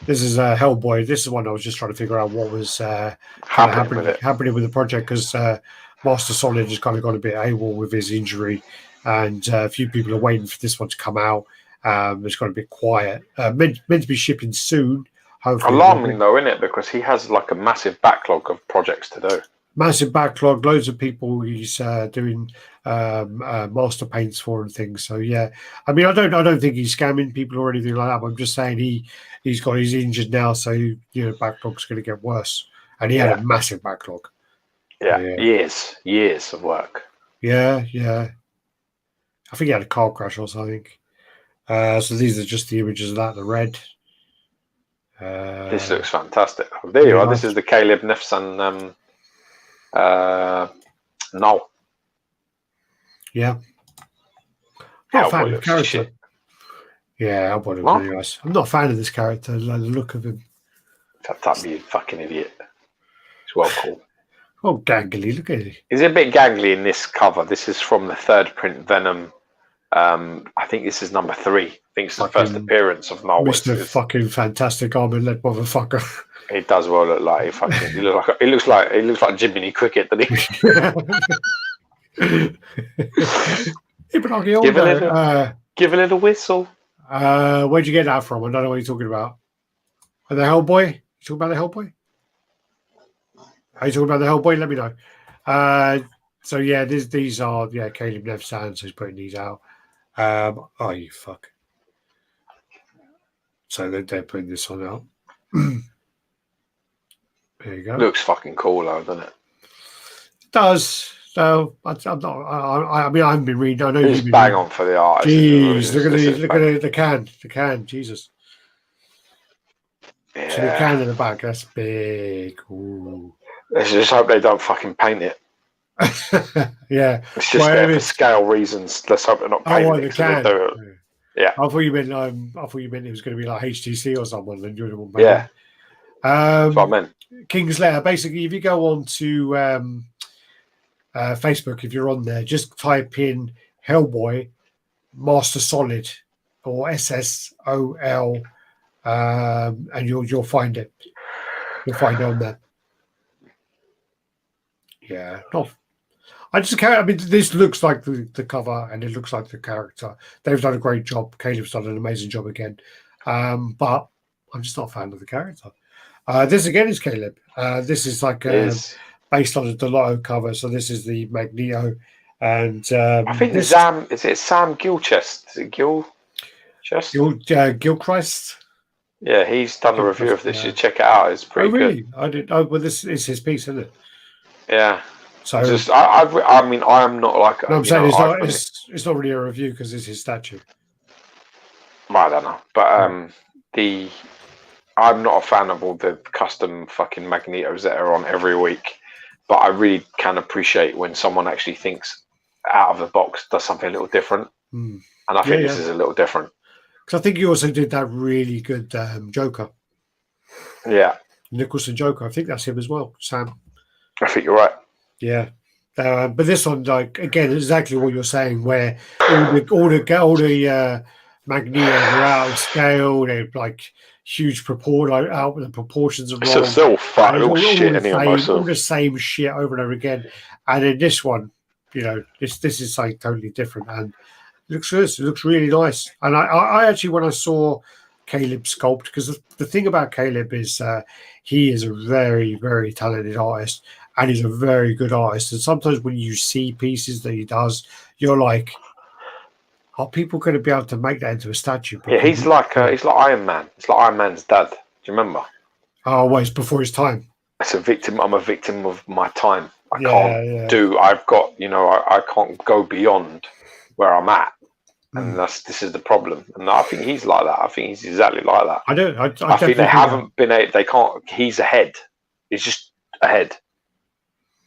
This is Hellboy. This is one I was just trying to figure out what was happening with the project, because Master Solid has kind of gone a bit AWOL with his injury, and a few people are waiting for this one to come out. It's got a bit quiet. Meant to be shipping soon. Hopefully. Alarming though, isn't it? Because he has like a massive backlog of projects to do. Massive backlog, loads of people he's doing master paints for and things. So yeah, I mean, I don't think he's scamming people or anything like that. But I'm just saying he's injured now, so backlog's going to get worse. And he had a massive backlog. Yeah, years of work. Yeah. I think he had a car crash or something. So these are just the images of that. The red. This looks fantastic. Oh, there you are. This is the Caleb Nefsan. No. Yeah. Not a fan of the character. Shit. Yeah, looks really nice. I'm not a fan of this character. Like the look of him. That'd be a fucking idiot. It's well cool. Oh, gangly. Look at it. He's a bit gangly in this cover. This is from the third print Venom. I think this is number 3. I think it's the first appearance of Noel. Mr. Fucking Fantastic Armour-led motherfucker. It does well look like he looks like Jiminy Cricket, doesn't he? Give a little whistle. Where'd you get that from? I don't know what you're talking about. The Hellboy? You talking about the Hellboy? Are you talking about the Hellboy? Let me know. So yeah, these are Caleb Nefsan, so he's putting these out. Oh, you fuck. So they're putting this one out. There you go. Looks fucking cool, though, doesn't it? It does. So I'm not. I mean, I haven't been reading. I know you've been bang on for the art. Jeez, look at the can. Jesus. Yeah. So the can in the back. That's big. Ooh. Let's just hope they don't fucking paint it. Yeah, it's just there for scale reasons. Let's hope they're not painting it. Yeah. I thought you meant it was going to be like HTC or someone. And you're yeah. That's what I meant. King's Letter. Basically, if you go on to Facebook, if you're on there, just type in Hellboy Master Solid or SSOL, and you'll find it. You'll find it on there. Yeah, this looks like the cover, and it looks like the character. They've done a great job. Caleb's done an amazing job again. But I'm just not a fan of the character. This again is Caleb. This is like based on the Delotto cover. So this is the Magneto, and I think is it Sam Gilchest? Is it Gilchest? Gilchrist. Yeah, he's done a review of this. You check it out. It's pretty good. I did. Oh, well, this is his piece, isn't it? Yeah. So I mean, I am not like. No, I'm saying it's not really a review because it's his statue. I don't know, but I'm not a fan of all the custom fucking Magnetos that are on every week. But I really can appreciate when someone actually thinks out of the box, does something a little different, and I think this is a little different. Because I think you also did that really good Joker. Yeah, Nicholson Joker. I think that's him as well, Sam. I think you're right. Yeah, but this one, like again, exactly what you're saying, where all the Magnetos are out of scale. They're like huge out with the proportions of wrong. It's still fun, all shit anyway. All the same shit over and over again. And in this one, this is something totally different, and it looks good. It looks really nice. And I actually, when I saw Caleb sculpt, because the thing about Caleb is he is a very, very talented artist, and he's a very good artist. And sometimes when you see pieces that he does, you're like, are people going to be able to make that into a statue? Yeah, he's like Iron Man. It's like Iron Man's dad. Do you remember? Oh, well, it's before his time. It's a victim. I'm a victim of my time. I Yeah, can't I've got, I can't go beyond where I'm at, and this is the problem. And I think he's like that. I think he's exactly like that. I think they haven't been able. They can't. He's ahead. He's just ahead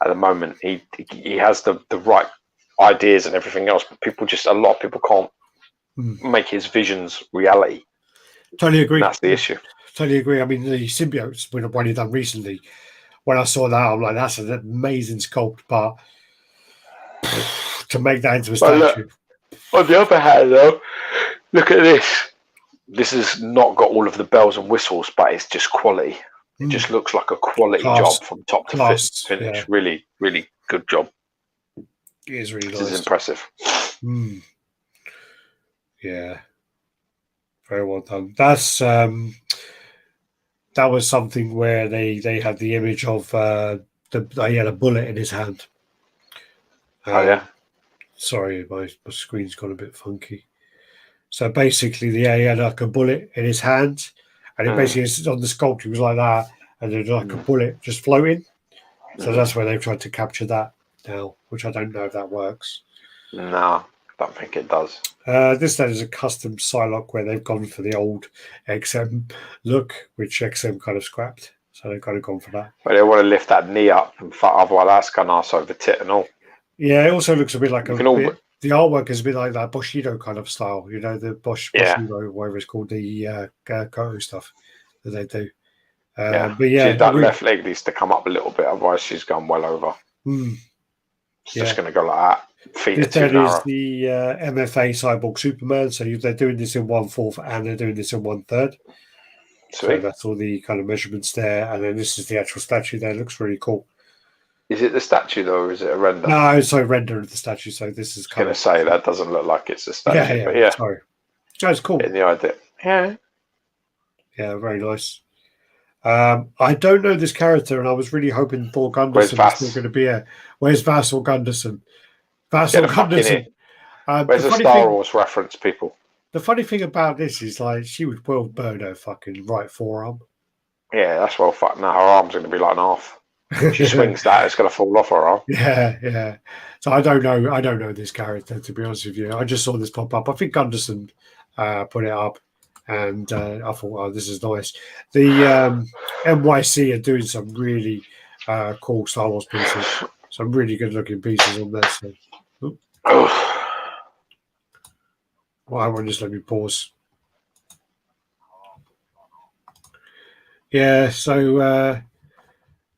at the moment. He has the right ideas and everything else, but a lot of people can't make his visions reality. Totally agree. And that's the issue. Totally agree. I mean, the symbiotes, when he done recently, when I saw that, I'm like, that's an amazing sculpt, but to make that into a statue. On the other hand, though, look at this. This has not got all of the bells and whistles, but it's just quality. It just looks like a quality job from top to finish. Yeah. Really, really good job. It is really nice. This is impressive. Yeah. Very well done. That's that was something where they had the image of he had a bullet in his hand. Oh yeah. Sorry, my screen's gone a bit funky. So basically, he had like a bullet in his hand, and it basically on the sculpt it was like that, and there's like a bullet just floating. So that's where they've tried to capture that now, which I don't know if that works. No, I don't think it does. This then is a custom Psylocke where they've gone for the old XM look, which XM kind of scrapped. So they've kind of gone for that. But they want to lift that knee up, and otherwise that's going to ass over tit and all. Yeah, it also looks a bit like the artwork is a bit like that Bushido kind of style, the Bushido, whatever it's called, the Koto stuff that they do. But yeah, that left leg needs to come up a little bit, otherwise she's gone well over. It's just going to go like that. Feet this is the MFA Cyborg Superman, so they're doing this in 1/4 and they're doing this in 1/3. So that's all the kind of measurements there, and then this is the actual statue there. It looks really cool. Is it the statue though, or is it a render? No, it's a render of the statue. So this is kind of say that doesn't look like it's a statue. But yeah. Sorry, that's cool. Getting the idea. Yeah, very nice. I don't know this character, and I was really hoping Thor Gunderson was still going to be here. Where's Vassal Gunderson? Vassal Gunderson. Where's the Star Wars reference, people? The funny thing about this is, like, she would well burn her fucking right forearm. Yeah, that's well fucked. Now her arm's going to be like an half. She swings that, it's going to fall off her arm. Yeah. So I don't know this character, to be honest with you. I just saw this pop up. I think Gunderson put it up, and I thought, oh, this is nice. The NYC are doing some really cool Star Wars pieces. Some really good looking pieces on there. So. Well, I won't just let me pause. Yeah, so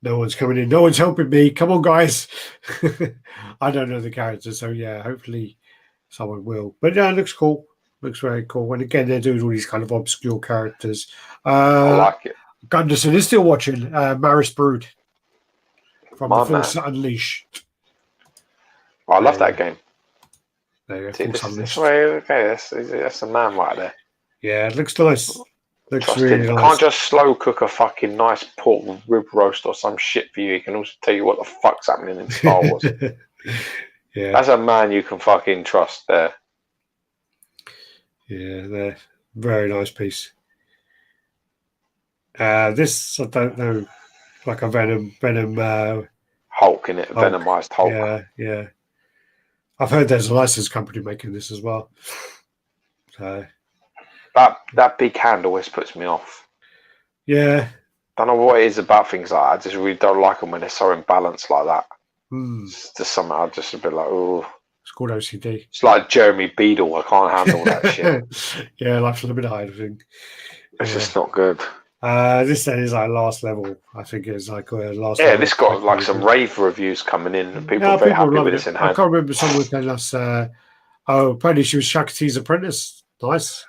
no one's coming in. No one's helping me. Come on, guys. I don't know the character, so yeah, hopefully someone will. But yeah, it looks cool. Looks very cool. And again, they're doing all these kind of obscure characters. I like it. Gunderson is still watching Maris Brood from The Force Unleashed. Oh, I love that game. There you go. That's a man right there. Yeah, it looks nice. Looks really nice. Can't just slow cook a fucking nice pork rib roast or some shit for you. He can also tell you what the fuck's happening in Star Wars. Yeah, that's a man you can fucking trust there. Yeah, they're very nice piece. This I don't know, like a Venom Hulk in it, Venomized Hulk. Yeah. I've heard there's a licensed company making this as well. So that big hand always puts me off. Yeah. Don't know what it is about things like that. I just really don't like them when they're so imbalanced like that. It's just something I'm just a bit like, oh. It's called OCD. It's like Jeremy Beadle. I can't handle that shit. Yeah, Life's a little bit high, I think. It's just not good. This then is like last level. I think it's like last. Yeah, this got like some rave reviews coming in, and people are very happy with this in hand. I can't remember someone telling us. Apparently she was Shakti's apprentice. Nice.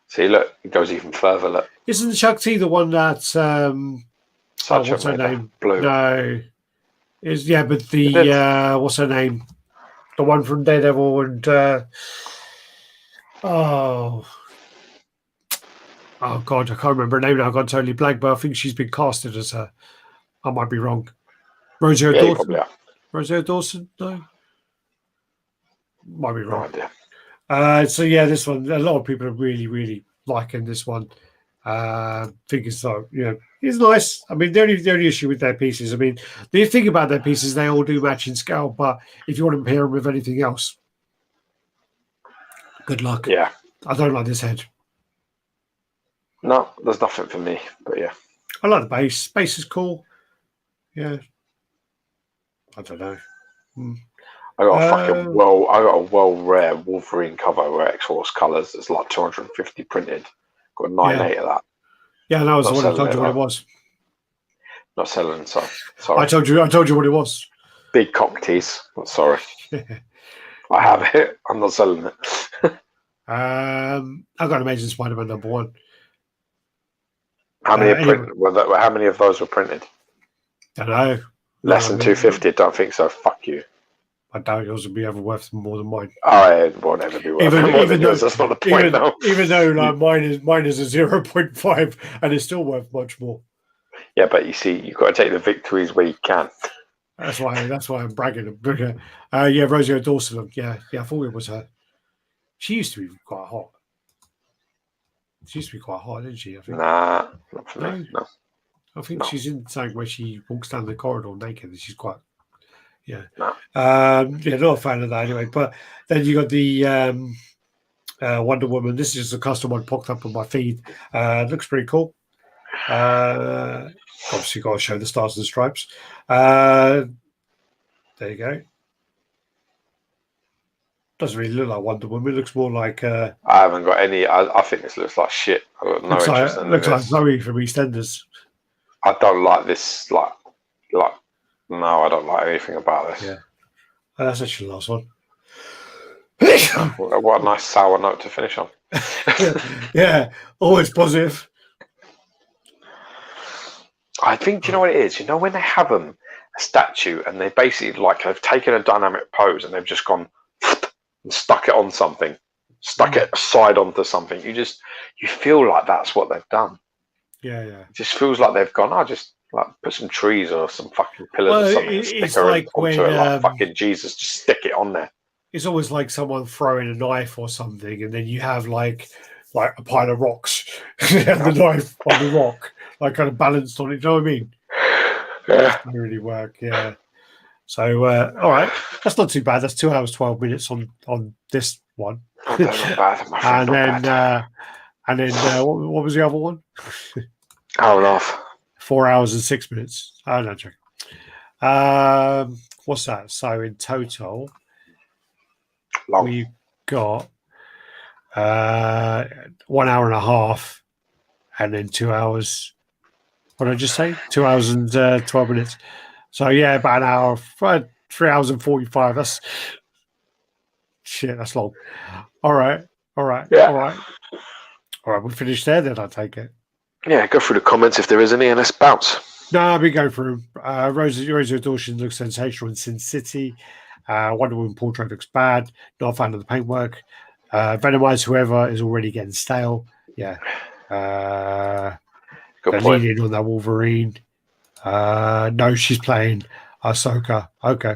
See, look, it goes even further. Look, isn't Shakti the one that? What's her name? Blue. No, but the what's her name? The one from Daredevil and Oh God, I can't remember her name now. I got totally blank, but I think she's been casted as her. I might be wrong. Rosario Yeah, you Dawson. probably are. Rosario Dawson? No. Might be No wrong. idea. So yeah, this one, a lot of people are really, really liking this one. Think it's like, it's nice. I mean, the only issue with their pieces, I mean, the thing about their pieces, they all do match in scale, but if you want to pair them with anything else, good luck. Yeah. I don't like this head. No, there's nothing for me, but yeah. I like the base. Base is cool. Yeah. I don't know. I got a well rare Wolverine cover where X-Force colours. It's like 250 printed. Got 9.8 of that. Yeah, that was the one I told you what it was. Not selling, so sorry. I told you what it was. Big cock tease. Sorry. I have it. I'm not selling it. I've got Amazing Spider-Man #1. How many of those were printed? Don't know. Less than 250. Don't think so. Fuck you. I doubt yours will be ever worth more than mine. It won't ever be worth more than yours. That's not the point, though. Even though like mine is a 0.5 and it's still worth much more. Yeah, but you see, you've got to take the victories where you can. That's why I'm bragging. Yeah, Rosario Dawson. Yeah, I thought it was her. She used to be quite hot. Didn't she? I think. Nah, not for me. No. I think she's in something where she walks down the corridor naked and she's quite. Yeah. No. Not a fan of that anyway. But then you got the Wonder Woman. This is the custom one popped up on my feed. Looks pretty cool. Obviously, got to show the stars and stripes. There you go. Doesn't really look like Wonder Woman. It looks more like. I haven't got any. I think this looks like shit. I've got no interest in looks this. like Zoe from EastEnders. I don't like this. Like. No, I don't like anything about this. Yeah. That's actually the last one. What a nice sour note to finish on. Yeah, always positive. I think, do you know what it is? You know, when they have a statue and they basically have taken a dynamic pose and they've just gone and stuck it on something, stuck it side onto something. You feel like that's what they've done. Yeah. It just feels like they've gone, just put some trees or some fucking pillars or something and stick her onto it like fucking Jesus, just stick it on there. It's always like someone throwing a knife or something and then you have like a pile of rocks and the knife on the rock, like kind of balanced on it. Do you know what I mean? Yeah. It doesn't really work, yeah. So, all right. That's not too bad. That's 2 hours, 12 minutes on this one. Oh, that's not bad, my friend, and then what was the other one? Hour and a half. 4 hours and 6 minutes. Oh, no, joke. What's that? So in total, we've got 1 hour and a half, and then 2 hours. What did I just say? 2 hours and 12 minutes. So yeah, about an hour, 3 hours and 45. That's shit. That's long. All right. Yeah. All right. We finished there. Then I take it. Yeah, go through the comments if there is any, and let's bounce. No, I'll be going through. Rosa Dawson looks sensational in Sin City. Wonder Woman portrait looks bad. Not a fan of the paintwork. Venomize whoever is already getting stale. Yeah. Good point. Leaning on that Wolverine. No, she's playing Ahsoka. Okay.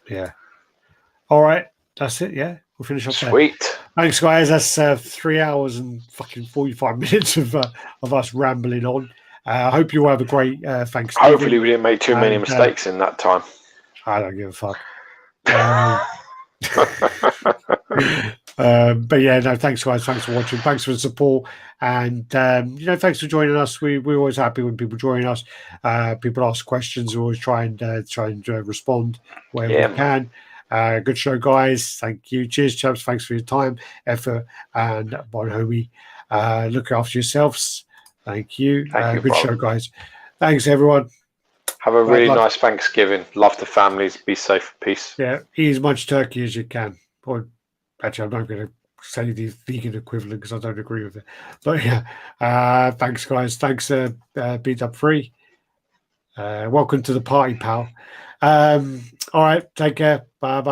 Yeah. All right. That's it. Yeah. We'll finish up there. Sweet. Thanks, guys. That's 3 hours and fucking 45 minutes of us rambling on. I hope you all have a great Thanksgiving. Hopefully, we didn't make too many mistakes in that time. I don't give a fuck. But yeah, no, thanks, guys. Thanks for watching. Thanks for the support. And, thanks for joining us. We're always happy when people join us. People ask questions. We always try and respond where we can. Good show, guys. Thank you. Cheers, chaps. Thanks for your time, effort, and bon homie. Look after yourselves. Thank you. Good show, guys. Thanks, everyone. Have a really nice Thanksgiving. Love the families. Be safe. Peace. Yeah, eat as much turkey as you can. Or actually, I'm not going to say the vegan equivalent because I don't agree with it. But yeah, thanks, guys. Thanks, Beat Up Free. Welcome to the party, pal. All right, take care. Bye bye.